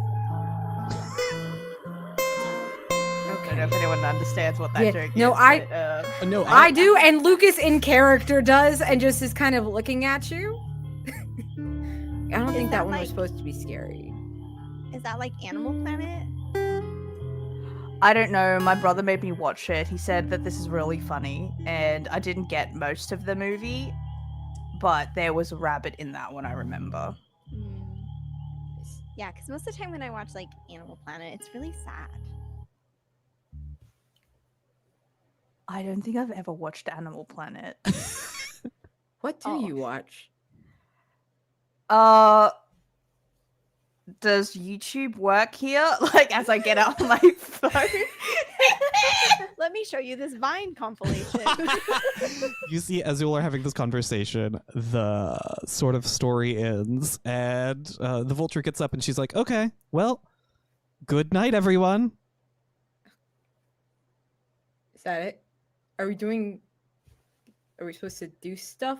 I don't know if anyone understands what that
Yeah,
joke
no,
is.
I-
but,
No,
I do, and Lucas in character does, and just is kind of looking at you. I don't think
that
that one
like-
was supposed to be scary.
Is that like Animal Planet?
I don't know. My brother made me watch it. He said that this is really funny, and I didn't get most of the movie, but there was a rabbit in that one. I remember.
Yeah, because most of the time when I watch like Animal Planet, it's really sad.
I don't think I've ever watched Animal Planet.
What do
Oh.
you watch?
Does YouTube work here? Like, as I get out my phone?
Let me show you this Vine compilation.
You see, as you all are having this conversation, the sort of story ends, and the vulture gets up and she's like, okay, well, good night, everyone.
Is that it? Are we supposed to do stuff?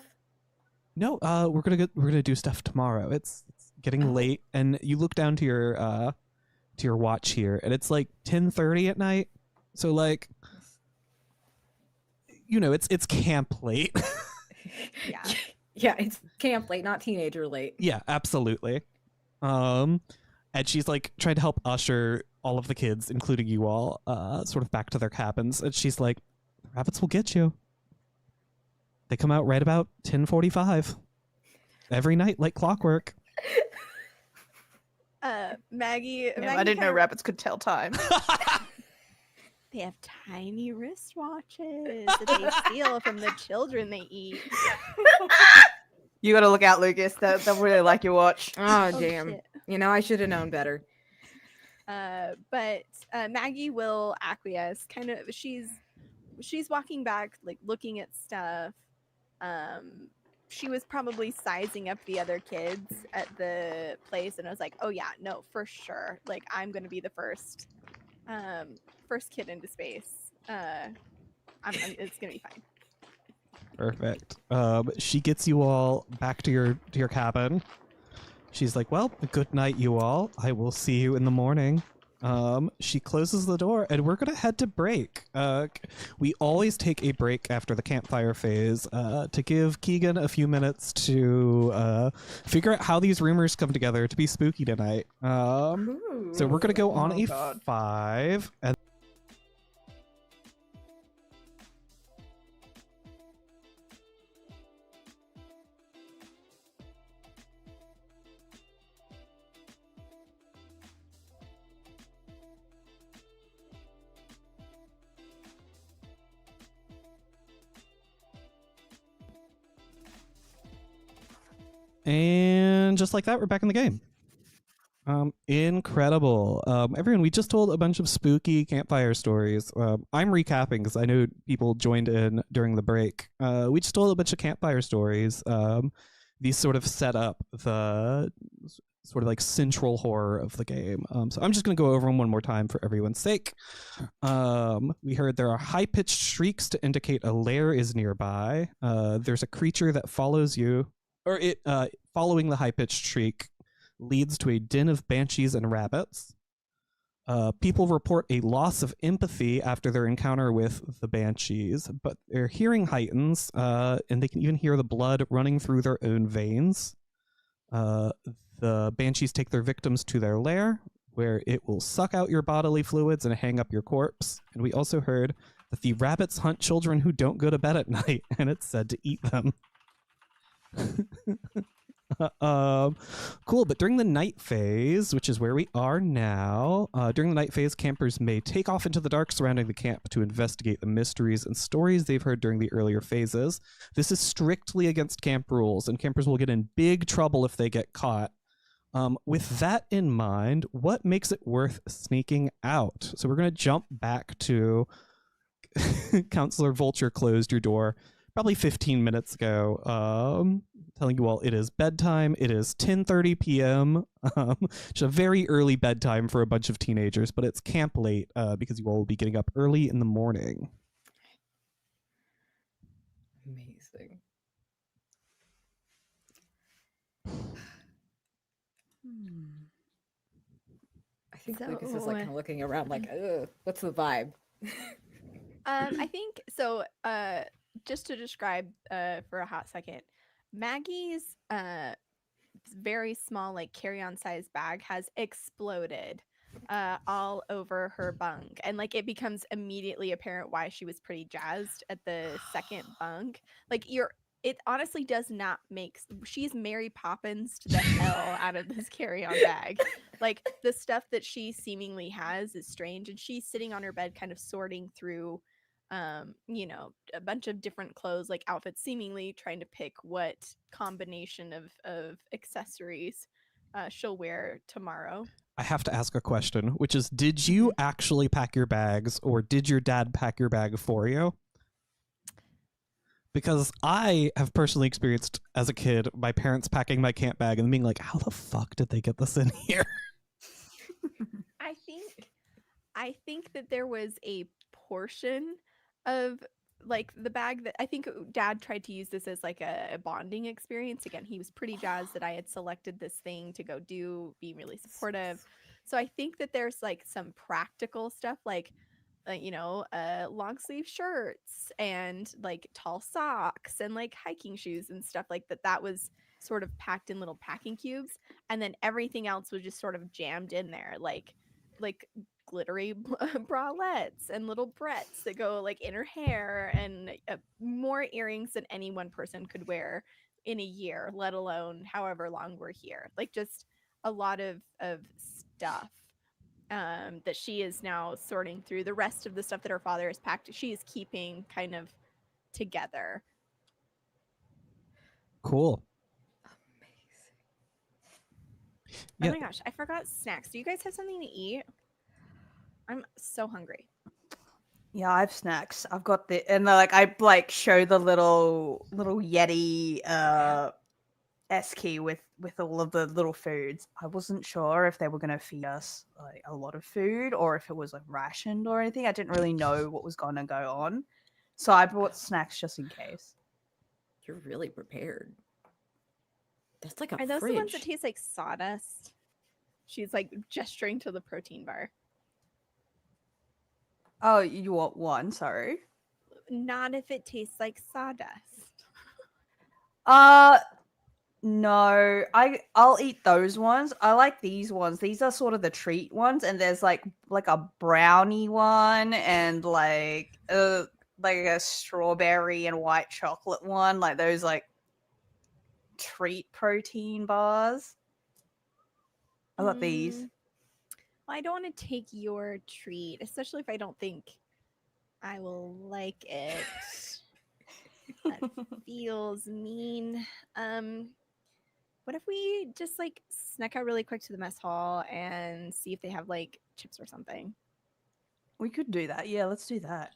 No, we're gonna do stuff tomorrow. It's getting late, and you look down to your to your watch here, and it's like 10:30 at night. So like, you know, it's camp late.
Yeah.
Yeah, it's camp late, not teenager late.
Yeah, absolutely. And she's like trying to help usher all of the kids, including you all, sort of back to their cabins. And she's like, "The rabbits will get you. They come out right about 10:45 every night, like clockwork."
Maggie,
Yeah,
Maggie
I didn't know
kinda-
rabbits could tell time.
They have tiny wristwatches that they steal from the children they eat.
You gotta look out, Lucas. They'll really like your watch.
Oh,
Oh,
damn.
shit.
You know, I should have known better.
But Maggie will acquiesce. Kind of, she's walking back, like looking at stuff. She was probably sizing up the other kids at the place, and I was like, "Oh yeah, no, for sure. Like, I'm gonna be the first kid into space. It's gonna be fine."
Perfect. She gets you all back to your cabin. She's like, "Well, good night, you all. I will see you in the morning." She closes the door, and we're gonna head to break. We always take a break after the campfire phase to give Keegan a few minutes to figure out how these rumors come together to be spooky tonight. So we're gonna go on
Oh,
a
God.
5, and just like that, we're back in the game. Incredible. Everyone, we just told a bunch of spooky campfire stories. I'm recapping because I know people joined in during the break. We just told a bunch of campfire stories. These sort of set up the sort of like central horror of the game. So I'm just going to go over them one more time for everyone's sake. We heard there are high-pitched shrieks to indicate a lair is nearby. There's a creature that follows you, or it following the high-pitched shriek leads to a den of banshees and rabbits. People report a loss of empathy after their encounter with the banshees, but their hearing heightens, and they can even hear the blood running through their own veins. The banshees take their victims to their lair, where it will suck out your bodily fluids and hang up your corpse. And we also heard that the rabbits hunt children who don't go to bed at night, and it's said to eat them. Cool, but during the night phase, which is where we are now, during the night phase, campers may take off into the dark surrounding the camp to investigate the mysteries and stories they've heard during the earlier phases. This is strictly against camp rules, and campers will get in big trouble if they get caught. With that in mind, what makes it worth sneaking out? So we're going to jump back to Counselor Vulture closed your door probably 15 minutes ago, telling you all it is bedtime. It is 10:30 p.m. It's a very early bedtime for a bunch of teenagers, but it's camp late because you all will be getting up early in the morning.
Amazing. I think Lucas is like kind of looking around like, ugh, what's the vibe?
I think so. Just to describe for a hot second, Maggie's very small, like carry-on size bag has exploded all over her bunk, and like it becomes immediately apparent why she was pretty jazzed at the second bunk. Like it honestly does not make. She's Mary Poppins to the hell out of this carry-on bag. Like the stuff that she seemingly has is strange, and she's sitting on her bed, kind of sorting through, you know, a bunch of different clothes, like outfits, seemingly trying to pick what combination of accessories she'll wear tomorrow.
I have to ask a question, which is, did you actually pack your bags, or did your dad pack your bag for you? Because I have personally experienced as a kid my parents packing my camp bag and being like, how the fuck did they get this in here?
I think that there was a portion of like the bag that I think Dad tried to use this as like a bonding experience. Again, he was pretty jazzed that I had selected this thing to go do, be really supportive. So I think that there's like some practical stuff like long sleeve shirts and like tall socks and like hiking shoes and stuff like that. That was sort of packed in little packing cubes, and then everything else was just sort of jammed in there, like glittery bralettes and little brettes that go like in her hair, and more earrings than any one person could wear in a year, let alone however long we're here. Like just a lot of stuff that she is now sorting through. The rest of the stuff that her father has packed, she is keeping kind of together.
Cool.
Oh my gosh, I forgot snacks. Do you guys have something to eat? I'm so hungry.
Yeah, I have snacks. I've got I show the little Yeti S key with all of the little foods. I wasn't sure if they were going to feed us like a lot of food or if it was like rationed or anything. I didn't really know what was going to go on, so I brought snacks just in case.
You're really prepared. That's like a
Are those
fridge.
the ones that taste like sawdust? She's like gesturing to the protein bar.
Oh, you want one? Sorry.
Not if it tastes like sawdust.
No. I'll eat those ones. I like these ones. These are sort of the treat ones, and there's like a brownie one and like a strawberry and white chocolate one, like those like treat protein bars. I got these.
Well, I don't want to take your treat, especially if I don't think I will like it. That feels mean. What if we just like snuck out really quick to the mess hall and see if they have like chips or something?
We could do that. Yeah, let's do that.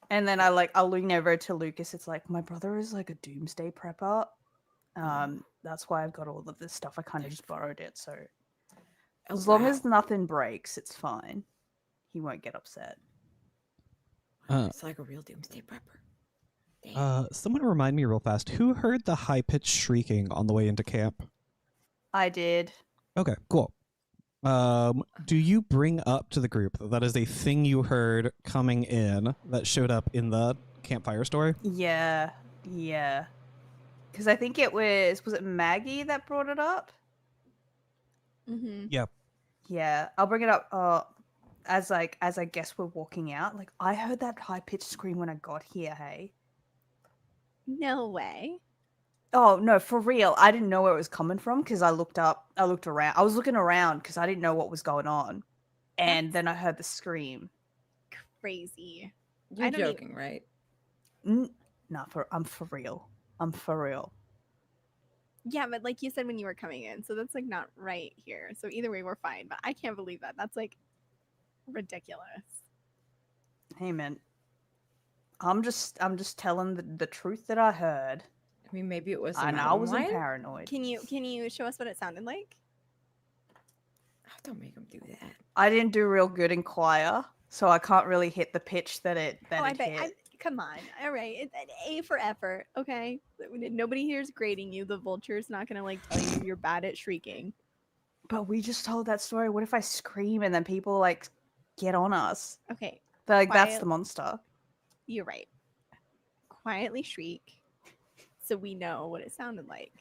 And then I'll lean over to Lucas. It's like, my brother is like a doomsday prepper. That's why I've got all of this stuff. I kind of just borrowed it, so as long as nothing breaks, it's fine. He won't get upset.
It's like a real doomsday prepper.
Someone remind me real fast. Who heard the high-pitched shrieking on the way into camp?
I did.
Okay, cool. Do you bring up to the group that is a thing you heard coming in that showed up in the campfire story?
Yeah. Because I think it was it Maggie that brought it up?
Mm-hmm.
Yep.
Yeah, I'll bring it up as I guess we're walking out. Like, I heard that high-pitched scream when I got here, hey?
No way.
Oh, no, for real. I didn't know where it was coming from because I looked around. I was looking around because I didn't know what was going on. And then I heard the scream.
Crazy.
You're joking, right?
No, I'm for real.
Yeah, but like you said when you were coming in, so that's like not right here. So either way, we're fine. But I can't believe that. That's like ridiculous.
Hey, man. I'm just telling the truth that I heard.
I mean, maybe it was.
And I wasn't paranoid.
Can you show us what it sounded like?
Oh, don't make him do that.
I didn't do real good in choir, so I can't really hit the pitch that it hit.
Come on. All right. It's an A for effort. Okay. Nobody here is grading you. The vulture's not going to like tell you you're bad at shrieking.
But we just told that story. What if I scream and then people like get on us?
Okay.
They're like, that's the monster.
You're right. Quietly shriek so we know what it sounded like.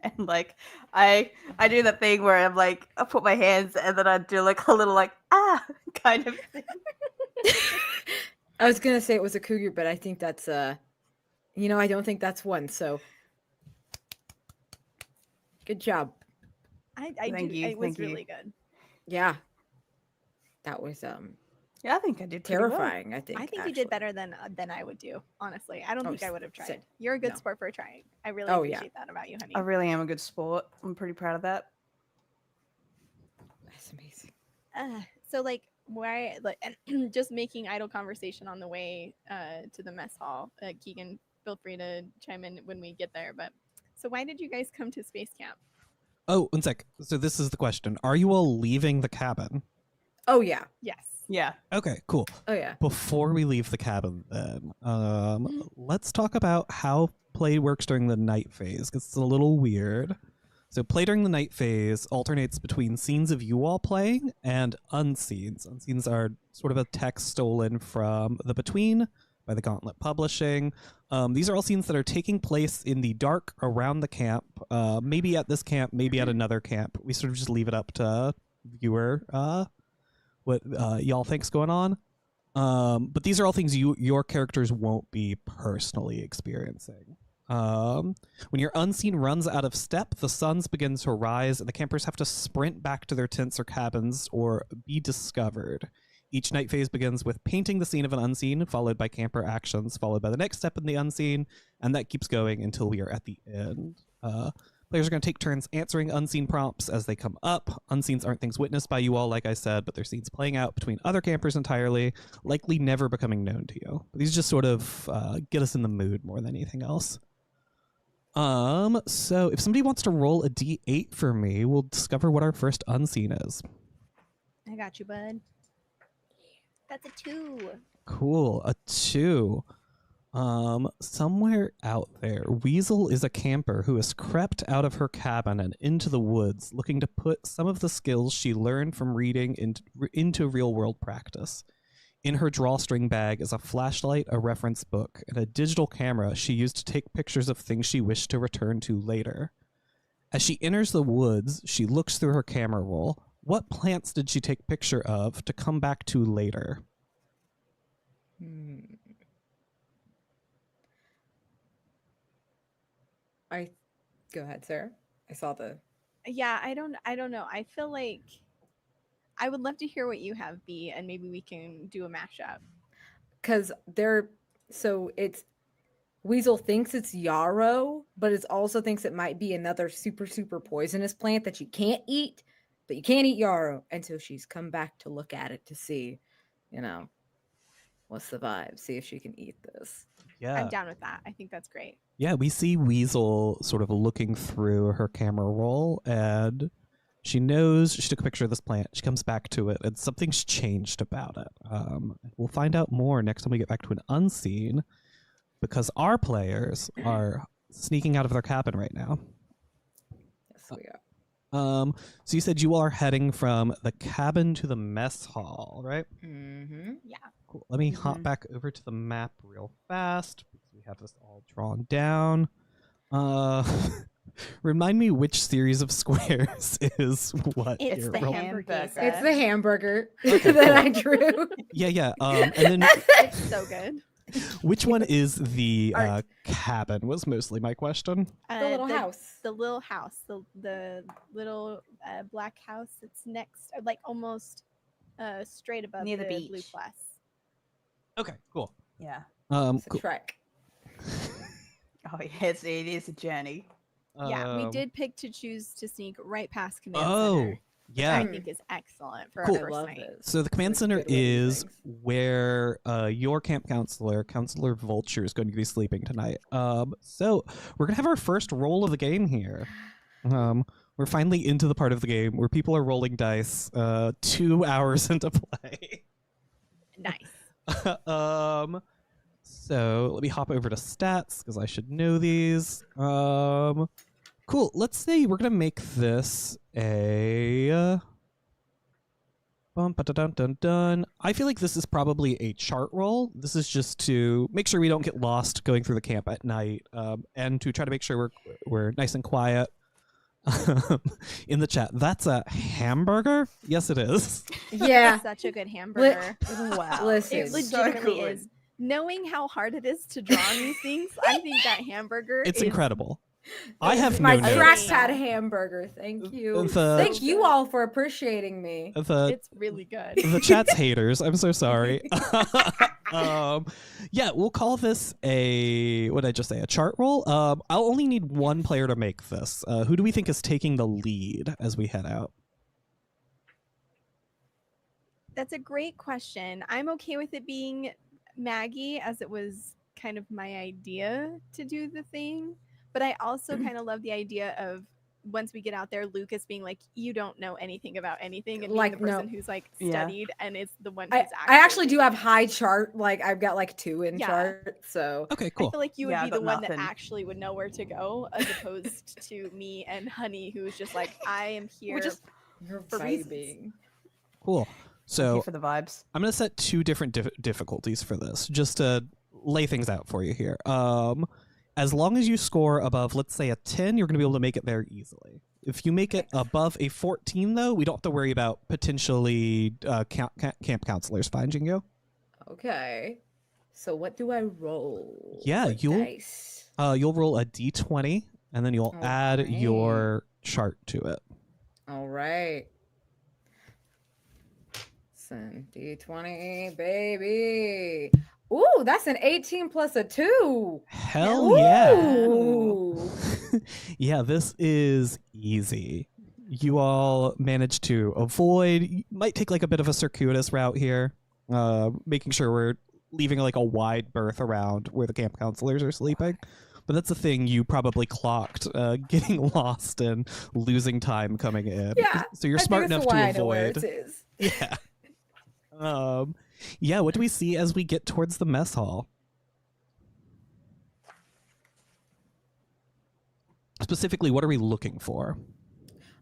And like I do that thing where I'm like, I put my hands and then I do like a little like kind of thing.
I was gonna say it was a cougar, but I think that's I don't think that's one. So good job.
Thank you.
It was really good.
Yeah, that was
yeah, I think I did
terrifying.
Well.
I think you did better than I would do. Honestly, I don't think I would have tried.
Sick.
You're a good sport for trying. I really appreciate that about you, honey.
I really am a good sport. I'm pretty proud of that.
That's amazing.
So like why like just making idle conversation on the way to the mess hall. Keegan, feel free to chime in when we get there. But so why did you guys come to space camp?
Oh, one sec. So this is the question. Are you all leaving the cabin?
Oh yeah.
Yes.
Yeah.
Okay, cool.
Oh yeah.
Before we leave the cabin then, let's talk about how play works during the night phase, because it's a little weird. So play during the night phase alternates between scenes of you all playing and unscenes. Unscenes are sort of a text stolen from The Between by the Gauntlet Publishing. These are all scenes that are taking place in the dark around the camp, maybe at this camp, maybe at another camp. We sort of just leave it up to viewer what y'all think's going on. But these are all things your characters won't be personally experiencing. When your unseen runs out of step, the suns begin to rise, and the campers have to sprint back to their tents or cabins or be discovered. Each night phase begins with painting the scene of an unseen, followed by camper actions, followed by the next step in the unseen, and that keeps going until we are at the end. Players are going to take turns answering unseen prompts as they come up. Unseens aren't things witnessed by you all, like I said, but they're scenes playing out between other campers entirely, likely never becoming known to you. But these just sort of get us in the mood more than anything else. So if somebody wants to roll a d8 for me, we'll discover what our first unseen is.
I got you, bud. That's a 2.
Cool, a 2. Somewhere out there, Weasel is a camper who has crept out of her cabin and into the woods, looking to put some of the skills she learned from reading into real-world practice. In her drawstring bag is a flashlight, a reference book, and a digital camera she used to take pictures of things she wished to return to later. As she enters the woods, she looks through her camera roll. What plants did she take picture of to come back to later?
Go ahead, Sarah. I saw the.
Yeah, I don't know. I feel like I would love to hear what you have, B, and maybe we can do a mashup.
Because it's Weasel thinks it's yarrow, but it also thinks it might be another super, super poisonous plant that you can't eat, but you can't eat yarrow. And so she's come back to look at it to see, what's the vibe? See if she can eat this.
Yeah.
I'm down with that. I think that's great.
Yeah, we see Weasel sort of looking through her camera roll, and she knows she took a picture of this plant. She comes back to it, and something's changed about it. We'll find out more next time we get back to an unseen, because our players are sneaking out of their cabin right now.
Yes, we are.
So you said you all are heading from the cabin to the mess hall, right?
Mm-hmm.
Yeah.
Cool. Let me hop back over to the map real fast because we have this all drawn down. Remind me which series of squares is what?
It's
you're
the
rolling?
hamburger.
It's the hamburger
Okay,
that
cool.
I drew.
Yeah. And then
It's so good.
which one is the
Art.
cabin was mostly my question.
The little house.
The little house. The little black house that's next, like almost straight above
Near the
Blue
beach.
Plus.
Okay, cool.
Yeah.
It's a
Cool.
trek.
Oh, yes, it is a journey.
Yeah, we did pick to choose to sneak right past Command
Oh,
Center. Which
yeah.
I think is excellent for
Cool.
our
I
first
love
night.
this.
So the command
It's a
center
good way to do
is
things.
where your camp counselor, Counselor Vulture, is going to be sleeping tonight. So we're gonna have our first roll of the game here. We're finally into the part of the game where people are rolling dice 2 hours into play.
Nice.
So let me hop over to stats because I should know these. Cool. Let's say we're gonna make this a dun. I feel like this is probably a chart roll. This is just to make sure we don't get lost going through the camp at night, and to try to make sure we're nice and quiet. In the chat, that's a hamburger. Yes, it is.
Yeah.
Such a good hamburger.
Wow.
Listen.
It
It's so
legitimately
good.
is. Knowing how hard it is to draw on these things, I think that hamburger
It's
is
incredible. I have
My
no
track
notes.
trackpad hamburger. Thank you.
The-
Thank you all for appreciating me.
It's really good.
The chat's haters. I'm so sorry. Yeah, we'll call this what did I just say? A chart roll. I'll only need one player to make this. Who do we think is taking the lead as we head out?
That's a great question. I'm okay with it being Maggie, as it was kind of my idea to do the thing. But I also kind of love the idea of once we get out there, Lucas being like, "You don't know anything about anything," and
Like,
being the person
no.
who's like
Yeah.
studied and is the one who's
I actually do have high chart. Like I've got like 2 in
Yeah.
chart. So
Okay,
I
cool.
feel like you would
Yeah, I
be the
got
one that
nothing.
actually would know where to go, as opposed to me and Honey, who's just like, I am here.
just
you're
for reasons.
vibing.
Cool.
I'm
So
here for the vibes.
I'm going to set 2 different difficulties for this, just to lay things out for you here. As long as you score above, let's say, a 10, you're going to be able to make it there easily. If you make it above a 14, though, we don't have to worry about potentially camp counselors finding you.
Okay. So what do I roll?
Yeah,
What
you'll
dice?
you'll roll a d20, and then you'll add
Alright.
your chart to it.
All right. Send D20, baby. Ooh, that's an 18 plus a 2.
Hell yeah.
Ooh.
Yeah, this is easy. You all managed to avoid, you might take like a bit of a circuitous route here, making sure we're leaving like a wide berth around where the camp counselors are sleeping. But that's the thing you probably clocked, getting lost and losing time coming in.
Yeah,
So you're
I
smart
think
enough
that's why
to
I know where
avoid.
it is.
Yeah. Yeah, what do we see as we get towards the mess hall? Specifically, what are we looking for?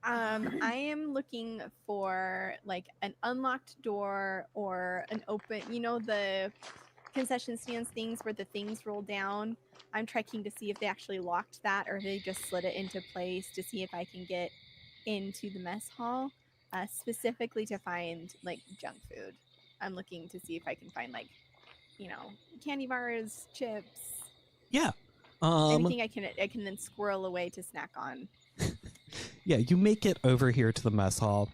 I am looking for like an unlocked door or an open, you know, the concession stands things where the things roll down. I'm checking to see if they actually locked that or if they just slid it into place to see if I can get into the mess hall, specifically to find like junk food. I'm looking to see if I can find like, you know, candy bars, chips,
Yeah.
anything I can then squirrel away to snack on.
Yeah, you make it over here to the mess hall.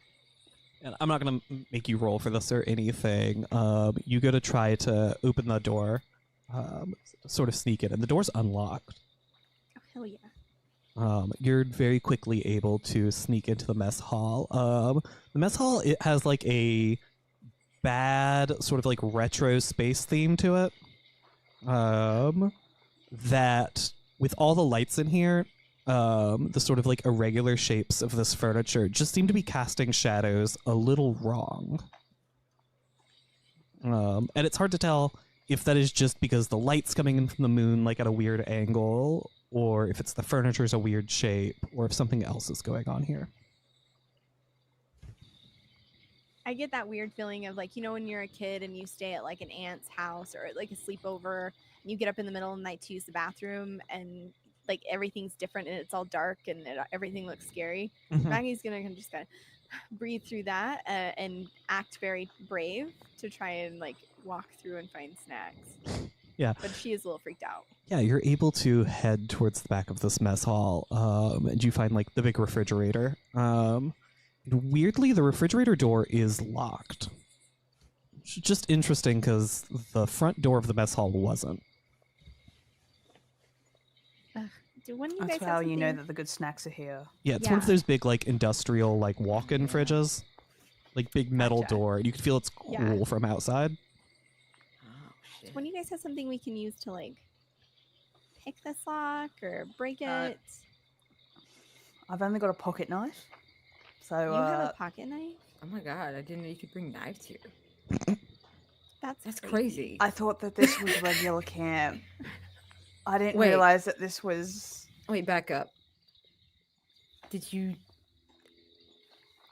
And I'm not going to make you roll for this or anything. You go to try to open the door, sort of sneak in, and the door's unlocked.
Oh, hell yeah.
You're very quickly able to sneak into the mess hall. The mess hall, it has like a bad sort of like retro space theme to it. That with all the lights in here, the sort of like irregular shapes of this furniture just seem to be casting shadows a little wrong. And it's hard to tell if that is just because the light's coming in from the moon like at a weird angle, or if it's the furniture's a weird shape, or if something else is going on here.
I get that weird feeling of like, you know, when you're a kid and you stay at like an aunt's house or like a sleepover and you get up in the middle of the night to use the bathroom and like everything's different and it's all dark and everything looks scary.
Mhm.
Maggie's gonna just kind of breathe through that and act very brave to try and like walk through and find snacks.
Yeah.
But she is a little freaked out.
Yeah, you're able to head towards the back of this mess hall, and you find like the big refrigerator. Weirdly, the refrigerator door is locked. It's just interesting because the front door of the mess hall wasn't.
When you guys
That's
have
how you know
something-
that the good snacks are here.
Yeah, it's one of
Yeah.
those big like industrial like walk-in fridges, like big metal
Gotcha.
door. You can feel it's cool
Yeah.
from outside.
Oh, shit.
when you guys have something we can use to like pick this lock or break it,
I've only got a pocket knife. So
you have a pocket knife.
Oh my god, I didn't know you could bring knives here.
That's
crazy.
I thought that this was regular camp. I didn't
Wait.
realize that this was.
Wait, back up. Did you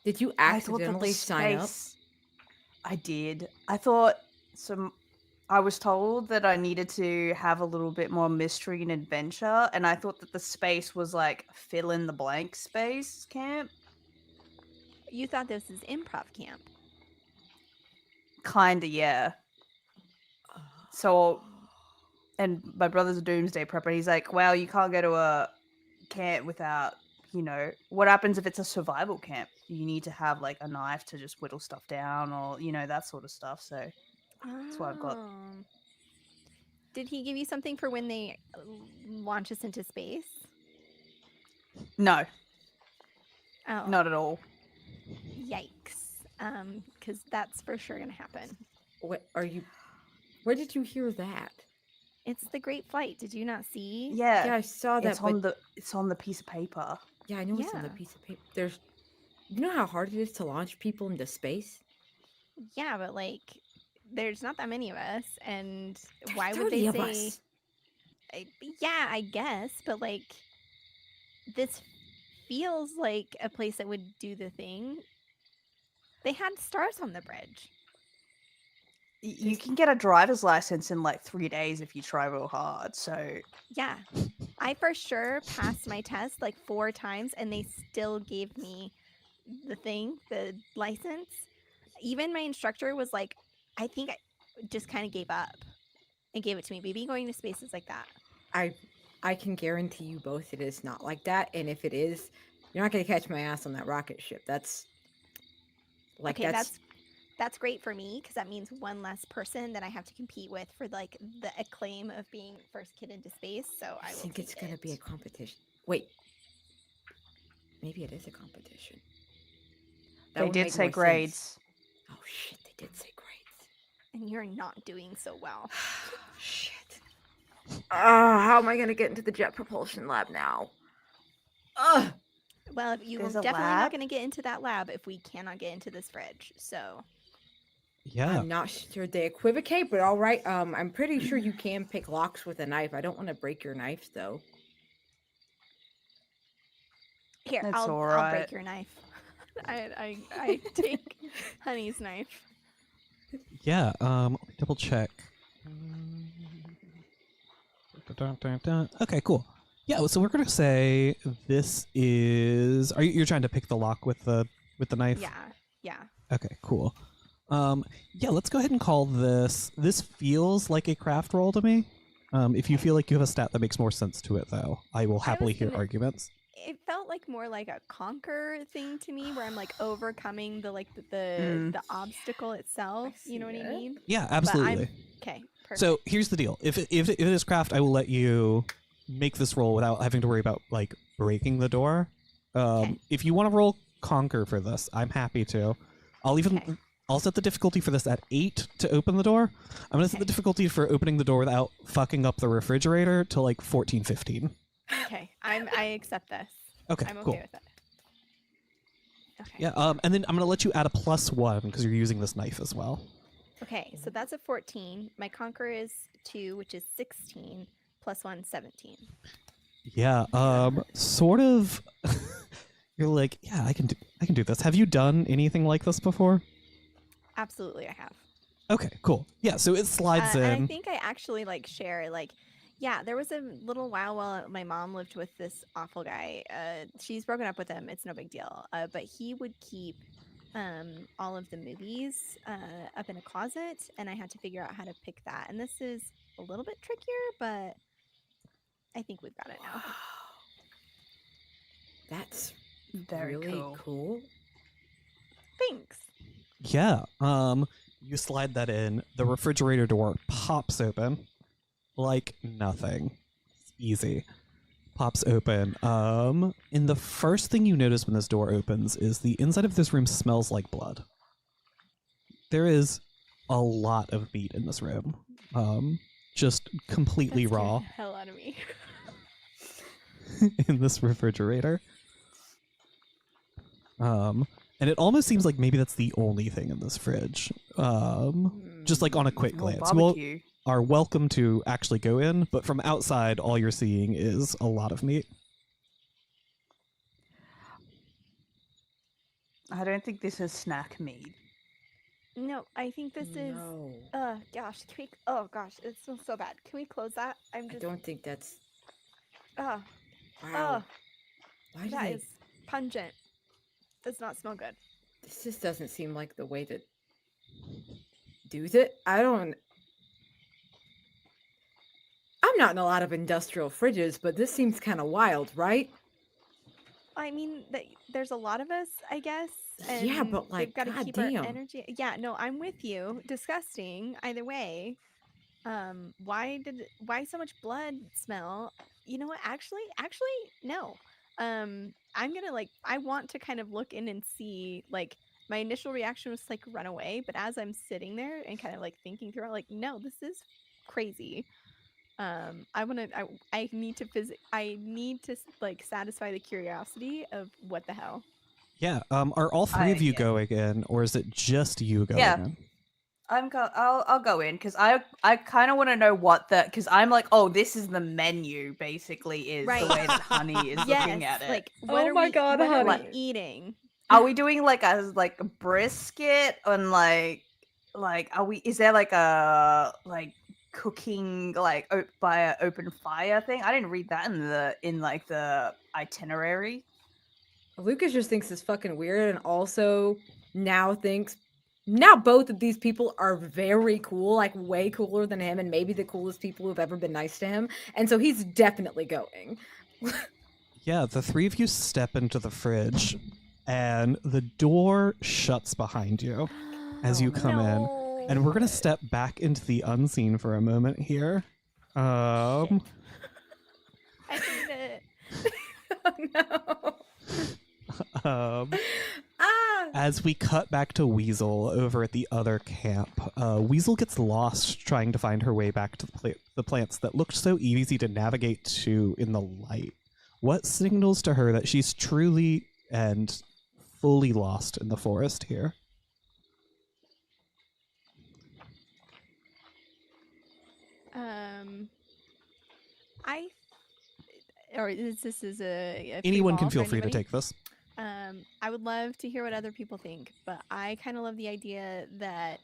I thought that the
accidentally sign up?
space- I did. I thought some. I was told that I needed to have a little bit more mystery and adventure, and I thought that the space was like fill in the blank space camp.
You thought this is improv camp.
Kinda, yeah. So, and my brother's a doomsday prepper. He's like, "Well, you can't go to a camp without, you know, what happens if it's a survival camp? You need to have like a knife to just whittle stuff down, or you know that sort of stuff." So that's what I've got.
Oh. Did he give you something for when they launch us into space?
No,
Oh,
not at all.
yikes. Because that's for sure gonna happen.
What are you? Where did you hear that?
It's the Great Flight. Did you not see?
Yeah,
Yeah, I saw that.
it's on the piece of paper.
Yeah, I know it's on the
Yeah.
piece of paper. You know how hard it is to launch people into space?
Yeah, but like, there's not that many of us, and
There's
why would
30
they
of
say?
us.
Yeah, I guess, but like, this feels like a place that would do the thing. They had stars on the bridge.
You can get a driver's license in like 3 days if you try real hard. So
Yeah, I for sure passed my test like 4 times, and they still gave me the license. Even my instructor was like, I think I just kind of gave up and gave it to me. Baby, going to space is like that.
I can guarantee you both it is not like that. And if it is, you're not going to catch my ass on that rocket ship. That's like,
Okay, that's great for me because that means one less person that I have to compete with for like the acclaim of being first kid into space. So
I
I will
think it's
take
going to
it.
be a competition. Wait, maybe it is a competition. That
they
would
did
make
say
more
grades.
sense. Oh shit, they did say grades.
And you're not doing so well.
Shit. How am I going to get into the jet propulsion lab now? Ugh.
Well, you
There's
will
a
definitely not
lab?
going to get into that lab if we cannot get into this fridge. So
Yeah.
I'm not sure they equivocate, but all right. I'm pretty sure you can pick locks with a knife. I don't want to break your knives though.
here,
That's
I'll
alright.
break your knife. I take Honey's knife.
Yeah. Let me double check. Okay, cool. Yeah, so we're gonna say this is. You're trying to pick the lock with the knife?
Yeah.
Okay, cool. Yeah, let's go ahead and call this. This feels like a craft roll to me. If you feel like you have a stat that makes more sense to it, though, I will happily hear arguments.
It felt like more like a conquer thing to me, where I'm like overcoming the obstacle itself. You know what I mean?
Yeah, absolutely.
Okay, perfect.
So here's the deal: if it is craft, I will let you make this roll without having to worry about like breaking the door.
Okay.
If you want to roll conquer for this, I'm happy to.
Okay.
I'll set the difficulty for this at 8 to open the door. I'm going to set the
Okay.
difficulty for opening the door without fucking up the refrigerator to like 14, 15.
Okay, I accept this.
Okay,
I'm okay
cool.
with it. Okay.
Yeah, and then I'm going to let you add a +1 because you're using this knife as well.
Okay, so that's a 14. My conquer is 2, which is 16, plus 1, 17.
Yeah, sort of. You're like, yeah, I can do this. Have you done anything like this before?
Absolutely, I have.
Okay, cool. Yeah, so it slides in.
And I think I actually like share like, yeah, there was a little while my mom lived with this awful guy. She's broken up with him. It's no big deal. But he would keep all of the movies up in a closet, and I had to figure out how to pick that. And this is a little bit trickier, but I think we've got it now.
That's
Very
really cool.
Thanks.
Yeah, you slide that in. The refrigerator door pops open like nothing. It's easy. Pops open. And the first thing you notice when this door opens is the inside of this room smells like blood. There is a lot of meat in this room. Just completely
That scared
raw
the hell out of me.
in this refrigerator. And it almost seems like maybe that's the only thing in this fridge. Just like on a quick glance.
Barbecue.
You are welcome to actually go in, but from outside, all you're seeing is a lot of meat.
I don't think this is snack meat.
No, I think this is. Gosh, can we? Oh gosh, it smells so bad. Can we close that?
I don't think that's.
Oh,
Wow. Why do
that
they?
is pungent. Does not smell good.
This just doesn't seem like the way to do it. I'm not in a lot of industrial fridges, but this seems kind of wild, right?
I mean, there's a lot of us, I guess. And
Yeah, but like,
we've got to keep
goddamn.
our energy. Yeah, no, I'm with you. Disgusting. Either way. Why so much blood smell? You know what? Actually, no. I'm gonna I want to kind of look in and see. Like, my initial reaction was like run away, but as I'm sitting there and kind of like thinking through it, like, no, this is crazy. I need to like satisfy the curiosity of what the hell.
Yeah. Are all three of you going in, or is it just you going in?
I'll go in because I kind of want to know what because I'm like, oh, this is the menu basically is
Right.
the way that Honey is looking at it.
Like what
Oh my God,
what are
Honey.
we eating?
Are we doing like a brisket and like is there like a cooking like by an open fire thing? I didn't read that in the itinerary.
Lucas just thinks it's fucking weird, and also now both of these people are very cool, like way cooler than him, and maybe the coolest people who've ever been nice to him. And so he's definitely going.
Yeah, the three of you step into the fridge, and the door shuts behind you as you come in. And we're gonna step back into the unseen for a moment here.
I hate it.
Oh, no.
As we cut back to Weasel over at the other camp, Weasel gets lost trying to find her way back to the plants that looked so easy to navigate to in the light. What signals to her that she's truly and fully lost in the forest here?
This is a
Anyone can
free
feel
ball for
free to
anybody?
take this.
I would love to hear what other people think, but I kind of love the idea that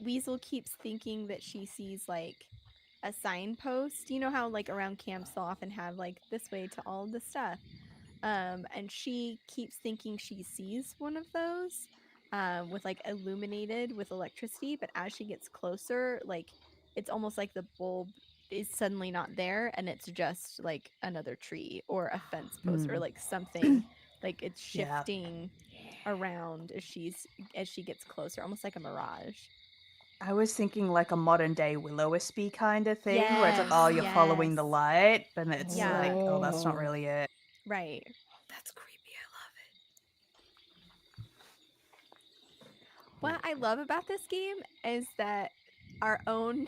Weasel keeps thinking that she sees like a signpost. You know how like around camps they'll often have like this way to all of the stuff. And she keeps thinking she sees one of those with like illuminated with electricity, but as she gets closer, like it's almost like the bulb is suddenly not there and it's just like another tree or a fence post or like something like it's shifting around as she gets closer, almost like a mirage.
I was thinking like a modern day Will-O-Wisp kind of thing where it's like, oh, you're following the light, but it's like, oh, that's not really it.
Right.
That's creepy. I love it.
What I love about this game is that our own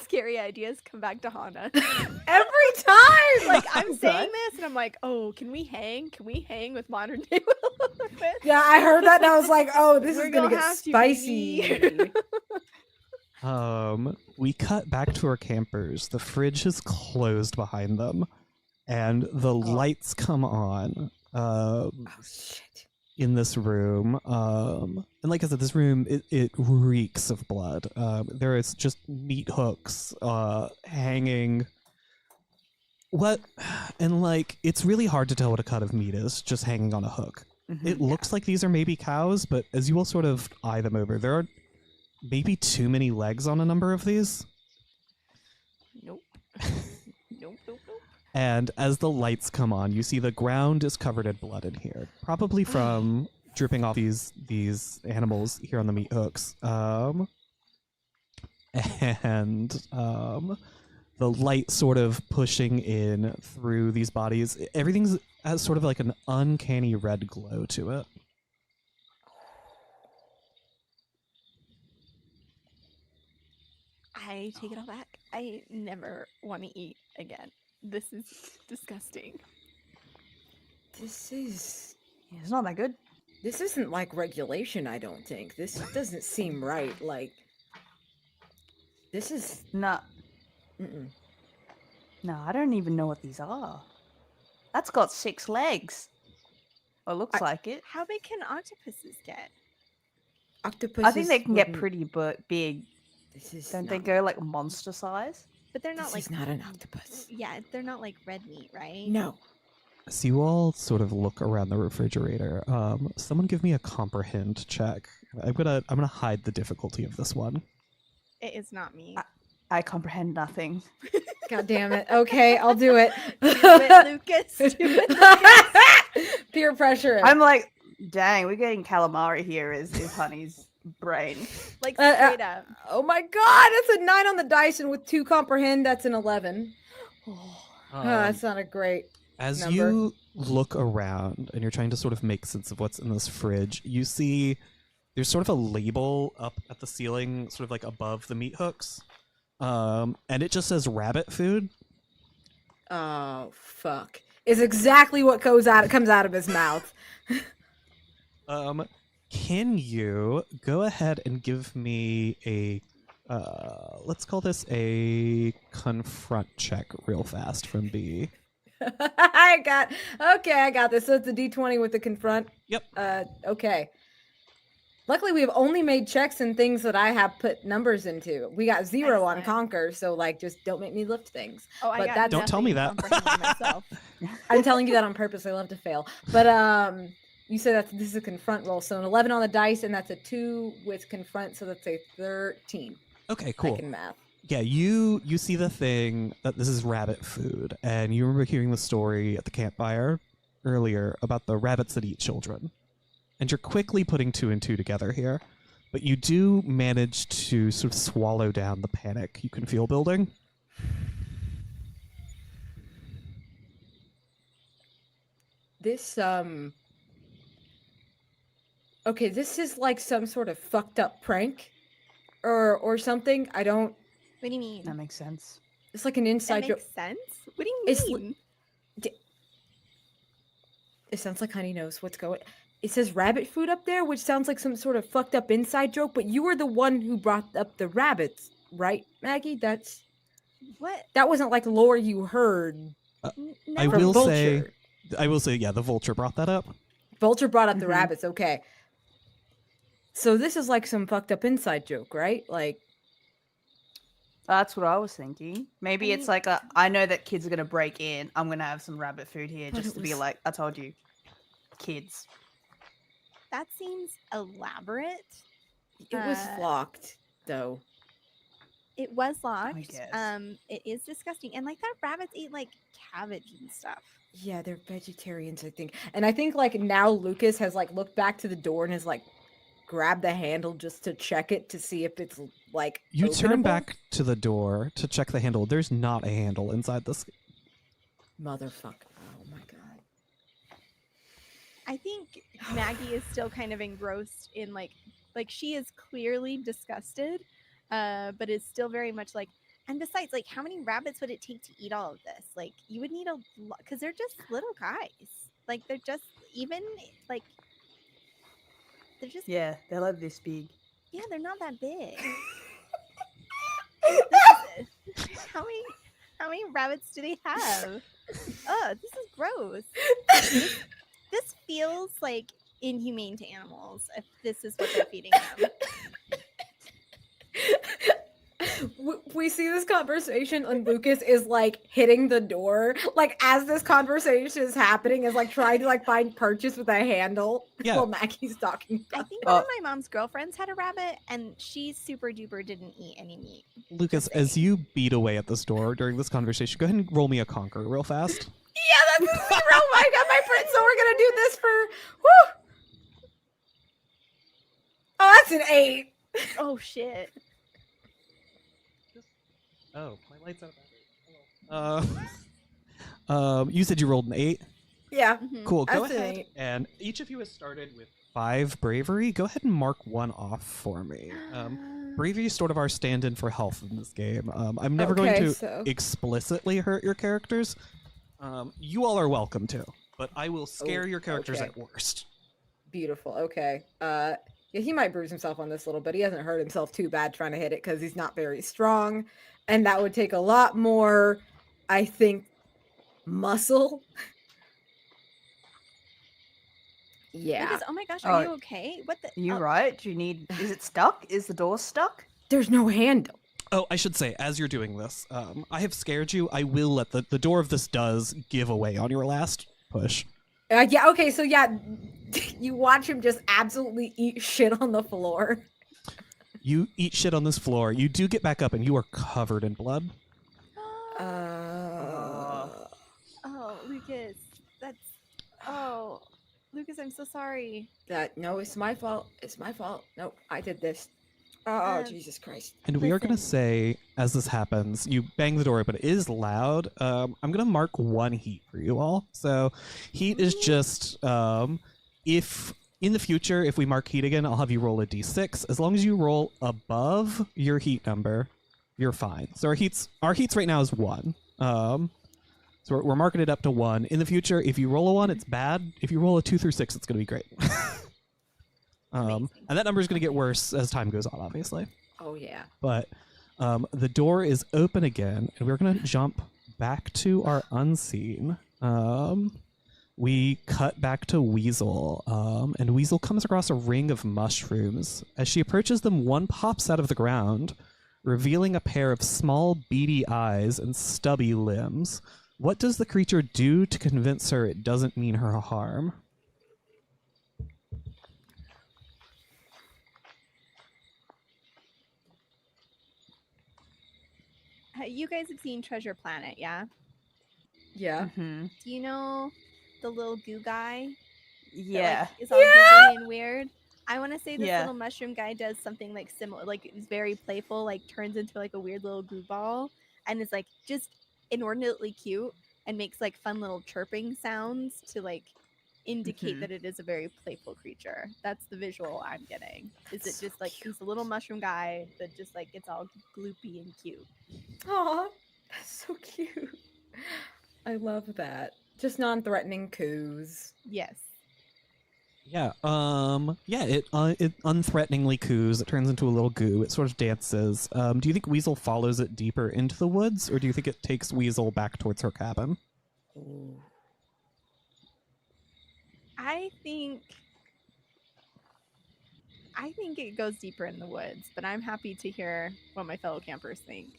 scary ideas come back to haunt us.
Every time!
Like, I'm saying this and I'm like, oh, can we hang? Can we hang with modern day Will-O-Wisp?
Yeah, I heard that and I was like, oh, this is gonna get
have to,
spicy.
We cut back to our campers. The fridge is closed behind them, and the lights come on.
Oh shit.
In this room, and like I said, this room it reeks of blood. There is just meat hooks hanging. And like it's really hard to tell what a cut of meat is just hanging on a hook. It looks like these are maybe cows, but as you all sort of eye them over, there are maybe too many legs on a number of these.
Nope. Nope.
And as the lights come on, you see the ground is covered in blood in here, probably from dripping off these animals here on the meat hooks. The light sort of pushing in through these bodies. Everything's has sort of like an uncanny red glow to it.
I take it all back. I never want to eat again. This is disgusting.
It's
not that good.
This isn't like regulation, I don't think. This doesn't seem right. Like, this is
not. No, I don't even know what these are. That's got 6 legs. Or looks like it.
How big can octopuses get?
Octopuses.
I think they can get pretty big. Don't they
not,
go like monster size?
But they're not
this
like
is not an octopus.
Yeah, they're not like red meat, right?
No.
So you all sort of look around the refrigerator. Someone give me a comprehend check. I'm gonna hide the difficulty of this one.
It is not me.
I comprehend nothing.
God damn it. Okay, I'll do it.
Do it, Lucas. Do it, Lucas.
Peer pressure.
I'm like, dang, we're getting calamari here is Honey's brain.
Like straight up.
Oh my god, that's a 9 on the dice, and with 2 comprehend, that's an 11. That's not a great
As
number.
you look around and you're trying to sort of make sense of what's in this fridge, you see there's sort of a label up at the ceiling, sort of like above the meat hooks. and it just says rabbit food.
Oh fuck! Is exactly what comes out of his mouth.
Can you go ahead and give me a let's call this a confront check real fast from B.
I got this. So it's a D20 with the confront.
Yep.
Okay. Luckily, we have only made checks and things that I have put numbers into. We got 0 on
Excellent.
Conquer, so like, just don't make me lift things.
Oh, I
But
got
that's-
Don't tell me
nothing
that.
comprehending myself.
I'm telling you that on purpose. I love to fail. But you said this is a confront roll, so an 11 on the dice, and that's a 2 with confront, so that's a 13.
Okay, cool.
I can math.
Yeah, you see the thing that this is rabbit food, and you remember hearing the story at the campfire earlier about the rabbits that eat children. And you're quickly putting 2 and 2 together here, but you do manage to sort of swallow down the panic you can feel building.
This okay, this is like some sort of fucked up prank or something. I don't.
What do you mean?
That makes sense.
It's like an
That
inside joke.
makes sense. What do you
It's
mean?
It sounds like Honey knows what's going. It says rabbit food up there, which sounds like some sort of fucked up inside joke. But you were the one who brought up the rabbits, right, Maggie?
What?
That wasn't like lore you heard.
I
No.
will
from
say,
Vulture.
yeah, the vulture brought that up.
Vulture brought up the
Mhm.
rabbits. Okay. So this is like some fucked up inside joke, right? Like,
That's what I was thinking. Maybe
I
it's
mean-
like I know that kids are gonna break in. I'm gonna have some rabbit food here
But
just
it
to be
was-
like, I told you, kids.
That seems elaborate.
it was
Uh,
locked, though.
It was locked.
guess.
It is disgusting, and like that rabbits eat like cabbage and stuff.
Yeah, they're vegetarians, I think. And I think like now Lucas has like looked back to the door and has like grabbed the handle just to check it to see if it's like
You turn
openable.
back to the door to check the handle. There's not a handle inside this.
Motherfucker. Oh my god.
I think Maggie is still kind of engrossed in like she is clearly disgusted, but is still very much like. And besides, like, how many rabbits would it take to eat all of this? Like, you would need a lot because they're just little guys. Like, they're just even like they're just
Yeah, they're like this big.
yeah, they're not that big. How many rabbits do they have? Oh, this is gross. This feels like inhumane to animals if this is what they're feeding them.
We see this conversation and Lucas is like hitting the door like as this conversation is happening is like trying to like find purchase with a handle
Yeah.
while Maggie's talking.
I
about
think
it.
one of my mom's girlfriends had a rabbit and she super duper didn't eat any meat.
Lucas, as you beat away at this door during this conversation, go ahead and roll me a conquer real fast.
Yeah, that's a 0. I got my friend, so we're gonna do this for whoo. Oh, that's an 8.
Oh shit.
Oh, my light's out of battery. You said you rolled an 8.
Yeah.
Mhm.
Cool. Go
That's an
ahead.
8.
And each of you has started with 5 bravery. Go ahead and mark 1 off for me. Bravery is sort of our stand-in for health in this game. I'm never going
Okay,
to
so-
explicitly hurt your characters. You all are welcome to, but I will scare your characters
okay.
at worst.
Beautiful. Okay. Yeah, he might bruise himself on this a little bit. He hasn't hurt himself too bad trying to hit it because he's not very strong. And that would take a lot more, I think, muscle. Yeah.
Lucas, oh my gosh, are
Oh,
you okay? What the
You
oh,
right? Do you need? Is it stuck? Is the door stuck?
There's no handle.
Oh, I should say, as you're doing this, I have scared you. I will let the door of this does give away on your last push.
Yeah, okay, so yeah, you watch him just absolutely eat shit on the floor.
You eat shit on this floor. You do get back up, and you are covered in blood.
Oh, Lucas. That's oh Lucas, I'm so sorry.
No, it's my fault. It's my fault. Nope, I did this. Oh,
Um,
Jesus Christ.
And we are going to
Listen.
say, as this happens, you bang the door, but it is loud. I'm going to mark 1 heat for you all. So heat is just, if in the future, if we mark heat again, I'll have you roll a d6. As long as you roll above your heat number, you're fine. So our heats right now is 1. So we're marking it up to 1. In the future, if you roll a 1, it's bad. If you roll a 2 through 6, it's going to be great. And that number is going to get worse as time goes on, obviously.
Oh yeah.
But the door is open again, and we're going to jump back to our unseen. We cut back to Weasel, and Weasel comes across a ring of mushrooms. As she approaches them, one pops out of the ground, revealing a pair of small, beady eyes and stubby limbs. What does the creature do to convince her it doesn't mean her harm?
You guys have seen Treasure Planet, yeah?
Yeah.
Mm-hmm.
Do you know the little goo guy?
Yeah.
It's all googly and weird. I want to say this
Yeah.
little mushroom guy does something like similar, like it's very playful, like turns into like a weird little goo ball, and is like just inordinately cute and makes like fun little chirping sounds to like indicate that it is a very playful creature. That's the visual I'm getting. Is it just like he's a little mushroom guy that just like gets all gloopy and cute?
Aw, that's so cute. I love that. Just non-threatening coos.
Yes.
Yeah, it unthreateningly coos. It turns into a little goo. It sort of dances. Do you think Weasel follows it deeper into the woods, or do you think it takes Weasel back towards her cabin?
Ooh.
I think it goes deeper in the woods, but I'm happy to hear what my fellow campers think.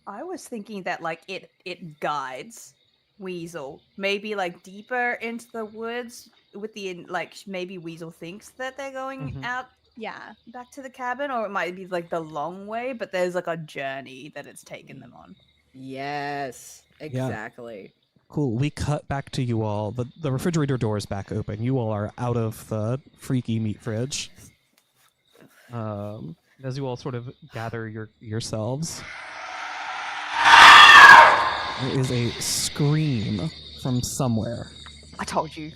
I was thinking that like it guides Weasel maybe like deeper into the woods with the like maybe Weasel thinks that they're going out
Yeah.
back to the cabin, or it might be like the long way, but there's like a journey that it's taken them on.
Yes, exactly.
Cool. We cut back to you all. The refrigerator door is back open. You all are out of the freaky meat fridge. As you all sort of gather yourselves, there is a scream from somewhere.
I told you.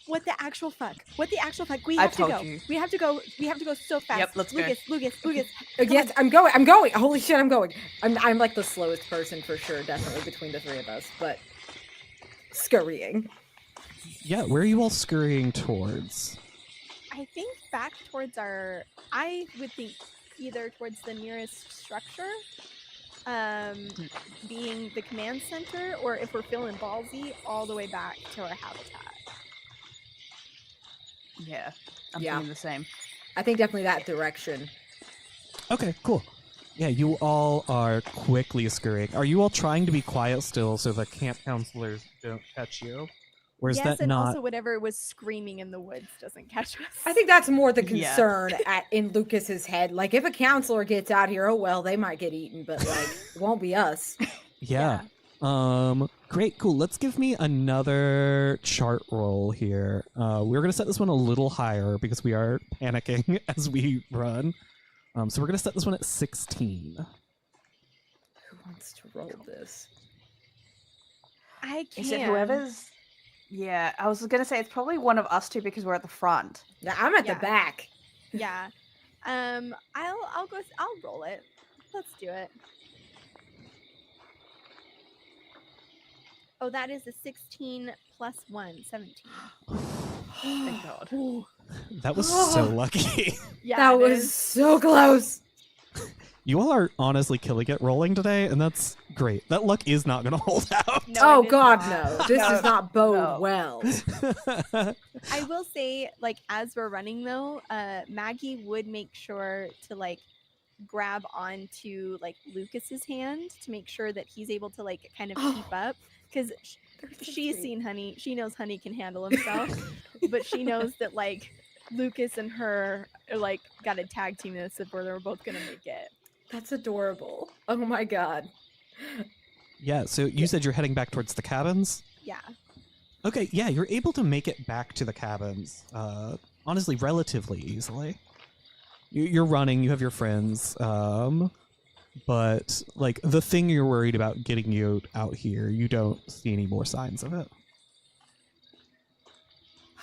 What the actual fuck? What the actual fuck? We
I
have to
told
go.
you.
We have to go. We have to go so fast.
Yep, let's go.
Lucas.
Yes, I'm going. Holy shit, I'm going. I'm like the slowest person for sure, definitely between the three of us, but scurrying.
Yeah, where are you all scurrying towards?
I think back towards I would think either towards the nearest structure, being the command center, or if we're feeling ballsy, all the way back to our habitat.
Yeah, I'm feeling the same.
I think definitely that direction.
Okay, cool. Yeah, you all are quickly scurrying. Are you all trying to be quiet still so the camp counselors don't catch you? Or is
yes,
that
and
not...
also whatever was screaming in the woods doesn't catch us.
I think that's more the concern in Lucas's head. Like, if a counselor gets out here, oh well, they might get eaten, but like, it won't be us.
Yeah. Great, cool. Let's give me another chart roll here. We're gonna set this one a little higher because we are panicking as we run. So we're gonna set this one at 16.
Who wants to roll this?
I can't.
Is it whoever's? Yeah, I was gonna say it's probably one of us two because we're at the front.
Yeah, I'm at the back.
Yeah. I'll roll it. Let's do it. Oh, that is a 16 plus 1, 17.
Thank God.
That was so lucky.
Yeah,
that was so close.
You all are honestly killing it rolling today, and that's great. That luck is not going to hold out.
No,
oh,
it is
God,
not.
no. This does not bode well.
I will say, like, as we're running, though, Maggie would make sure to, like, grab onto, like, Lucas's hand to make sure that he's able to, like, kind of keep up. Because she's seen Honey. She knows Honey can handle himself. But she knows that, like, Lucas and her are, like, got a tag team this where they're both going to make it.
That's adorable. Oh, my God.
Yeah, so you said you're heading back towards the cabins?
Yeah.
Okay, yeah, you're able to make it back to the cabins, honestly, relatively easily. You're running, you have your friends, but, like, the thing you're worried about getting you out here, you don't see any more signs of it.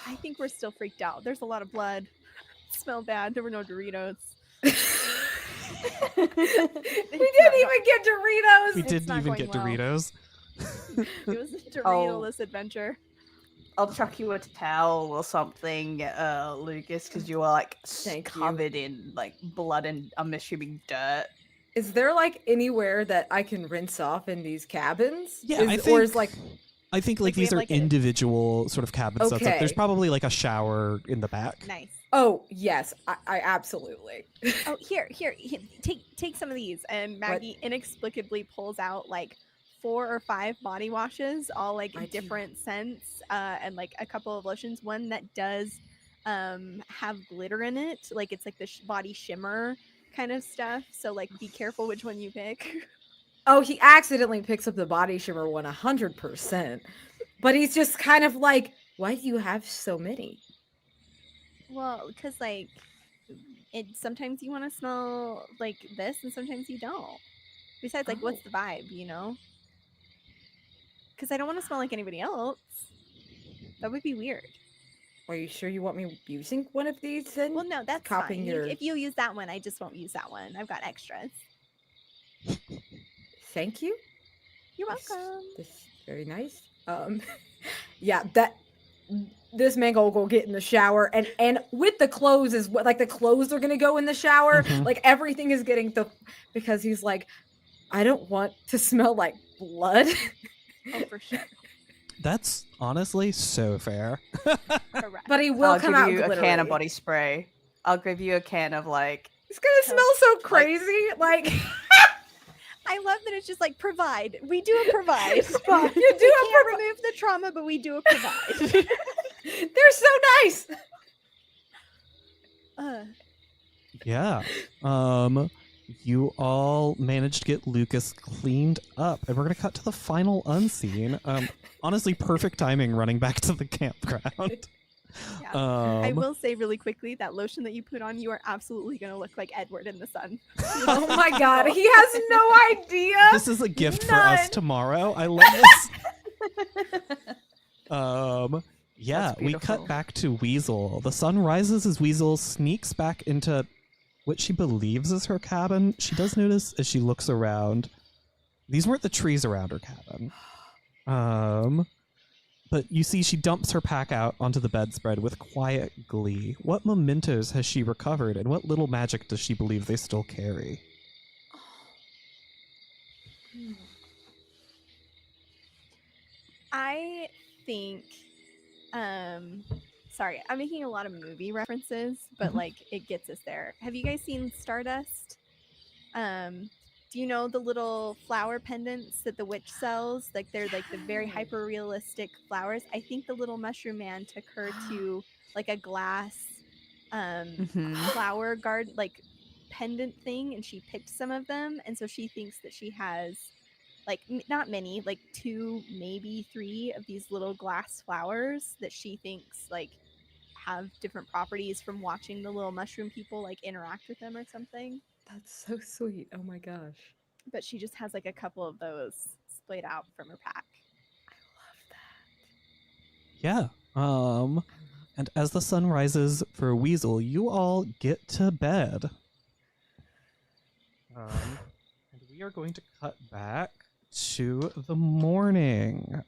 I think we're still freaked out. There's a lot of blood. It smelled bad. There were no Doritos.
We didn't even get Doritos.
We
It's
didn't
not
even
going
get
well.
Doritos.
It was a Dorito-less adventure.
I'll chuck you a towel or something, Lucas, because you are like
Thank you.
covered in like blood and I'm assuming dirt.
Is there like anywhere that I can rinse off in these cabins?
Yeah, I
Or
think.
is like
I think
Like, we
these
have,
are
like, a-
individual sort of cabin sets. Like, there's
Okay.
probably like a shower in the back.
Nice.
oh yes, I absolutely.
Oh, here, take some of these. And Maggie inexplicably pulls out like 4 or 5 body washes, all like
I do.
different scents, and like a couple of lotions. One that does have glitter in it, like it's like the body shimmer kind of stuff. So like, be careful which one you pick.
Oh, he accidentally picks up the body shimmer one 100%. But he's just kind of like, why do you have so many?
Well, because like, it sometimes you want to smell like this, and sometimes you don't. Besides, like, what's
Oh.
the vibe, you know? Because I don't want to smell like anybody else. That would be weird.
Are you sure you want me using one of these then?
Well, no, that's
Copying
fine.
your-
If you use that one, I just won't use that one. I've got extras.
Thank you.
You're
This-
welcome.
This is very nice. Yeah, this man will go get in the shower and with the clothes is what like the clothes are gonna go in the shower.
Mhm.
Like everything is getting because he's like, I don't want to smell like blood.
Oh, for sure.
That's honestly so fair.
Correct.
But he will
I'll
come
give
out
you a can of
glittery.
body spray. I'll give you a can of like
It's gonna smell so crazy. Like
I love that it's just like provide. We do a provide.
You
We
do
can't remove the trauma, but we do a provide.
they're so nice.
Yeah. You all managed to get Lucas cleaned up, and we're gonna cut to the final unseen. Honestly, perfect timing running back to the campground.
Yeah. I
Um,
will say really quickly that lotion that you put on, you are absolutely going to look like Edward in the sun.
Oh my god, he has no idea.
this is a gift for us
None.
tomorrow. I love this. Yeah,
That's
we
beautiful.
cut back to Weasel. The sun rises as Weasel sneaks back into what she believes is her cabin. She does notice as she looks around, these weren't the trees around her cabin. But you see she dumps her pack out onto the bedspread with quiet glee. What mementos has she recovered, and what little magic does she believe they still carry?
I think, sorry, I'm making a lot of movie references, but like it gets us there. Have you guys seen Stardust? Do you know the little flower pendants that the witch sells? Like they're like the very hyper realistic flowers. I think the little mushroom man took her to like a glass flower garden, like pendant thing, and she picked some of them, and so she thinks that she has like not many, like 2, maybe 3 of these little glass flowers that she thinks like have different properties from watching the little mushroom people like interact with them or something.
That's so sweet. Oh my gosh.
But she just has like a couple of those splayed out from her pack.
Yeah. And as the sun rises for Weasel, you all get to bed. And we are going to cut back to the morning.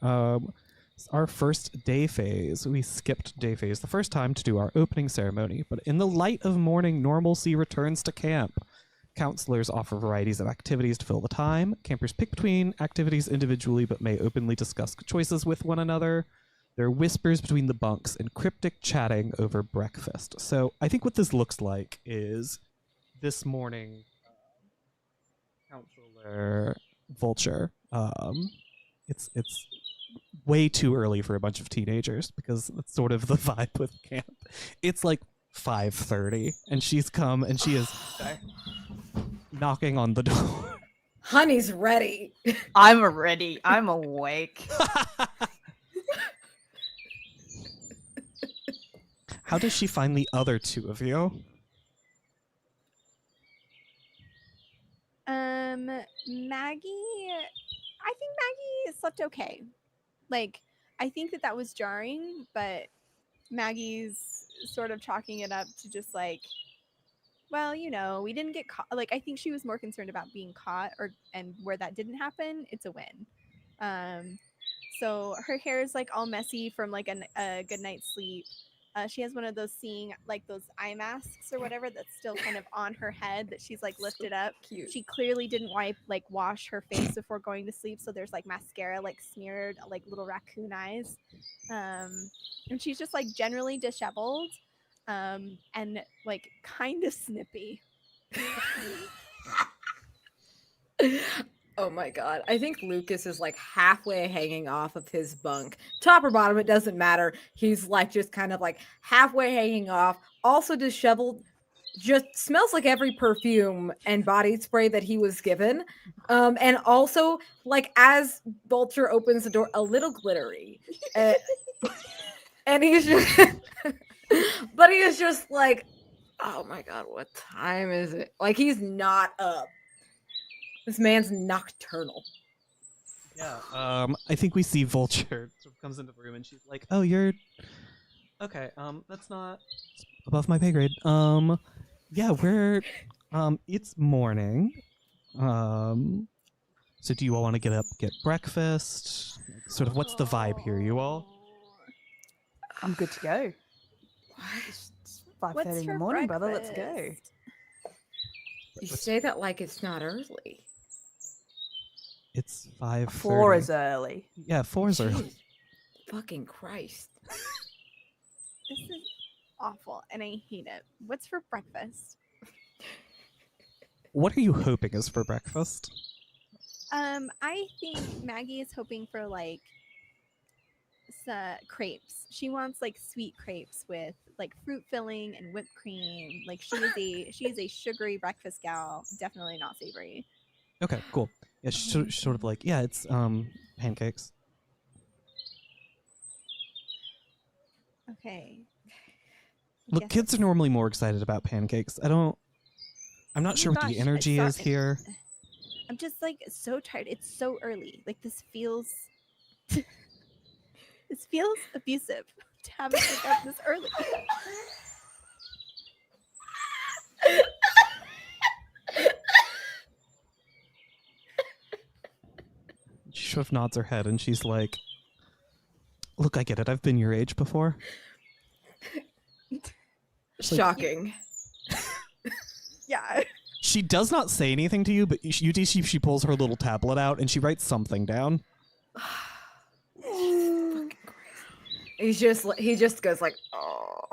It's our first day phase. We skipped day phase the first time to do our opening ceremony, but in the light of morning, normalcy returns to camp. Counselors offer varieties of activities to fill the time. Campers pick between activities individually, but may openly discuss choices with one another. There are whispers between the bunks and cryptic chatting over breakfast. So I think what this looks like is this morning, Counselor Vulture. It's way too early for a bunch of teenagers because that's sort of the vibe with camp. It's like 5:30, and she's come and she is knocking on the door.
Honey's ready.
I'm ready. I'm awake.
How does she find the other 2 of you?
Maggie, I think Maggie slept okay. Like, I think that was jarring, but Maggie's sort of chalking it up to just like well, you know, we didn't get caught. Like, I think she was more concerned about being caught, and where that didn't happen, it's a win. So her hair is like all messy from like a good night's sleep. She has one of those those eye masks or whatever that's still kind of on her head that she's like lifted up.
Cute.
She clearly didn't wash her face before going to sleep, so there's like mascara like smeared like little raccoon eyes. And she's just like generally disheveled, and like kind of snippy.
Oh my god. I think Lucas is like halfway hanging off of his bunk. Top or bottom, it doesn't matter. He's like just kind of like halfway hanging off, also disheveled, just smells like every perfume and body spray that he was given. And also, like, as Vulture opens the door, a little glittery. And he's just but he is just like, oh my god, what time is it? Like, he's not up. This man's nocturnal.
Yeah. I think we see Vulture sort of comes into the room and she's like, "Oh, you're okay. That's not above my pay grade. Yeah, we're it's morning. So do you all want to get up, get breakfast? Sort of, what's the vibe here, you all?
I'm good to go. It's 5:30 in the morning, brother. Let's go.
breakfast?
You say that like it's not early.
It's 5:30.
4 is early.
Yeah, 4 is early.
Jeez. Fucking Christ.
This is awful, and I hate it. What's for breakfast?
What are you hoping is for breakfast?
I think Maggie is hoping for like crepes. She wants like sweet crepes with like fruit filling and whipped cream. Like she is a sugary breakfast gal, definitely not savory.
Okay, cool. Yeah, she's sort of like, yeah, it's pancakes.
Okay.
Look,
Guess
kids are
it's-
normally more excited about pancakes. I'm not
Oh
sure
my
what the
gosh,
energy
it's
is
not-
here.
I'm just like so tired. It's so early. Like this feels this feels abusive to have it wake up this early.
She sort of nods her head and she's like, "Look, I get it. I've been your age before."
Shocking.
Yeah.
She does not say anything to you, but you do see she pulls her little tablet out and she writes something down.
Fucking Christ. He just goes like, oh.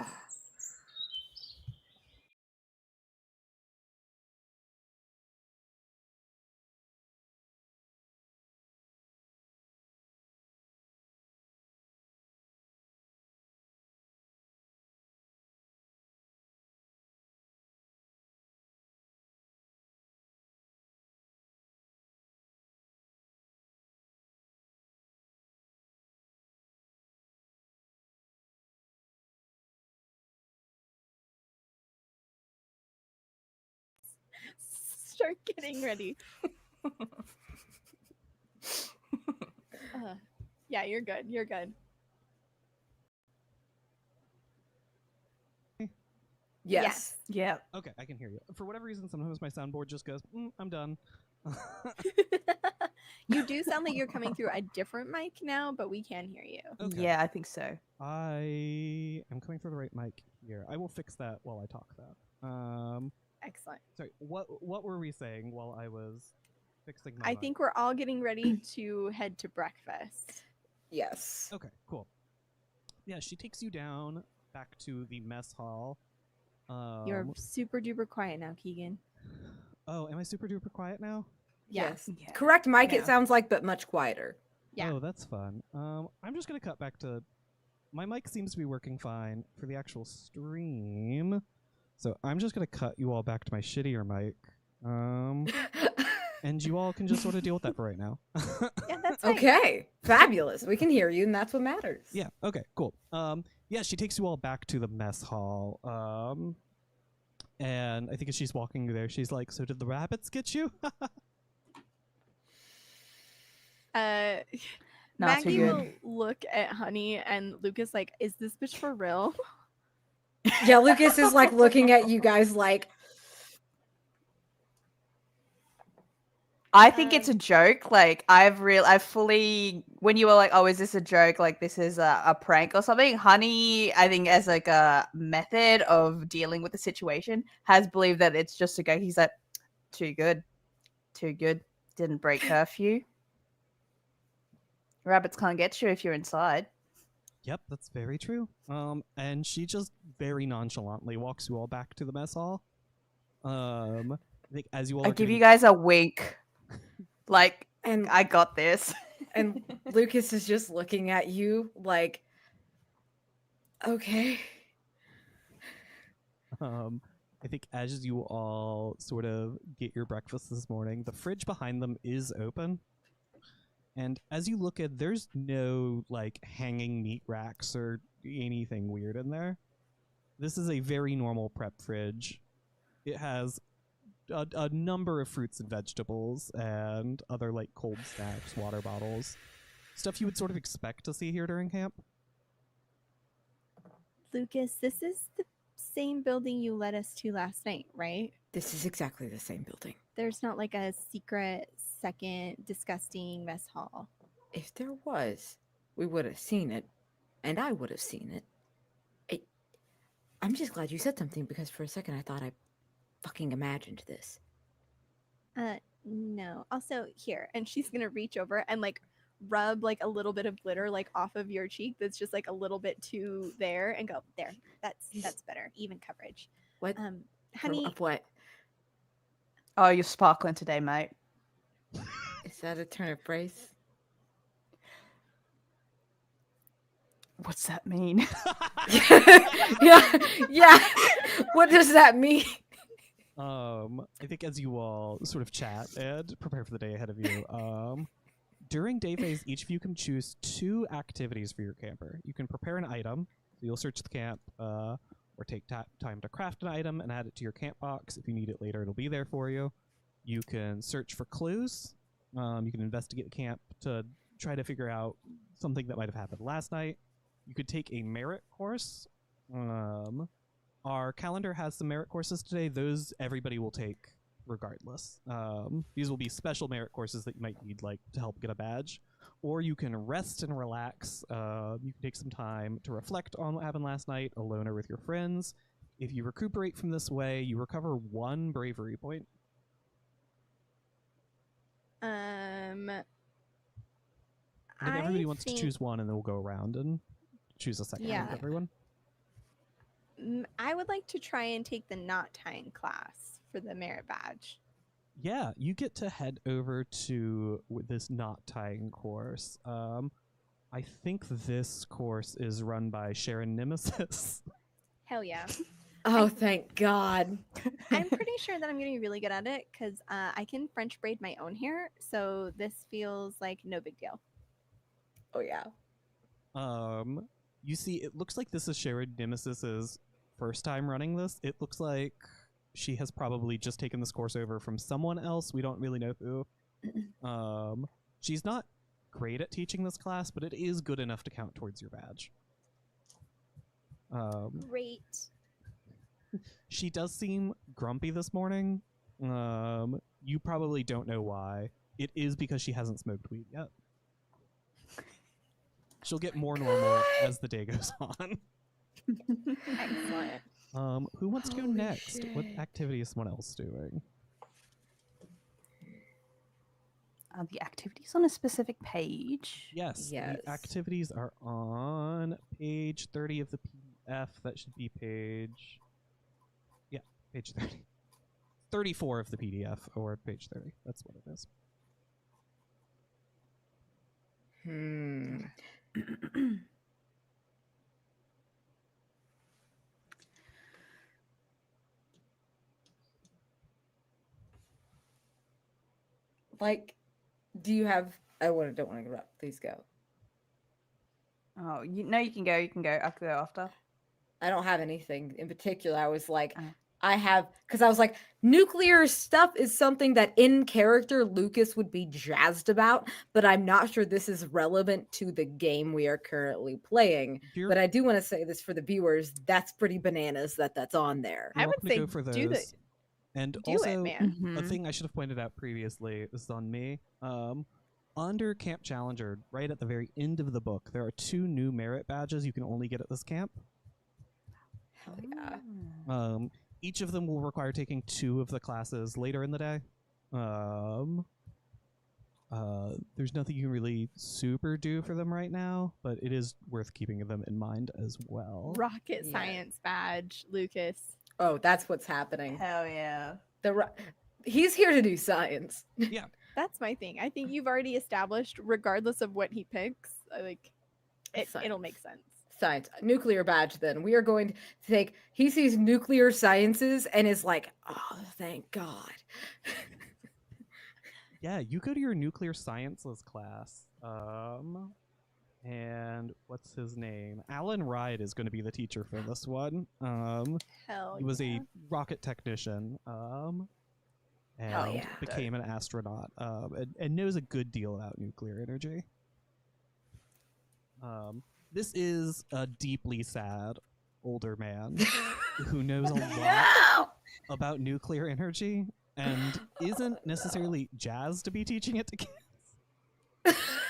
Start getting ready. Yeah, you're good. You're good.
Yes.
Yeah.
Okay, I can hear you. For whatever reason, sometimes my soundboard just goes, "I'm done."
You do sound like you're coming through a different mic now, but we can hear you.
Okay.
Yeah, I think so.
I am coming for the right mic here. I will fix that while I talk, though.
Excellent.
Sorry, what were we saying while I was fixing my
I
mic?
think we're all getting ready to head to breakfast.
Yes.
Okay, cool. Yeah, she takes you down back to the mess hall.
You're super duper quiet now, Keegan.
Oh, am I super duper quiet now?
Yeah.
Yes.
Yeah.
Correct mic,
Yeah.
it sounds like, but much quieter.
Yeah.
Oh, that's fun. I'm just gonna cut back to my mic seems to be working fine for the actual stream. So I'm just gonna cut you all back to my shittier mic. And you all can just sort of deal with that for right now.
Yeah, that's fine.
Okay. Fabulous. We can hear you, and that's what matters.
Yeah, okay, cool. Yeah, she takes you all back to the mess hall. And I think as she's walking there, she's like, "So did the rabbits get you?"
Not too
Maggie
good.
will look at Honey and Lucas like, is this bitch for real?
Yeah, Lucas is like looking at you guys like,
I think it's a joke. Like I've fully, when you were like, "Oh, is this a joke? Like this is a prank or something?" Honey, I think as like a method of dealing with the situation, has believed that it's just a joke. He's like, too good, didn't break curfew. Rabbits can't get you if you're inside.
Yep, that's very true. And she just very nonchalantly walks you all back to the mess hall. I think as you all
I
are
give you
getting-
guys a wink, like,
And
I got this.
and Lucas is just looking at you like, okay.
I think as you all sort of get your breakfast this morning, the fridge behind them is open. And as you look at, there's no like hanging meat racks or anything weird in there. This is a very normal prep fridge. It has a number of fruits and vegetables and other like cold snacks, water bottles, stuff you would sort of expect to see here during camp.
Lucas, this is the same building you led us to last night, right?
This is exactly the same building.
There's not like a secret second disgusting mess hall.
If there was, we would have seen it, and I would have seen it. I'm just glad you said something, because for a second I thought I fucking imagined this.
No. Also, here, and she's gonna reach over and like rub like a little bit of glitter like off of your cheek that's just like a little bit too there, and go there. That's better. Even coverage.
What?
Honey,
Of what?
Oh, you're sparkling today, mate.
Is that a turn of phrase?
What's that mean?
yeah. What does that mean?
I think as you all sort of chat and prepare for the day ahead of you, during day phase, each of you can choose 2 activities for your camper. You can prepare an item, so you'll search the camp, or take time to craft an item and add it to your camp box. If you need it later, it'll be there for you. You can search for clues. You can investigate the camp to try to figure out something that might have happened last night. You could take a merit course. Our calendar has some merit courses today. Those everybody will take regardless. These will be special merit courses that you might need like to help get a badge. Or you can rest and relax. You can take some time to reflect on what happened last night, alone or with your friends. If you recuperate from this way, you recover 1 bravery point.
I
If everybody wants to choose one, and then we'll go around and choose a second one for everyone.
I would like to try and take the knot tying class for the merit badge.
Yeah, you get to head over to this knot tying course. I think this course is run by Sharon Nemesis.
Hell yeah.
Oh, thank God.
I'm pretty sure that I'm going to be really good at it because I can French braid my own hair. So this feels like no big deal.
Oh, yeah.
You see, it looks like this is Sharon Nemesis's first time running this. It looks like she has probably just taken this course over from someone else. We don't really know who. She's not great at teaching this class, but it is good enough to count towards your badge.
Great.
She does seem grumpy this morning. You probably don't know why. It is because she hasn't smoked weed yet. She'll get more normal as the day goes on.
Excellent.
Who wants to go next? Shit. What activity is someone else doing?
Are the activities on a specific page?
Yes. The activities are on page 30 of the PDF. That should be page... Yeah, page 30. 34 of the PDF, or page 30. That's what it is.
Like, do you have... don't want to interrupt. Please go.
Oh, you can go. You can go. I can go after.
I don't have anything in particular. I was like, I have... Because I was like, nuclear stuff is something that in character Lucas would be jazzed about, but I'm not sure this is relevant to the game we are currently playing. But I do want to say this for the viewers. That's pretty bananas that that's on there.
I would say
go for
do
those. And
Do
also,
it, man.
a
Mhm.
thing I should have pointed out previously is on me. Under Camp Challenger, right at the very end of the book, there are 2 new merit badges you can only get at this camp.
Hell yeah.
Each of them will require taking 2 of the classes later in the day. There's nothing you can really super do for them right now, but it is worth keeping them in mind as well.
Rocket
Yeah.
science badge, Lucas.
Oh, that's what's happening.
Hell yeah.
He's here to do science.
Yeah.
That's my thing. I think you've already established, regardless of what he picks, it'll
Science.
make sense.
Science. Nuclear badge, then. We are going to take... He sees nuclear sciences and is like, oh, thank God.
Yeah, you go to your nuclear sciences class. And what's his name? Alan Ride is going to be the teacher for this one.
Hell
He was
yeah.
a rocket technician. And
yeah.
became an astronaut. And knows a good deal about nuclear energy. This is a deeply sad older man who knows a lot about nuclear energy and isn't necessarily jazzed to be teaching it to kids.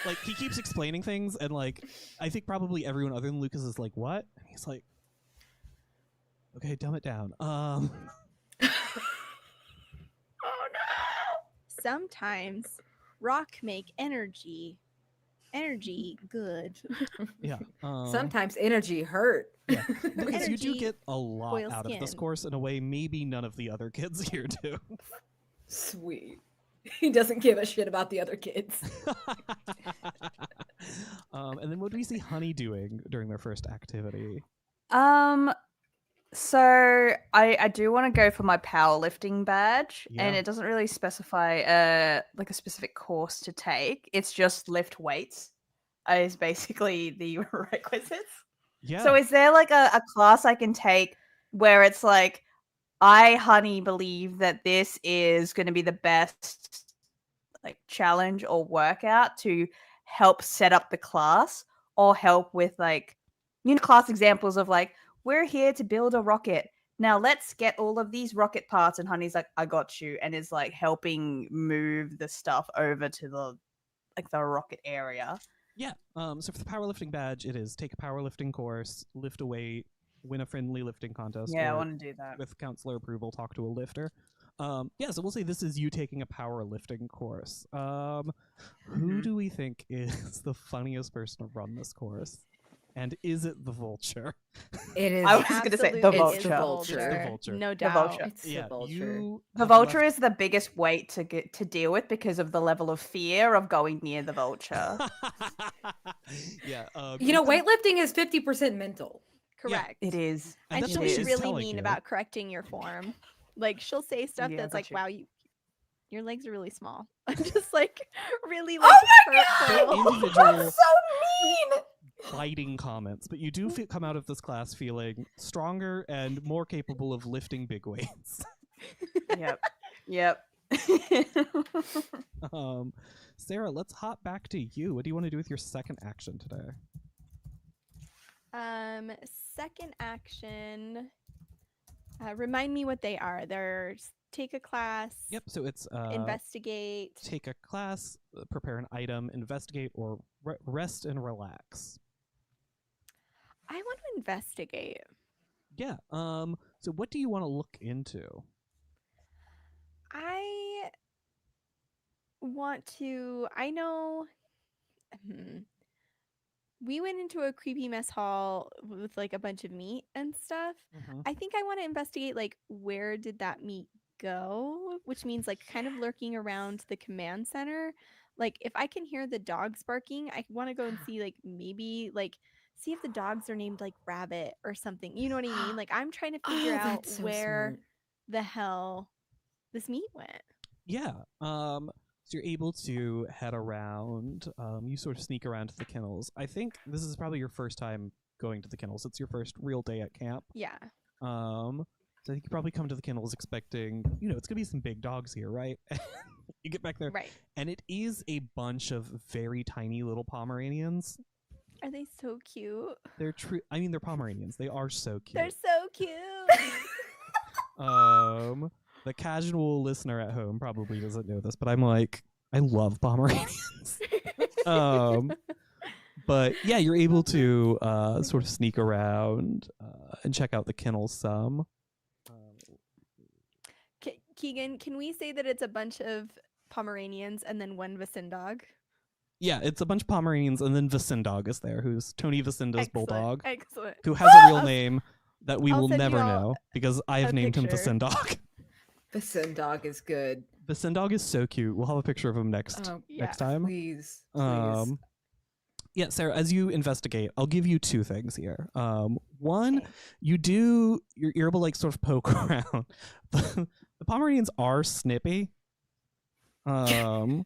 Like, he keeps explaining things, and, like, I think probably everyone other than Lucas is like, what? And he's like, okay, dumb it down.
Oh, no!
Sometimes rock make energy good.
Yeah.
Sometimes energy hurt.
Yeah. Because you do
Energy
get a lot
boils
out of this
skin.
course in a way maybe none of the other kids here do.
Sweet. He doesn't give a shit about the other kids.
And then what do we see Honey doing during their first activity?
So I do want to go for my powerlifting badge,
Yeah.
and it doesn't really specify like a specific course to take. It's just lift weights is basically the requisites.
Yeah.
So is there like a class I can take where it's like, I, Honey, believe that this is going to be the best like challenge or workout to help set up the class or help with like, class examples of like, we're here to build a rocket. Now let's get all of these rocket parts. And Honey's like, I got you. And is like helping move the stuff over to the rocket area.
Yeah. So for the powerlifting badge, it is take a powerlifting course, lift a weight, win a friendly lifting contest.
Yeah, I
or
want to do that.
with counselor approval, talk to a lifter. Yeah, so we'll say this is you taking a powerlifting course. Who do we think is the funniest person to run this course? And is it the Vulture?
It is.
I was going to say the
Absolutely
Vulture.
is
the Vulture.
It's the Vulture.
No
The
doubt.
Vulture.
It's
Yeah,
the vulture.
you
The
have
Vulture
left-
is the biggest weight to deal with because of the level of fear of going near the Vulture.
Yeah.
You know, weightlifting is 50% mental.
Correct.
It is.
And
And
that's
she'll
what
be
she's
really
telling
mean
you.
about correcting your form. Like she'll say stuff
Yeah,
that's like,
but you-
"Wow, your legs are really small." I'm just like really
Oh
like hurtful.
Individual
That's so mean.
biting comments, but you do come out of this class feeling stronger and more capable of lifting big weights.
Yep.
Sarah, let's hop back to you. What do you want to do with your second action today?
Second action. Remind me what they are. There's take a class.
Yep. So it's
Investigate.
take a class, prepare an item, investigate, or rest and relax.
I want to investigate.
Yeah. So what do you want to look into?
I want to. I know. We went into a creepy mess hall with like a bunch of meat and stuff. I think I want to investigate like where did that meat go, which means like kind of lurking around the command center. Like if I can hear the dogs barking, I want to go and see like maybe like see if the dogs are named like Rabbit or something. You know what I mean? Like I'm trying to figure out
that's so
where
smart.
the hell this meat went.
Yeah. So you're able to head around. You sort of sneak around to the kennels. I think this is probably your first time going to the kennels. It's your first real day at camp.
Yeah.
So I think you probably come to the kennels expecting, it's gonna be some big dogs here, right? You get back there,
Right.
and it is a bunch of very tiny little Pomeranians.
Are they so cute?
They're true. I mean, they're Pomeranians. They are so cute.
They're so cute.
the casual listener at home probably doesn't know this, but I'm like, I love Pomeranians. But yeah, you're able to sort of sneak around and check out the kennel some.
Keegan, can we say that it's a bunch of Pomeranians and then one Vicendog?
Yeah, it's a bunch of Pomeranians, and then Vicendog is there, who's Tony Vicenda's bulldog,
Excellent.
who has a real name that we
I'll
will
send
never
you all
know because I have
a
named him
picture.
Vicendog.
Vicendog is good.
Vicendog is so cute. We'll have a picture of him next time.
Please.
Yeah, Sarah, as you investigate, I'll give you two things here. One,
Okay.
you're able to like sort of poke around. The Pomeranians are snippy. You're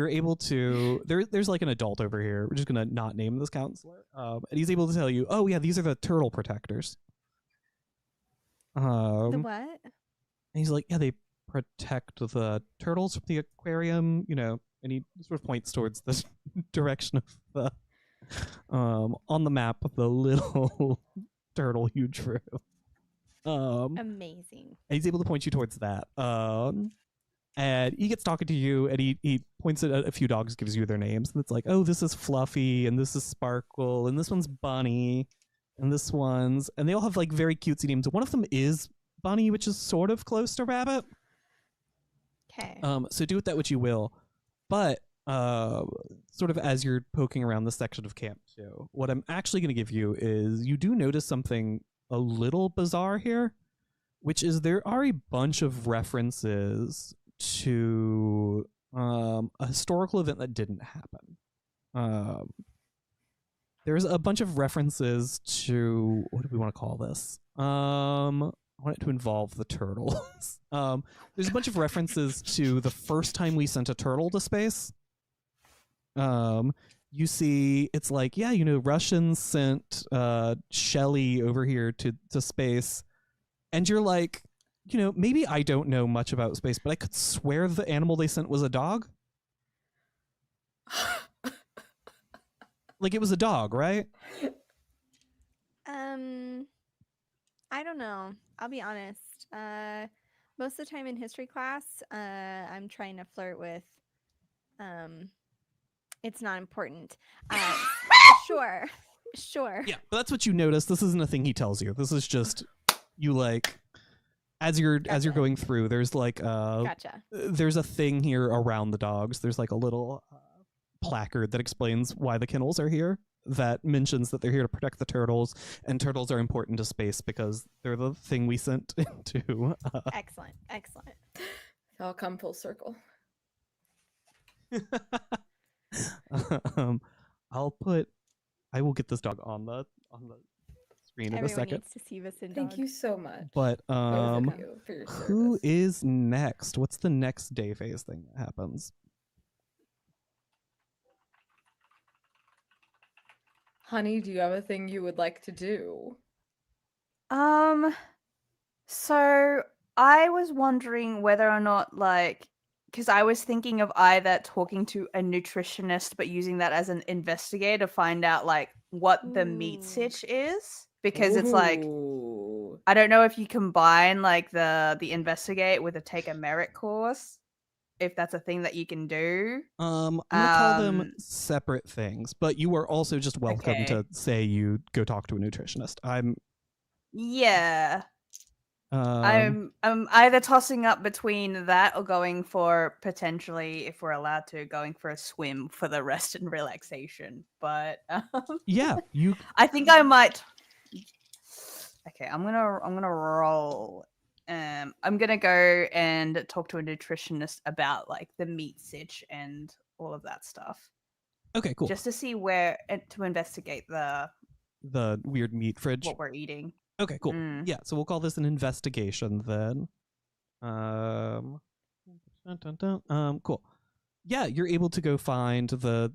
able to there's like an adult over here. We're just gonna not name this counselor. And he's able to tell you, oh yeah, these are the turtle protectors.
The what?
And he's like, yeah, they protect the turtles from the aquarium, and he sort of points towards the direction of the on the map of the little turtle huge room.
Amazing.
And he's able to point you towards that. And he gets talking to you, and he points at a few dogs, gives you their names, and it's like, oh, this is Fluffy, and this is Sparkle, and this one's Bunny, and this one's, and they all have like very cutesy names. One of them is Bunny, which is sort of close to Rabbit.
Okay.
So do with that what you will. But sort of as you're poking around this section of camp too, what I'm actually going to give you is you do notice something a little bizarre here, which is there are a bunch of references to a historical event that didn't happen. There's a bunch of references to, what do we want to call this? I want it to involve the turtles. There's a bunch of references to the first time we sent a turtle to space. You see, it's like, yeah, Russians sent Shelley over here to space. And you're like, maybe I don't know much about space, but I could swear the animal they sent was a dog. Like, it was a dog, right?
I don't know. I'll be honest. Most of the time in history class, I'm trying to flirt with, it's not important. Sure.
Yeah, but that's what you notice. This isn't a thing he tells you. This is just you like as you're going through. There's like
Gotcha.
There's a thing here around the dogs. There's like a little placard that explains why the kennels are here. That mentions that they're here to protect the turtles, and turtles are important to space because they're the thing we sent into.
Excellent.
I'll come full circle.
I will get this dog on the screen in a second.
Needs to see Vicendog.
Thank you so much.
But
Both of you for your
who
service.
is next? What's the next day phase thing that happens?
Honey, do you have a thing you would like to do?
So I was wondering whether or not, like, because I was thinking of either talking to a nutritionist but using that as an investigator to find out like what the meat
Ooh.
sitch is, because it's like
Ooh.
I don't know if you combine like the investigate with a take a merit course, if that's a thing that you can do.
I'm gonna call them separate things, but you are also just welcome
Okay.
to say you go talk to a nutritionist.
Yeah. I'm either tossing up between that or going for potentially, if we're allowed to, going for a swim for the rest and relaxation. But
yeah, you.
I think I might. Okay, I'm gonna roll. I'm gonna go and talk to a nutritionist about like the meat sitch and all of that stuff.
Okay, cool.
Just to see where to investigate the
weird meat fridge.
what we're eating.
Okay, cool.
Mm.
Yeah, so we'll call this an investigation then. Cool. Yeah, you're able to go find the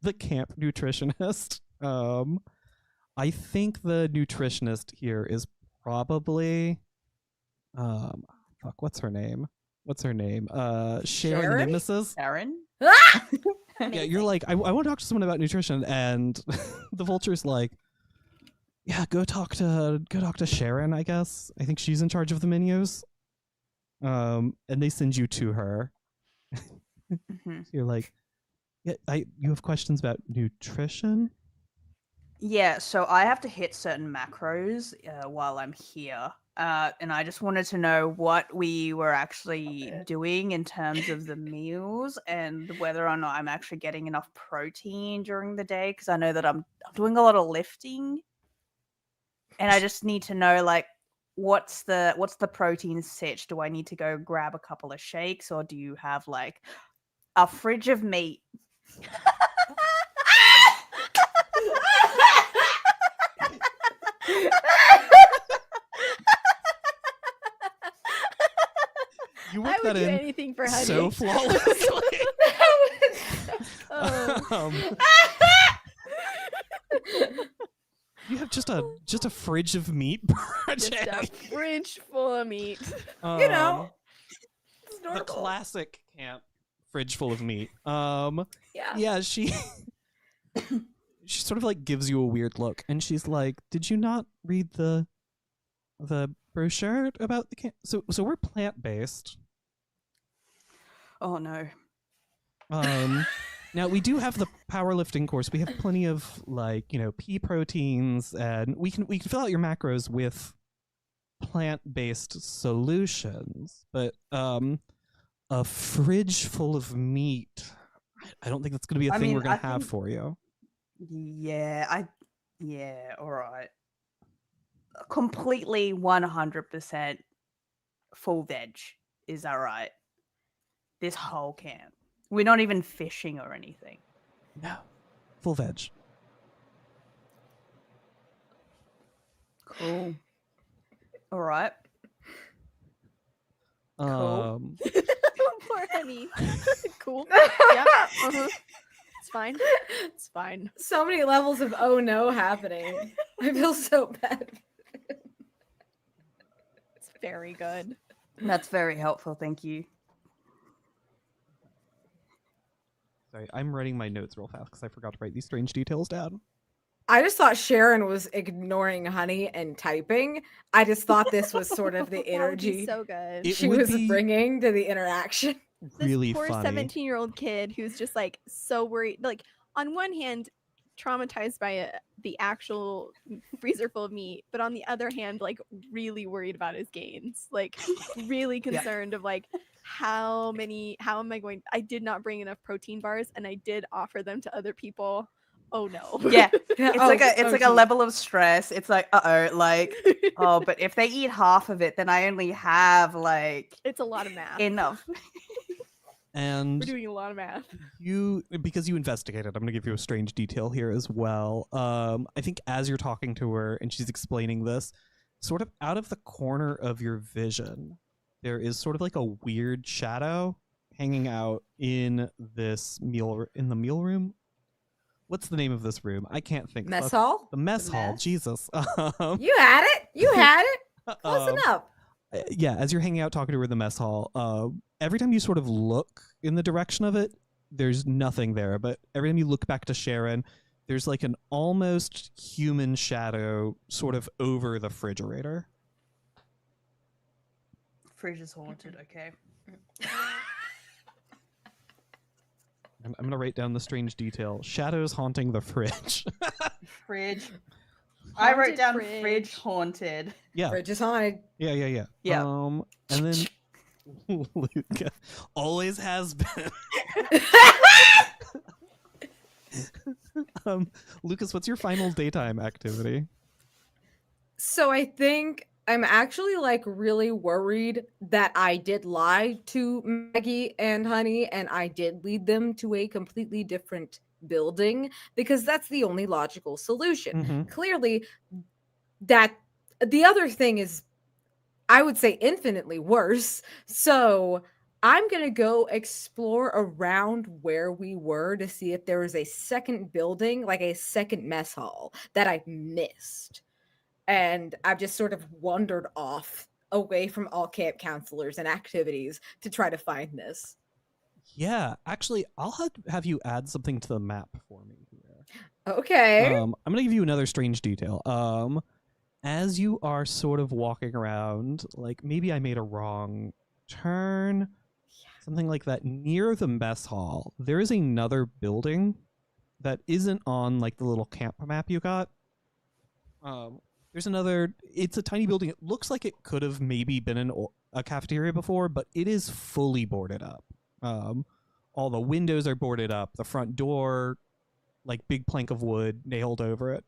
the camp nutritionist. I think the nutritionist here is probably what's her name? Sharon
Sharon?
Nemesis.
Aaron?
Yeah, you're like, I want to talk to someone about nutrition, and the vulture's like, Yeah, go talk to Sharon, I guess. I think she's in charge of the menus. And they send you to her.
Mhm.
You're like, yeah, you have questions about nutrition?
Yeah, so I have to hit certain macros while I'm here. And I just wanted to know what we were actually doing in terms of the meals and whether or not I'm actually getting enough protein during the day, because I know that I'm doing a lot of lifting. And I just need to know, like, what's the protein sitch? Do I need to go grab a couple of shakes, or do you have like a fridge of meat?
You
I
worked
would
that
do
in
anything for honey.
so flawlessly.
Oh.
You have just a fridge of meat
Just a
project.
fridge full of meat.
You know, it's
the
normal.
classic camp fridge full of meat.
Yeah.
She she sort of like gives you a weird look, and she's like, "Did you not read the brochure about the camp?" So we're plant based.
Oh no.
Now we do have the powerlifting course. We have plenty of pea proteins, and we can fill out your macros with plant-based solutions. But a fridge full of meat, I don't think that's going to be a thing we're going to have for you.
Yeah, all right. Completely 100% full veg. Is that right? This whole camp. We're not even fishing or anything.
No. Full veg.
Cool. All right. Cool.
Poor honey. Cool. Yeah. It's fine. It's fine.
So many levels of oh no happening. I feel so bad.
It's very good.
That's very helpful. Thank you.
Sorry, I'm writing my notes real fast because I forgot to write these strange details down.
I just thought Sharon was ignoring Honey and typing. I just thought this was sort of the
That would be
energy
so good.
It
was
be
bringing to the interaction.
Really
this poor
funny.
17-year-old kid who's just like so worried, like on one hand traumatized by the actual freezer full of meat, but on the other hand like really worried about his gains, like really concerned of like how am I going, I did not bring enough protein bars and I did offer them to other people. Oh no.
Yeah. It's like a level of stress. It's like, like, oh, but if they eat half of it, then I only have like
it's a lot of math.
enough.
And
we're doing a lot of math.
Because you investigated, I'm going to give you a strange detail here as well. I think as you're talking to her and she's explaining this, sort of out of the corner of your vision, there is sort of like a weird shadow hanging out in the meal room. What's the name of this room? I can't think.
Mess hall?
The mess hall. Jesus.
You had it. You had it. Close enough.
Yeah, as you're hanging out talking to her in the mess hall, every time you sort of look in the direction of it, there's nothing there. But every time you look back to Sharon, there's like an almost human shadow sort of over the refrigerator.
Fridge is haunted, okay.
I'm going to write down the strange detail. Shadows haunting the fridge.
Fridge. I wrote down
fridge.
fridge haunted.
Yeah.
Fridge is haunted.
Yeah.
Yeah.
And then Luca always has been. Lucas, what's your final daytime activity?
So I think I'm actually like really worried that I did lie to Maggie and Honey and I did lead them to a completely different building because that's the only logical solution.
Mm-hmm.
Clearly, that the other thing is, I would say, infinitely worse. So I'm going to go explore around where we were to see if there was a second building, like a second mess hall that I missed. And I've just sort of wandered off away from all camp counselors and activities to try to find this.
Yeah, actually, I'll have you add something to the map for me here.
Okay.
I'm gonna give you another strange detail. As you are sort of walking around, like maybe I made a wrong turn, something like that. Near the mess hall, there is another building that isn't on like the little camp map you got. There's another. It's a tiny building. It looks like it could have maybe been a cafeteria before, but it is fully boarded up. All the windows are boarded up. The front door, like big plank of wood nailed over it.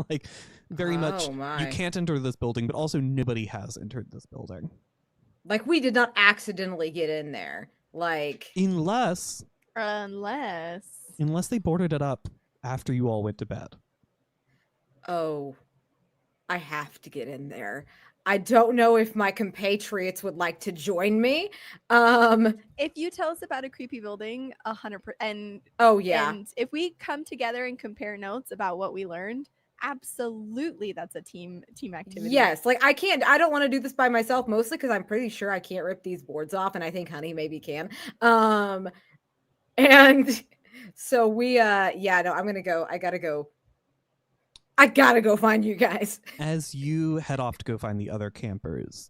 Like very much you
my.
can't enter this building, but also nobody has entered this building.
Like we did not accidentally get in there. Like
Unless they boarded it up after you all went to bed.
oh, I have to get in there. I don't know if my compatriots would like to join me.
If you tell us about a creepy building, 100%, and
Oh yeah.
and if we come together and compare notes about what we learned, absolutely, that's a team activity.
Yes, like I don't want to do this by myself, mostly because I'm pretty sure I can't rip these boards off, and I think Honey maybe can. And so we yeah, no, I'm gonna go. I gotta go find you guys.
As you head off to go find the other campers,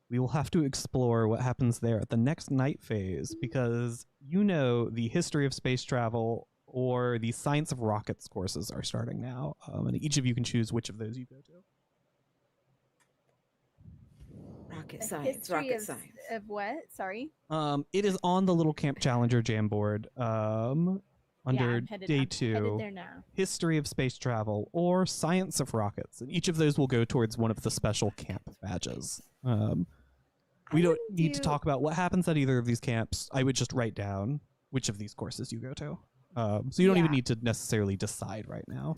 we will have to explore what happens there at the next night phase, because you know the history of space travel or the science of rockets courses are starting now, and each of you can choose which of those you go to.
Rocket
The
science,
history
rocket
of,
science.
of what? Sorry.
It is on the little Camp Challenger Jamboard. Under
I'm headed
day 2,
there now.
history of space travel or science of rockets, and each of those will go towards one of the special camp badges. We don't need to talk about what happens at either of these camps. I would just write down which of these courses you go to. So you don't even need to necessarily decide right now.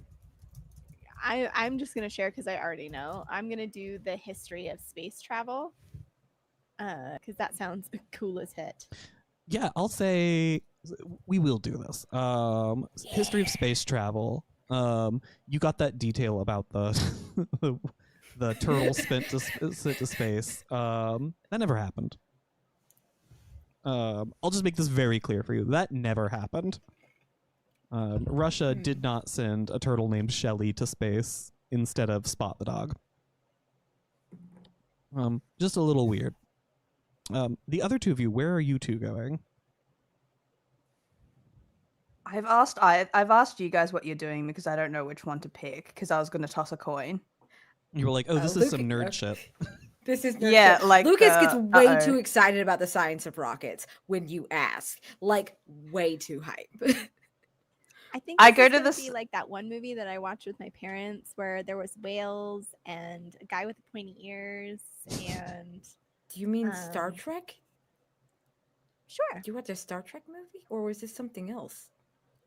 I'm just gonna share because I already know. I'm gonna do the history of space travel, because that sounds cool as hit.
Yeah, I'll say we will do this. History of space travel. You got that detail about the the turtle sent to space. That never happened. I'll just make this very clear for you. That never happened. Russia did not send a turtle named Shelly to space instead of Spot the dog. Just a little weird. The other two of you, where are you two going?
I've asked you guys what you're doing because I don't know which one to pick because I was going to toss a coin.
You were like, oh, this is some nerd shit.
This is nerd
Yeah,
shit.
like,
Lucas gets way too excited about the science of rockets when you ask. Like, way too hype.
I think
I go to this
be like that one movie that I watched with my parents where there was whales and a guy with pointy ears and.
Do you mean Star Trek?
Sure.
Do you watch a Star Trek movie, or was this something else?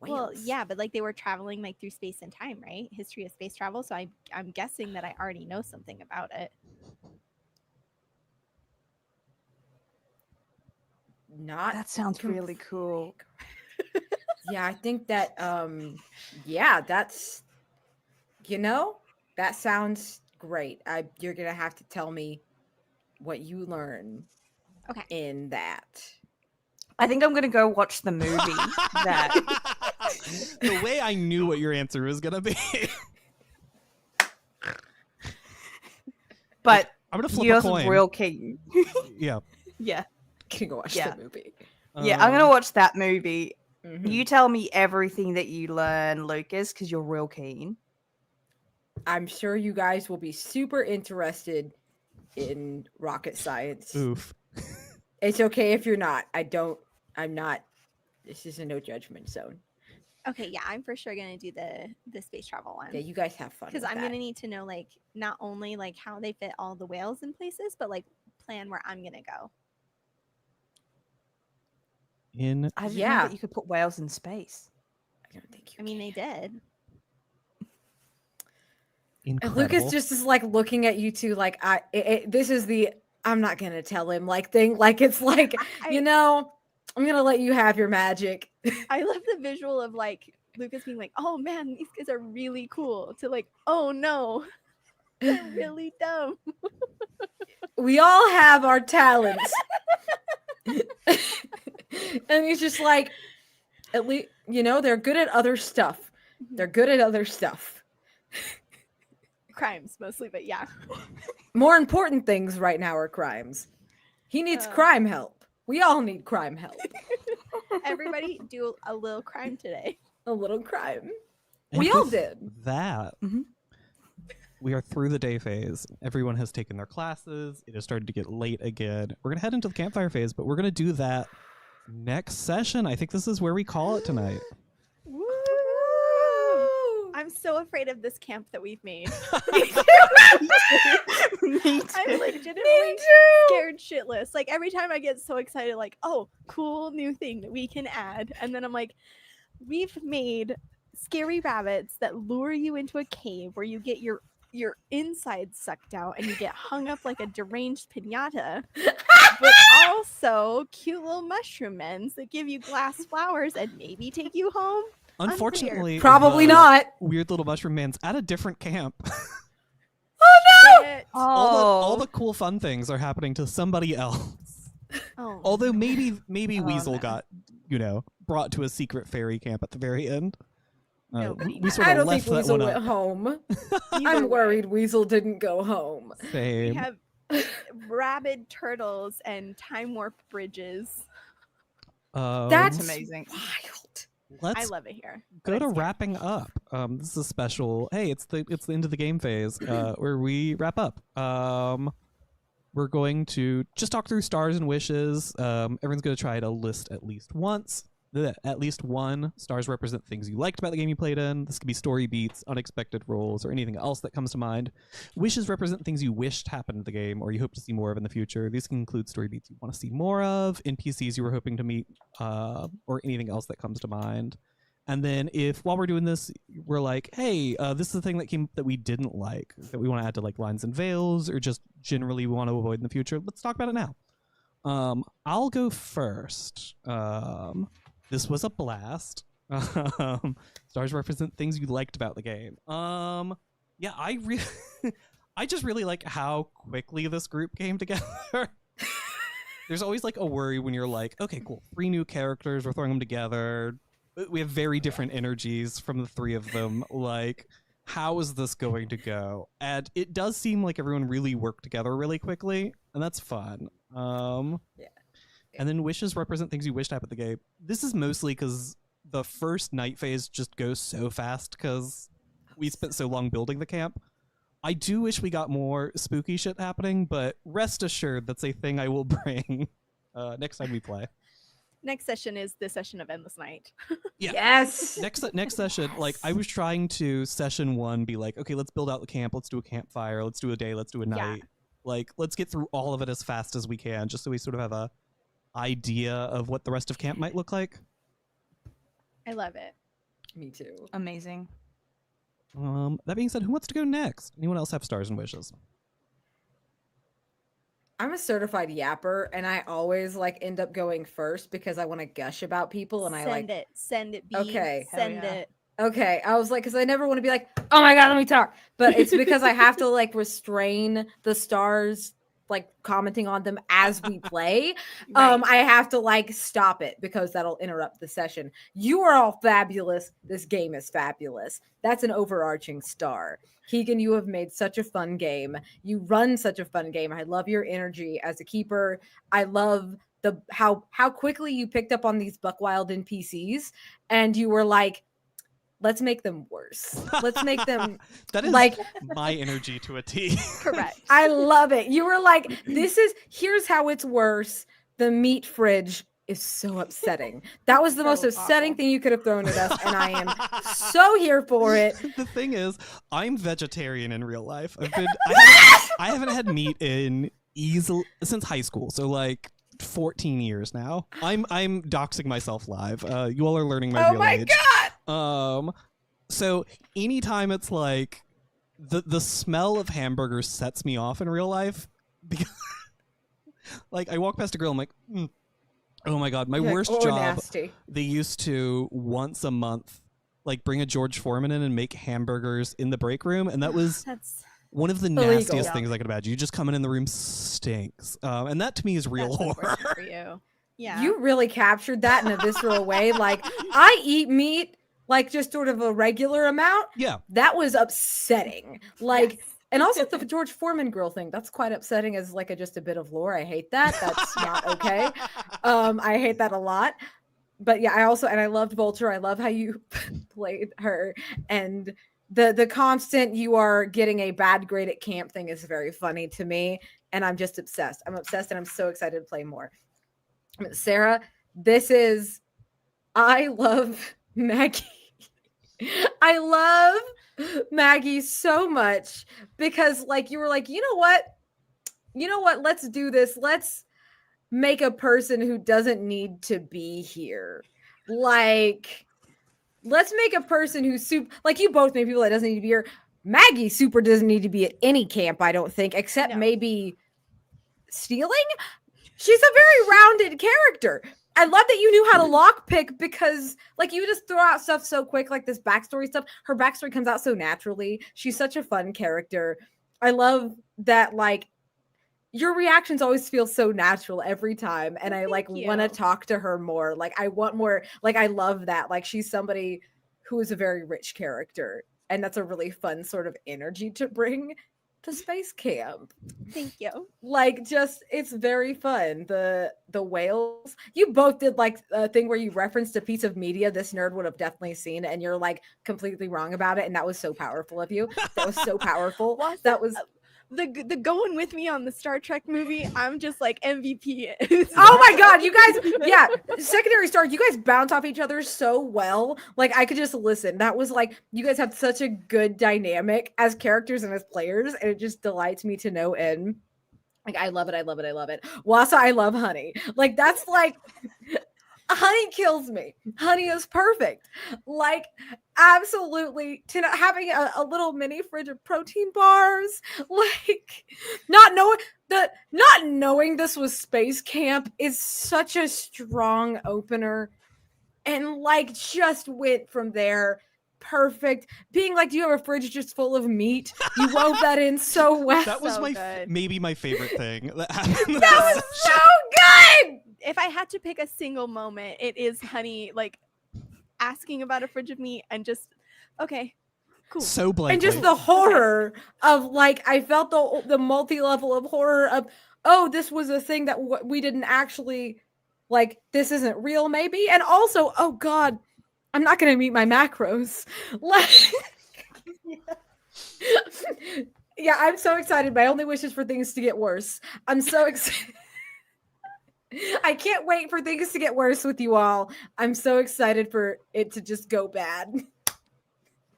Whales.
Well, yeah, but like they were traveling like through space and time, right? History of space travel. So I'm guessing that I already know something about it.
That sounds really cool.
Yeah, I think that yeah, that's that sounds great. You're gonna have to tell me what you learn in that.
I think I'm gonna go watch the movie.
The way I knew what your answer was gonna be.
But
I'm gonna flip
you're
a coin.
real keen.
Yeah.
Yeah.
Can go watch the movie.
Yeah, I'm gonna watch that movie.
Mm-hmm.
You tell me everything that you learn, Lucas, because you're real keen.
I'm sure you guys will be super interested in rocket science.
Oof.
It's okay if you're not. I'm not. This is a no judgment zone.
Okay, yeah, I'm for sure gonna do the space travel one.
Yeah, you guys have fun.
Because I'm gonna need to know like not only like how they fit all the whales in places, but like plan where I'm gonna go.
I didn't know that you could put whales in space.
I don't think you.
I mean, they did.
Incredible.
And Lucas just is like looking at you two like this is the I'm not gonna tell him like thing. Like it's like I'm gonna let you have your magic.
I love the visual of like Lucas being like, "Oh man, these kids are really cool," to like, "Oh no, they're really dumb."
We all have our talents. And he's just like, at least they're good at other stuff. They're good at other stuff.
Crimes mostly, but yeah.
More important things right now are crimes. He needs crime help. We all need crime help.
Everybody do a little crime today.
A little crime.
And
We all
with
did.
that. We are through the day phase. Everyone has taken their classes. It has started to get late again. We're going to head into the campfire phase, but we're going to do that next session. I think this is where we call it tonight.
Woo! I'm so afraid of this camp that we've made.
Me too.
I'm legitimately scared shitless. Like every time I get so excited, like, oh, cool new thing that we can add. And then I'm like, we've made scary rabbits that lure you into a cave where you get your insides sucked out and you get hung up like a deranged piñata, but also cute little mushroom men that give you glass flowers and maybe take you home.
Unfortunately,
Probably
the
not.
Weird little mushroom man's at a different camp.
Shit.
All the cool fun things are happening to somebody else.
Oh.
Although maybe Weasel
no.
got, brought to a secret fairy camp at the very end.
Nobody
We sort
I
of
don't
left
think
that
Weasel
one
went
up.
home.
Either
I'm
way,
worried Weasel didn't go home.
We
Same.
have rabid turtles and time warp bridges.
That's
It's amazing.
wild.
I
Let's
love it here.
go
but
to
I'm scared.
wrapping up. This is a special. Hey, it's the end of the game phase where we wrap up. We're going to just talk through stars and wishes. Everyone's going to try to list at least once. At least one. Stars represent things you liked about the game you played in. This could be story beats, unexpected rolls, or anything else that comes to mind. Wishes represent things you wished happened in the game or you hope to see more of in the future. These can include story beats you want to see more of, NPCs you were hoping to meet, or anything else that comes to mind. And then if while we're doing this, we're like, hey, this is the thing that we didn't like, that we want to add to like lines and veils, or just generally we want to avoid in the future, let's talk about it now. I'll go first. This was a blast. Stars represent things you liked about the game. Yeah, I just really like how quickly this group came together. There's always like a worry when you're like, okay, cool, 3 new characters, we're throwing them together. We have very different energies from the 3 of them. Like, how is this going to go? And it does seem like everyone really worked together really quickly, and that's fun.
Yeah.
And then wishes represent things you wished happened at the game. This is mostly because the first night phase just goes so fast because we spent so long building the camp. I do wish we got more spooky shit happening, but rest assured that's a thing I will bring next time we play.
Next session is the session of Endless Night.
Yeah.
Yes.
Next session, like I was trying to session 1 be like, okay, let's build out the camp, let's do a campfire, let's do a day, let's do a night.
Yeah.
Like, let's get through all of it as fast as we can, just so we sort of have a idea of what the rest of camp might look like.
I love it.
Me too.
Amazing.
That being said, who wants to go next? Anyone else have stars and wishes?
I'm a certified yapper, and I always like end up going first because I want to gush about people, and I like.
Send it, B.
Okay.
Send
Hell yeah.
it.
Okay, I was like, because I never want to be like, oh my god, let me talk. But it's because I have to like restrain the stars, like commenting on them as we play.
Right.
I have to like stop it because that'll interrupt the session. You are all fabulous. This game is fabulous. That's an overarching star. Keegan, you have made such a fun game. You run such a fun game. I love your energy as a keeper. I love the how quickly you picked up on these Buckwild NPCs and you were like, let's make them worse. Let's make them
That is
like
my energy to a T.
Correct.
I love it. You were like, here's how it's worse. The meat fridge is so upsetting. That was the most
So
upsetting
awful.
thing you could have thrown at us, and I am so here for it.
The thing is, I'm vegetarian in real life. I haven't had meat since high school, so like 14 years now. I'm doxing myself live. You all are learning my real age.
God.
So anytime it's like the smell of hamburgers sets me off in real life because like I walk past a grill, I'm like, oh my god, my
You're like,
worst
"Oh,
job.
nasty."
They used to once a month like bring a George Foreman in and make hamburgers in the break room, and that was
That's
one of the
Illegal.
nastiest things I could imagine. You just come in the room stinks, and that to me is real
that's
horror.
unfortunate for you. Yeah.
You really captured that in a visceral way. Like, I eat meat like just sort of a regular amount,
Yeah.
that was upsetting. Like,
Yes.
and also the George Foreman girl thing, that's quite upsetting as like just a bit of lore. I hate that. That's not okay. I hate that a lot. But yeah, I loved Vulture. I love how you played her, and the constant you are getting a bad grade at camp thing is very funny to me, and I'm just obsessed. I'm obsessed, and I'm so excited to play more. Sarah, I love Maggie. I love Maggie so much because like you were like, you know what, let's do this. Let's make a person who doesn't need to be here. Like, let's make a person who's super, like you both made people that doesn't need to be here. Maggie super doesn't need to be at any camp, I don't think, except maybe stealing. She's a very rounded character. I love that you knew how to lockpick because like you just throw out stuff so quick, like this backstory stuff. Her backstory comes out so naturally. She's such a fun character. I love that like your reactions always feel so natural every time. And I like want to talk to her more. Like I want more, like I love that. Like she's somebody who is a very rich character. And that's a really fun sort of energy to bring to space camp.
Thank you.
Like just it's very fun. The whales. You both did like a thing where you referenced a piece of media this nerd would have definitely seen, and you're like completely wrong about it. And that was so powerful of you. That was so powerful. That was
the going with me on the Star Trek movie. I'm just like MVP.
Oh my god, you guys, yeah, secondary star, you guys bounce off each other so well. Like I could just listen. That was like you guys have such a good dynamic as characters and as players, and it just delights me to no end. Like I love it, I love it, I love it. Wasa, I love Honey. Like that's like Honey kills me. Honey is perfect. Like absolutely having a little mini fridge of protein bars, like not knowing this was space camp is such a strong opener, and like just went from there. Perfect. Being like, do you have a fridge just full of meat? You wove that in so well.
That was
So
maybe my favorite thing that happened.
That was so good.
If I had to pick a single moment, it is Honey like asking about a fridge of meat and just okay, cool.
So blankly.
And just the horror of like I felt the multi-level of horror of this was a thing that we didn't actually like, this isn't real maybe, and also oh god, I'm not gonna meet my macros. Like yeah, I'm so excited. My only wish is for things to get worse. I'm so excited. I can't wait for things to get worse with you all. I'm so excited for it to just go bad.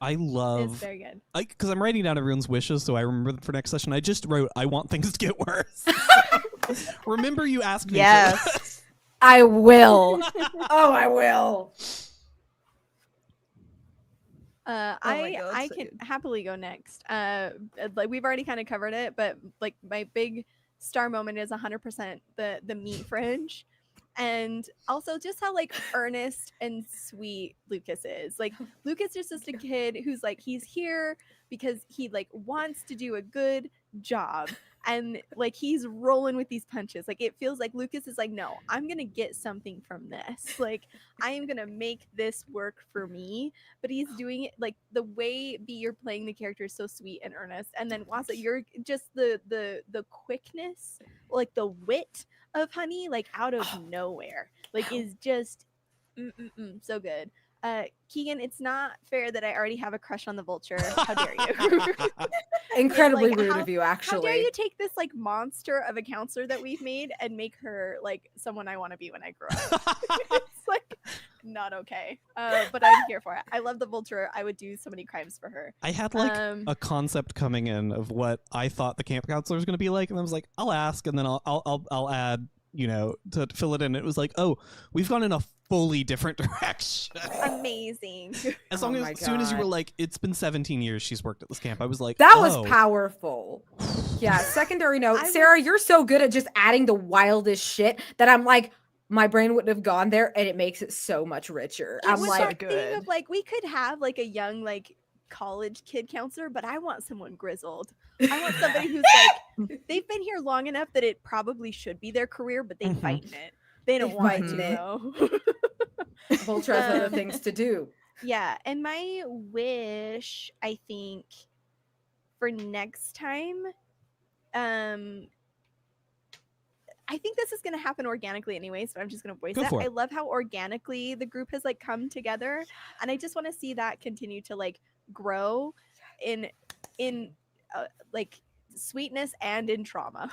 I love
It's very good.
because I'm writing down everyone's wishes so I remember them for next session. I just wrote, I want things to get worse. Remember you asked me.
Yes.
I will. Oh, I will.
my God,
I
so
can
good.
happily go next. Like we've already kind of covered it, but like my big star moment is 100% the meat fridge, and also just how like earnest and sweet Lucas is. Like Lucas is just a kid who's like he's here because he like wants to do a good job, and like he's rolling with these punches. Like it feels like Lucas is like, no, I'm gonna get something from this. Like I am gonna make this work for me. But he's doing it like the way B you're playing the character is so sweet and earnest, and then Wasa, you're just the quickness, like the wit of Honey, like out of nowhere, like is just so good. Keegan, it's not fair that I already have a crush on the Vulture. How dare you?
Incredibly
Like,
rude
how-
of you, actually.
How dare you take this like monster of a counselor that we've made and make her like someone I want to be when I grow up? It's like not okay. But I'm here for it. I love the Vulture. I would do so many crimes for her.
I had like a concept coming in of what I thought the camp counselor was going to be like, and I was like, I'll ask, and then I'll add, you know, to fill it in. It was like, oh, we've gone in a fully different direction.
Amazing.
As long
Oh
as
my
soon as you were
God.
like, it's been 17 years she's worked at this camp, I was like,
That was
oh.
powerful. Yeah, secondary note.
I
Sarah, you're so good at just adding the wildest shit that I'm like, my brain wouldn't have gone there, and it makes it so much richer.
It
I'm
was
like,
that thing of like we could have like a young like college kid counselor, but I want someone grizzled. I want somebody who's like they've been here long enough that it probably should be their career, but they fight in it. They don't want
fight
to
in it.
though.
Vulture has other things to do.
Yeah, and my wish, I think, for next time, I think this is going to happen organically anyway, so I'm just going to voice
Go
it.
for
I
it.
love how organically the group has like come together, and I just want to see that continue to like grow in like sweetness and in trauma.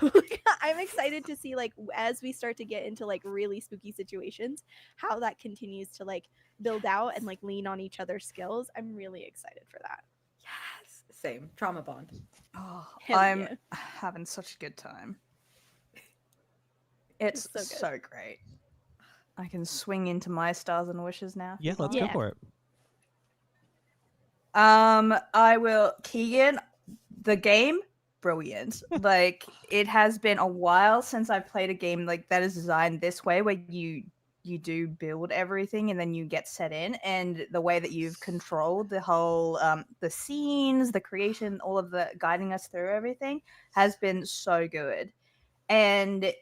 I'm excited to see like as we start to get into like really spooky situations, how that continues to like build out and like lean on each other's skills. I'm really excited for that.
Yes. Same. Trauma bond.
Oh,
Hell
I'm
yeah.
having such a good time. It's
so good.
so great. I can swing into my stars and wishes now. if
Yeah,
you
let's
want.
go for it.
I will. Keegan, the game, brilliant. Like, it has been a while since I've played a game like that is designed this way, where you do build everything and then you get set in, and the way that you've controlled the whole the scenes, the creation, all of the guiding us through everything has been so good. And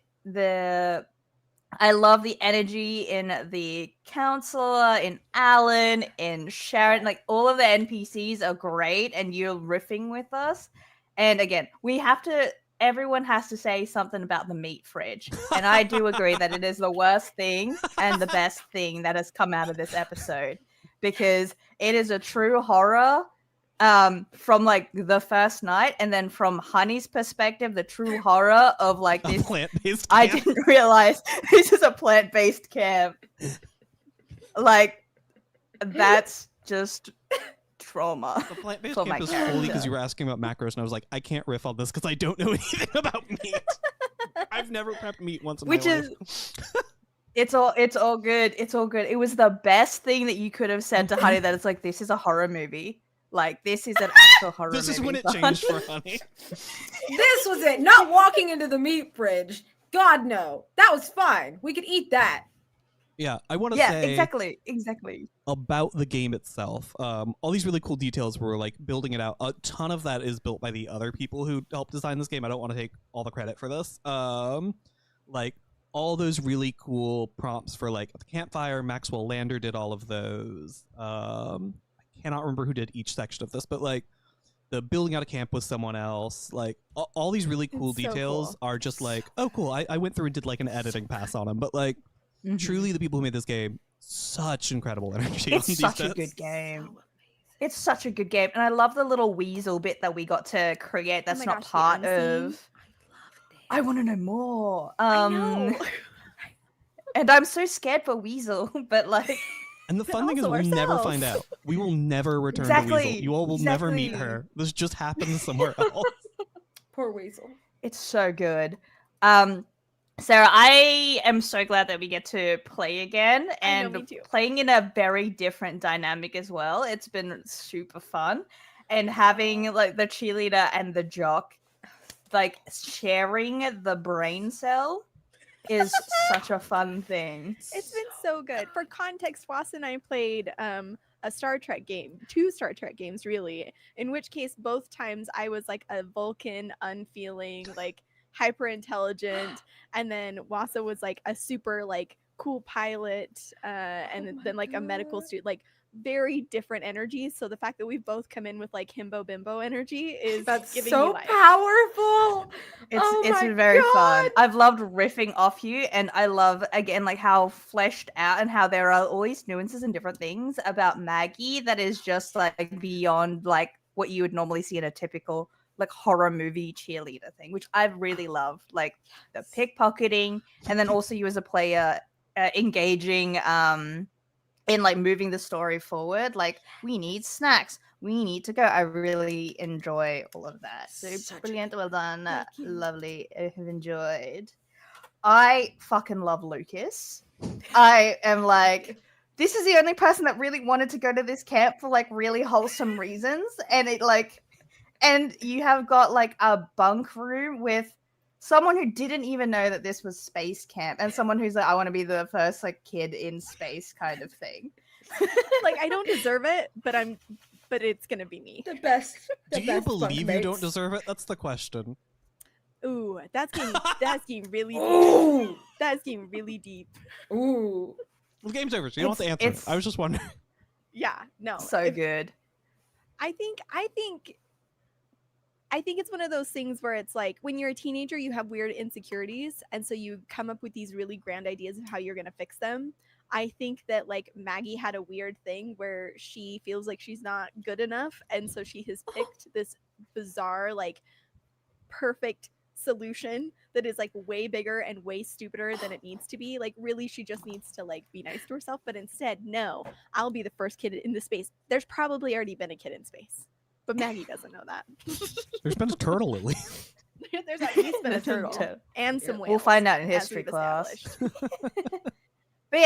I love the energy in the counselor, in Alan, in Sharon. Like, all of the NPCs are great, and you're riffing with us. And again, everyone has to say something about the meat fridge. And I do agree that it is the worst thing and the best thing that has come out of this episode, because it is a true horror from like the first night, and then from Honey's perspective, the true horror of like
A
this.
plant-based
I
camp.
didn't realize this is a plant-based camp. Like, that's just trauma.
The plant-based
for
camp
my
is fully because
character.
you were asking about macros, and I was like, I can't riff on this because I don't know anything about meat. I've never prepped meat once in
Which
my
is
life.
it's all good. It's all good. It was the best thing that you could have said to Honey, that it's like, this is a horror movie. Like, this is an actual horror movie.
This is when it
for
changed
Honey.
for Honey.
This was it. Not walking into the meat fridge. God, no. That was fine. We could eat that.
Yeah, I want to
Yeah,
say
exactly.
about the game itself. All these really cool details were like building it out. A ton of that is built by the other people who helped design this game. I don't want to take all the credit for this. Like all those really cool prompts for like the campfire. Maxwell Lander did all of those. I cannot remember who did each section of this, but like the building out a camp with someone else, like all these really cool
It's so
details
cool.
are just like, oh cool, I went through and did like an editing pass on them, but like truly the people who made this game, such incredible energy. on
It's
these
such a
bits.
good game. It's such a good game, and I love the little weasel bit that we got to create. That's
my
not
gosh, the
part
unseen.
of. I want to know more.
I know.
And I'm so scared for Weasel, but like,
And the fun thing is,
also
we'll never
ourselves.
find out. We will never return to
Exactly,
Weasel. You all will never meet
exactly.
her. This just happens somewhere else.
Poor weasel.
it's so good. Sarah, I am so glad that we get to play again,
I know,
and
me too.
playing in a very different dynamic as well. It's been super fun, and having like the cheerleader and the jock, like sharing the brain cell, is such a fun thing.
It's been so good. For context, Wasa and I played a Star Trek game, 2 Star Trek games really, in which case both times I was like a Vulcan, unfeeling, like hyper intelligent, and then Wasa was like a super like cool pilot, and then like a medical student, like very different energies. So the fact that we've both come in with like himbo bimbo energy is
That's
giving
so
me life.
powerful.
It's
my
very fun.
God.
I've loved riffing off you, and I love again like how fleshed out and how there are all these nuances and different things about Maggie that is just like beyond like what you would normally see in a typical like horror movie cheerleader thing, which I've really loved. Like the pickpocketing, and then also you as a player engaging in like moving the story forward. Like, we need snacks, we need to go. I really enjoy all of that. So
Such a
brilliant, well done,
Thank you.
lovely. I have enjoyed. I fucking love Lucas. I am like, this is the only person that really wanted to go to this camp for like really wholesome reasons, and it like, and you have got like a bunk room with someone who didn't even know that this was space camp, and someone who's like, I want to be the first like kid in space kind of thing.
Like, I don't deserve it, but it's gonna be me.
The best.
Do you believe you don't deserve it? That's the question.
Ooh, that's getting really deep.
Ooh.
That's getting really deep.
Ooh.
The game's over, so you don't have to answer.
It's-
I was just wondering.
Yeah, no.
So good.
I think it's one of those things where it's like when you're a teenager, you have weird insecurities, and so you come up with these really grand ideas of how you're gonna fix them. I think that like Maggie had a weird thing where she feels like she's not good enough, and so she has picked this bizarre, like perfect solution that is like way bigger and way stupider than it needs to be. Like really, she just needs to like be nice to herself, but instead, no, I'll be the first kid into space. There's probably already been a kid in space, but Maggie doesn't know that.
There's been a turtle at least.
There's at least been a turtle and some whales.
We'll find out in
as
history
we've
class.
established.
But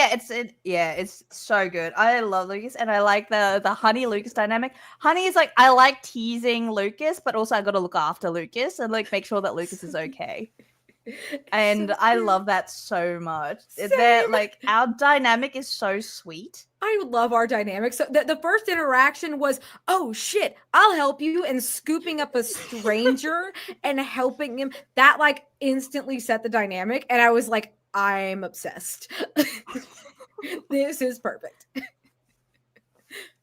yeah, it's so good. I love Lucas, and I like the Honey Lucas dynamic. Honey is like, I like teasing Lucas, but also I got to look after Lucas and like make sure that Lucas is okay. And
so
I
cute.
love that so much.
Same.
They're like, our dynamic is so sweet.
I love our dynamic. So the first interaction was, oh shit, I'll help you, and scooping up a stranger and helping him. That like instantly set the dynamic, and I was like, I'm obsessed. This is perfect.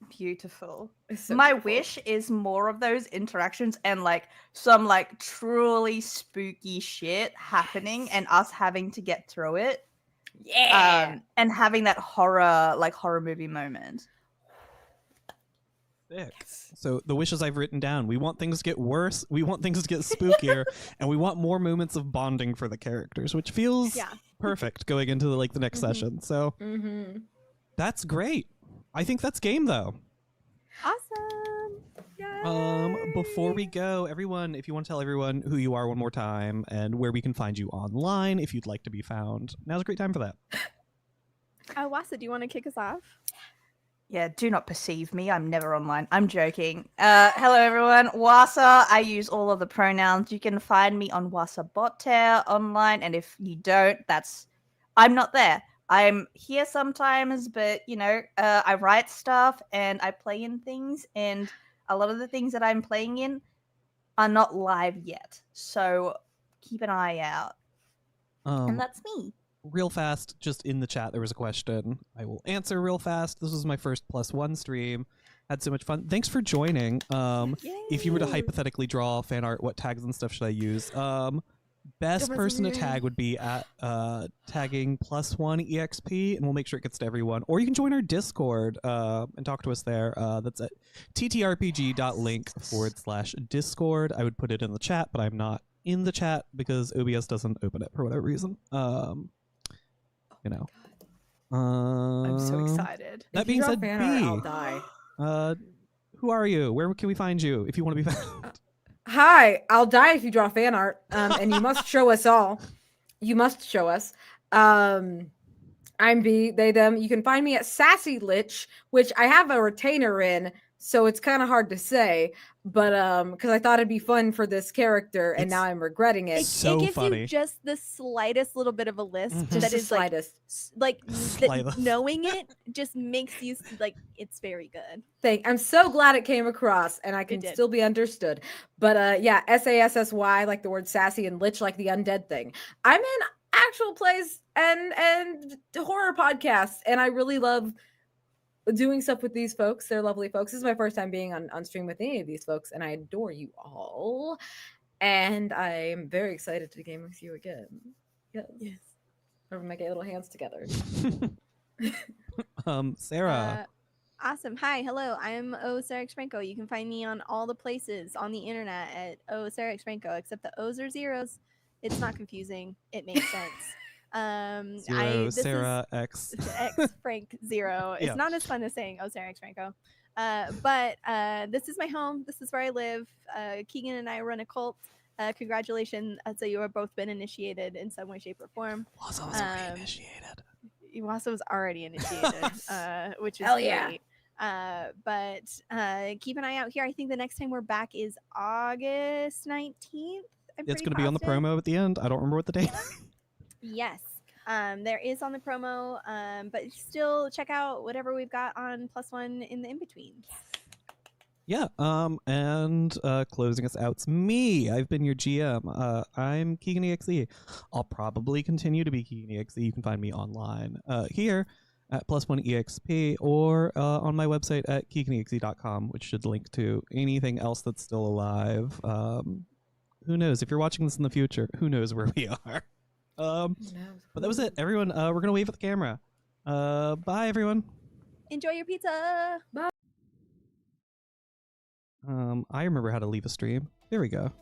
Beautiful.
So
My
beautiful.
wish is more of those interactions and like some like truly spooky shit happening and us having to get through it.
Yeah.
And having that horror movie moment.
Sick. So the wishes I've written down: we want things to get worse, we want things to get spookier, and we want more moments of bonding for the characters, which feels perfect going into the next session. So that's great. I think that's game though.
Awesome. Yay.
Before we go, everyone, if you want to tell everyone who you are one more time and where we can find you online if you'd like to be found, now's a great time for that.
Wasa, do you want to kick us off?
Yeah, do not perceive me. I'm never online. I'm joking. Hello, everyone. Wasa. I use all of the pronouns. You can find me on WasaBotTair online. And if you don't, I'm not there. I'm here sometimes, but, I write stuff and I play in things. And a lot of the things that I'm playing in are not live yet. So keep an eye out. And that's me.
Real fast, just in the chat, there was a question. I will answer real fast. This was my first +1 stream. Had so much fun. Thanks for joining. If you were to hypothetically draw fan art, what tags and stuff should I use? Best person to tag would be at tagging +1 EXP, and we'll make sure it gets to everyone. Or you can join our Discord and talk to us there. That's at ttrpg.link /Discord. I would put it in the chat, but I'm not in the chat because OBS doesn't open it for whatever reason.
I'm so excited.
That being said, B,
I'll die.
who are you? Where can we find you if you want to be found?
Hi, I'll die if you draw fan art, and you must show us all. You must show us. I'm B, they, them. You can find me at Sassy Lich, which I have a retainer in, so it's kind of hard to say, but because I thought it'd be fun for this character, and now I'm regretting it.
So
it gives
funny.
you just the slightest little bit of a list
Just
that
the
is
slightest.
knowing it just makes you like it's very good.
I'm so glad it came across, and I can
did.
still be understood. But yeah, SASSY, like the word sassy, and Lich, like the undead thing. I'm in actual plays and horror podcasts, and I really love doing stuff with these folks. They're lovely folks. This is my first time being on stream with any of these folks, and I adore you all. And I'm very excited to game with you again. Yes. Or make little hands together.
Sarah.
Awesome. Hi, hello. I'm Sarah Franco. You can find me on all the places on the internet at Sarah Franco, except the O's are zeros. It's not confusing. It makes sense.
Sarah X
Frank 0. It's not as fun as saying Sarah X Franco. But this is my home. This is where I live. Keegan and I run a cult. Congratulations. So you have both been initiated in some way, shape, or form.
Wasa was already initiated.
Wasa was already initiated, which is
Hell yeah.
great. But keep an eye out here. I think the next time we're back is August 19th.
It's going to be on the promo at the end. I don't remember what the date is.
Yes. There is on the promo, but still check out whatever we've got on +1 in the in-between.
Yeah, and closing us out's me. I've been your GM. I'm KeganExe. I'll probably continue to be KeganExe. You can find me online here. at +1exp or on my website at KeganExe.com, which should link to anything else that's still alive. Who knows? If you're watching this in the future, who knows where we are? But that was it, everyone. We're gonna wave at the camera. Bye, everyone.
Enjoy your pizza.
I remember how to leave a stream. There we go.